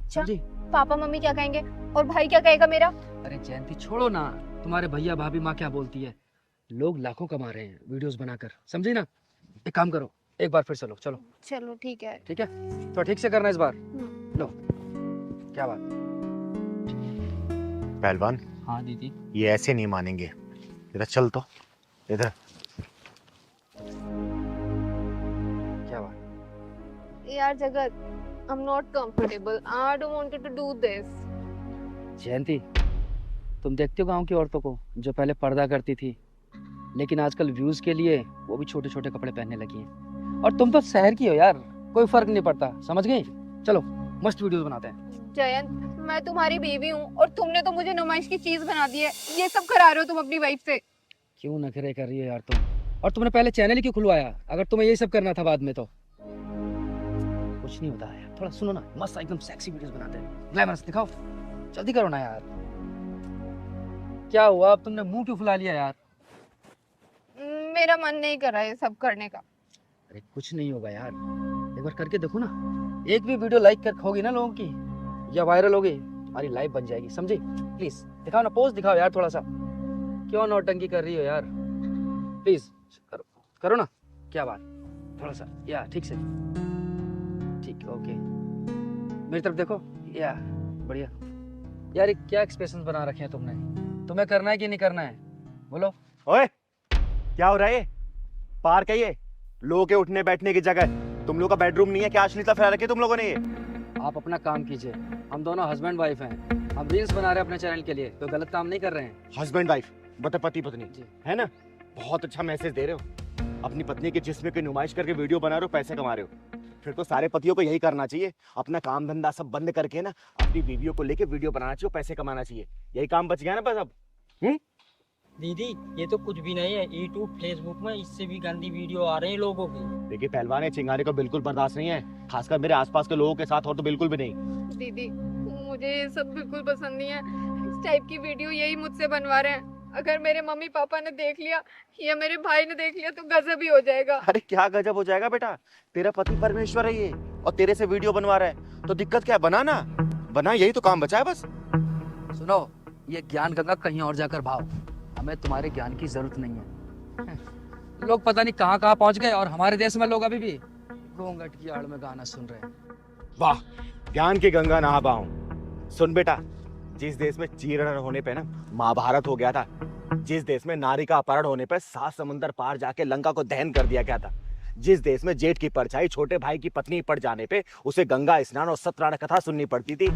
समझी? पापा मम्मी क्या कहेंगे और भाई क्या कहेगा मेरा? अरे जयंती छोड़ो ना, तुम्हारे भैया भाभी माँ क्या बोलती है, लोग लाखों कमा रहे हैं वीडियोस बनाकर, समझी ना? एक काम करो, एक बार फिर चलो चलो। चलो ठीक है। ठीक है, तो ठीक से करना इस बार। लो क्या बात। पहलवान। हाँ दीदी। ये ऐसे नहीं मानेंगे, इधर चल तो, इधर। क्या बात। यार जगत, I'm not comfortable. I don't want to do this. जयंती, तुम देखते हो गांव की औरतों को जो पहले पर्दा करती थी, लेकिन आजकल व्यूज के लिए वो भी छोटे छोटे कपड़े पहनने लगी हैं। और तुम तो शहर की हो यार, कोई फर्क नहीं पड़ता, समझ गई? चलो मस्त वीडियोस बनाते हैं। जयंत, मैं तुम्हारी बीवी हूँ और तुमने तो मुझे नुमाइश की चीज बना दी है, ये सब करा रहे हो तुम अपनी वाइफ से। क्यों नखरे कर रही हो यार तुम? और तुमने पहले चैनल ही क्यों खुलवाया अगर तुम्हें ये सब करना था बाद में? तो कुछ नहीं होता है, थोड़ा सुनो ना, मस्त एकदम सेक्सी वीडियोस बनाते हैं, ग्लैमरस दिखाओ, जल्दी करो ना यार। क्या हुआ, अब तुमने मुंह क्यों फुला लिया यार? मेरा मन नहीं कर रहा है सब करने का। अरे कुछ नहीं होगा यार, एक बार करके देखो ना, एक भी वीडियो लाइक कर होगी ना लोगों की या वायरल होगी, तुम्हारी लाइफ बन जाएगी, समझी? प्लीज दिखाओ ना, पोज दिखाओ यार थोड़ा सा। क्यों नौटंकी कर रही हो यार, प्लीज करो करो ना। क्या बात, थोड़ा सा या ठीक से, ठीक, ओके, मेरी तरफ देखो, या बढ़िया यार। क्या एक्सप्रेशंस बना रखे हैं तुमने, तुम्हें करना है कि नहीं करना है, बोलो। ओए क्या हो रहा है? पार्क है ये, लोगों के उठने बैठने की जगह, तुम लोग का बेडरूम नहीं है क्या? अश्लीलता फैला रखी है तुम लोगों ने ये। आप अपना काम कीजिए, हम दोनों हस्बैंड वाइफ हैं, हम रील्स बना रहे हैं अपने चैनल के लिए, कोई गलत काम नहीं कर रहे हैं। हस्बैंड वाइफ मतलब पति पत्नी है ना? बहुत अच्छा मैसेज दे रहे हो, अपनी पत्नी के जिस्म की नुमाइश करके वीडियो बना रहे हो, पैसे कमा रहे हो। फिर तो सारे पतियों को यही करना चाहिए, अपना काम धंधा सब बंद करके ना अपनी बीवियों को लेके वीडियो बनाना चाहिए, पैसे कमाना चाहिए। यही काम बच गया ना बस अब। दीदी ये तो कुछ भी नहीं है, यूट्यूब फेसबुक में इससे भी गंदी वीडियो आ रहे हैं लोगों की। देखिए पहलवान, ये चिंगारी को बिल्कुल बर्दाश्त नहीं है, खासकर मेरे आसपास के लोगों के साथ और तो बिल्कुल भी नहीं। दीदी मुझे ये सब बिल्कुल पसंद नहीं है। इस टाइप की वीडियो यही मुझसे बनवा रहे हैं। अगर मेरे मम्मी पापा ने देख लिया या मेरे भाई ने देख लिया तो गजब ही हो जाएगा। अरे क्या गजब हो जाएगा बेटा, तेरा पति परमेश्वर है ये, और तेरे से वीडियो बनवा रहा है, तो दिक्कत क्या है? बना ना, बना, यही तो काम बचा है बस। सुनो, ये ज्ञान गंगा कहीं और जाकर भाव, हमें तुम्हारे ज्ञान की जरूरत नहीं है। लोग पता नहीं कहाँ कहाँ पहुँच गए और हमारे देश में लोग अभी भी घूंघट की आड़ में गाना सुन रहे हैं। वाह, ज्ञान की गंगा नहा पाऊं। सुन बेटा, जिस देश में चीरण होने पे ना महाभारत हो गया था, जिस देश में नारी का अपहरण होने पे 7 समुंदर पार जाके लंका को दहन कर दिया गया था, जिस देश में जेठ की परछाई छोटे भाई की पत्नी पड़ जाने पे उसे गंगा स्नान और सत्यनारायण कथा सुननी पड़ती थी,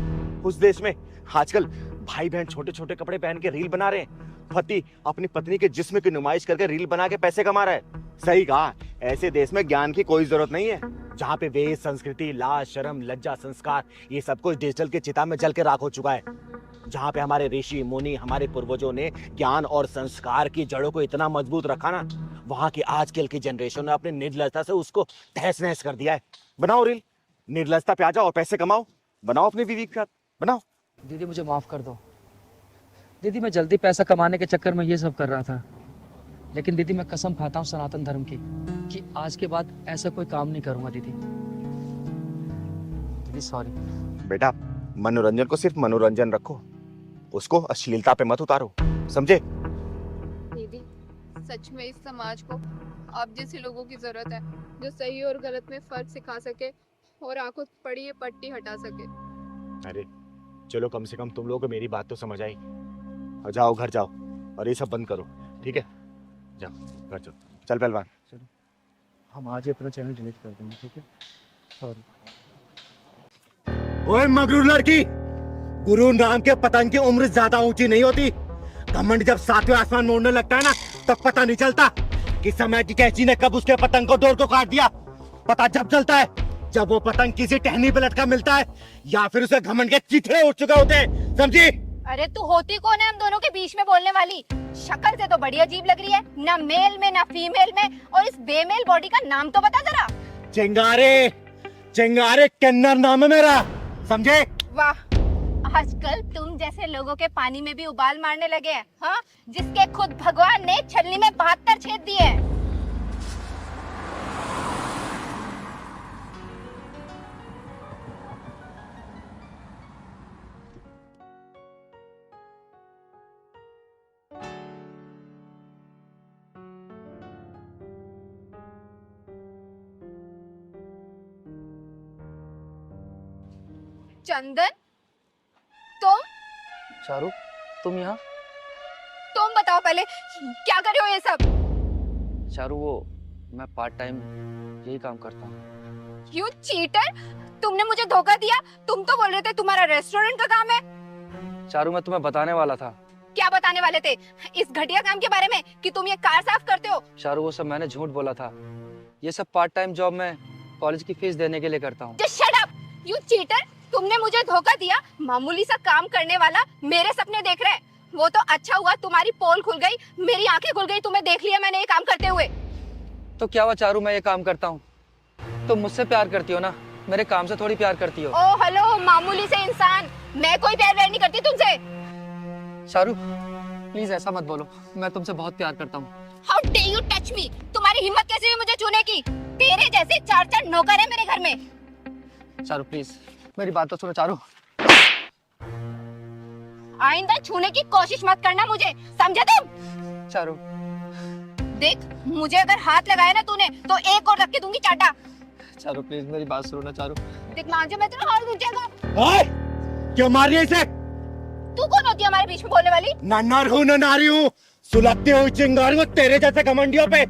उस देश में आजकल भाई बहन छोटे छोटे कपड़े पहन के रील बना रहे हैं, पति अपनी पत्नी के जिस्म की नुमाइश करके रील बना के पैसे कमा रहा है। सही कहा, ऐसे देश में ज्ञान की कोई जरूरत नहीं है, जहाँ पे वेद, संस्कृति, लाज, शर्म, लज्जा, संस्कार ये सब कुछ डिजिटल की चिता में जल के राख हो चुका है, जहाँ पे हमारे ऋषि मुनि, हमारे पूर्वजों ने ज्ञान और संस्कार की जड़ों को इतना मजबूत रखा ना, वहाँ की आजकल की जनरेशन ने अपनी निर्लजता से उसको तहस नहस कर दिया है। बनाओ रील, निर्लजता पे आ जाओ और पैसे कमाओ, बनाओ अपनी बीवी के साथ, बनाओ। दीदी मुझे माफ कर दो। दीदी मैं जल्दी पैसा कमाने के चक्कर में ये सब कर रहा था, लेकिन दीदी मैं कसम खाता हूँ सनातन धर्म की कि आज के बाद ऐसा कोई काम नहीं करूंगा। दीदी दीदी सॉरी। बेटा, मनोरंजन को सिर्फ मनोरंजन रखो, उसको अश्लीलता पे मत उतारो, समझे? दीदी सच में इस समाज को आप जैसे लोगों की जरूरत है, जो सही और गलत में फर्क सिखा सके और आंखों पड़ी ये पट्टी हटा सके। अरे चलो, कम से कम तुम लोगों को मेरी बात तो समझ आई। जाओ घर जाओ और ये सब बंद करो, ठीक है? जाओ घर चलो। चल पहलवान, चलो हम आज ही अपना चैनल डिलीट कर देंगे, ठीक है? सॉरी। ओए मगरूर लड़की, गुरु नाम के पतंग की उम्र ज्यादा ऊंची नहीं होती। घमंड जब सातवें आसमान में उड़ने लगता है ना, तब पता नहीं चलता कि समय की कैंची ने कब उसके पतंग को डोर को काट दिया। पता जब चलता है जब वो पतंग किसी टहनी पे लटका मिलता है, या फिर उसे घमंड के चिथड़े उठ चुके होते हैं, समझी? अरे तू होती कौन है हम दोनों के बीच में बोलने वाली? शक्ल से तो बड़ी अजीब लग रही है, ना मेल में ना फीमेल में, और इस बेमेल बॉडी का नाम तो बता जरा। चिंगारे, चिंगारे किन्नर नाम है मेरा, समझे? वाह, आजकल तुम जैसे लोगों के पानी में भी उबाल मारने लगे हैं, हाँ? जिसके खुद भगवान ने छलनी में 72 छेद दिए हैं। चंदन, तुम? चारू, तुम यहाँ? तुम बताओ पहले, क्या कर रहे हो ये सब? चारू, वो मैं पार्ट टाइम यही काम करता हूँ। You cheater! तुमने मुझे धोखा दिया। तुम तो बोल रहे थे तुम्हारा रेस्टोरेंट का काम है। चारू, मैं तुम्हें बताने वाला था। क्या बताने वाले थे? इस घटिया काम के बारे में कि तुम ये कार साफ करते हो? चारू, वो सब मैंने झूठ बोला था। ये सब पार्ट टाइम जॉब मैं कॉलेज की फीस देने के लिए करता हूँ। Just shut up! You cheater! तुमने मुझे धोखा दिया। मामूली सा काम करने वाला मेरे सपने देख रहा है। वो तो अच्छा हुआ तुम्हारी पोल खुल गई, मेरी आंखें खुल गई, तुम्हें देख लिया मैंने ये काम करते हुए। तो क्या हुआ चारू, मैं ये काम करता हूँ। तुम मुझसे प्यार करती हो ना, मेरे काम से थोड़ी प्यार करती हो। ओ हेलो, मामूली से इंसान, मैं कोई प्यार व्यार नहीं करती तुमसे। चारू प्लीज ऐसा मत बोलो, मैं तुमसे बहुत प्यार करता हूँ। How dare you touch me? तुम्हारी हिम्मत कैसे हुई मुझे छूने की? तेरे जैसे 4 नौकर है मेरे घर में। चारू प्लीज मेरी बात तो सुनो। चारू, आइंदा छूने की कोशिश मत करना मुझे, समझे तुम? चारू देख, मुझे अगर हाथ लगाया ना तूने तो एक और रख के दूंगी चाटा। चारू प्लीज मेरी बात सुनो ना। चारू देख, मान जा मैं तेरा हाथ दूंगा। ओए, क्यों मार रही है इसे? तू कौन होती है हमारे बीच में बोलने वाली? नन्नर हूँ, नारी हूँ, सुलगती हुई चिंगारी हूँ तेरे जैसे घमंडियों पे।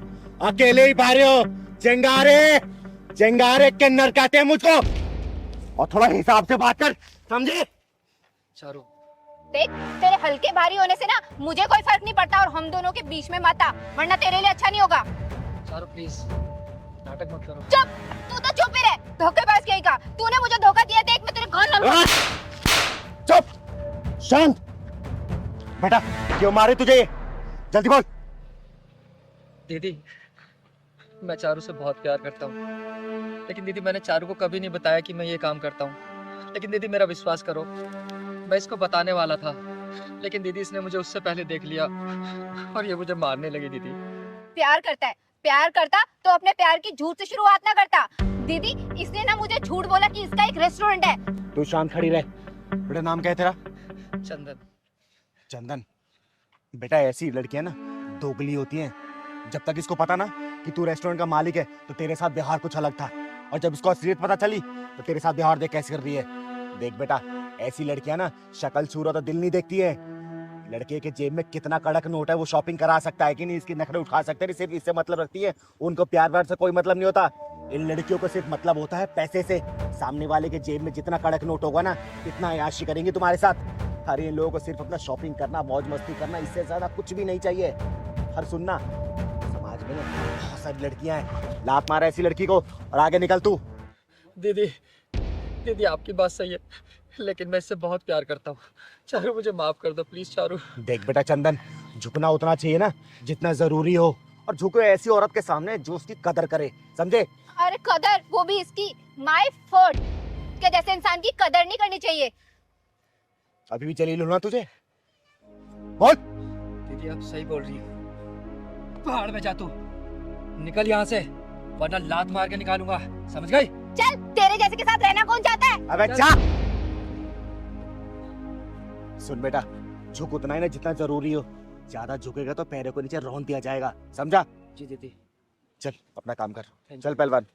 अकेले ही भारे हो, चिंगारे, चिंगारे किन्नर कहते हैं मुझको, और थोड़ा हिसाब से बात कर, समझे? चारू देख, तेरे हल्के भारी होने से ना मुझे कोई फर्क नहीं पड़ता, और हम दोनों के बीच में मत आ, वरना तेरे लिए अच्छा नहीं होगा। चारू प्लीज नाटक मत करो। चुप, तू तो चुप ही रह, धोखेबाज कहीं का। तूने मुझे धोखा दिया, देख मैं तेरे घर। चुप, शांत। बेटा, क्यों मारे तुझे? जल्दी बोल। दीदी मैं चारू से बहुत प्यार करता हूँ, लेकिन दीदी मैंने चारू को कभी नहीं बताया कि मैं ये काम करता हूँ। लेकिन दीदी मेरा विश्वास करो, मैं इसको बताने वाला था, लेकिन दीदी इसने मुझे उससे पहले देख लिया और ये मुझे मारने लगी। दीदी प्यार करता है, प्यार करता तो अपने प्यार की झूठ से शुरुआत ना करता। दीदी इसने ना मुझे झूठ बोला कि इसका एक रेस्टोरेंट है। तू शांत खड़ी रह। बेटा नाम क्या है तेरा? चंदन। चंदन बेटा, ऐसी लड़कियां ना दोगली होती हैं। जब तक इसको पता ना कि तू रेस्टोरेंट का मालिक है तो तेरे साथ व्यवहार कुछ अलग था, और जब इसको असलियत पता चली तो तेरे साथ व्यवहार देख कैसे कर रही है। देख बेटा, ऐसी लड़कियां ना शक्ल सूरत और दिल नहीं देखती है। लड़के के जेब में कितना कड़क नोट है वो शॉपिंग करा सकता है कि नहीं, इसकी नखरे उठा सकते हैं, सिर्फ इससे मतलब रखती है। उनको प्यार व्यार से कोई मतलब नहीं होता। इन लड़कियों को सिर्फ मतलब होता है पैसे से। सामने वाले के जेब में जितना कड़क नोट होगा ना, इतना याशी करेंगे तुम्हारे साथ। अरे इन लोगों को सिर्फ अपना शॉपिंग करना, मौज मस्ती करना, इससे ज्यादा कुछ भी नहीं चाहिए। हर सुनना, समाज में बहुत सारी लड़कियां हैं, लात मारा ऐसी लड़की को और आगे निकल तू। दीदी दीदी आपकी बात सही है, लेकिन मैं इससे बहुत प्यार करता हूँ। चारू मुझे माफ कर दो प्लीज। चारू देख बेटा चंदन, झुकना उतना चाहिए ना जितना जरूरी हो, और झुको ऐसी औरत के सामने जो उसकी कदर करे, समझे? अरे कदर वो भी इसकी माय फॉल्ट के जैसे इंसान की कदर नहीं करनी चाहिए। अभी भी चली लो ना तुझे, बोल। दीदी आप सही बोल रही हो। पहाड़ में जा तू, निकल यहाँ से वरना लात मार के निकालूंगा, समझ गई? चल, तेरे जैसे के साथ रहना कौन चाहता है? अबे जा। सुन बेटा, झुक उतना ही ना जितना जरूरी हो। ज्यादा झुकेगा तो पैरों को नीचे रौंद दिया जाएगा, समझा? जी दीदी। चल अपना काम कर, चल पहलवान।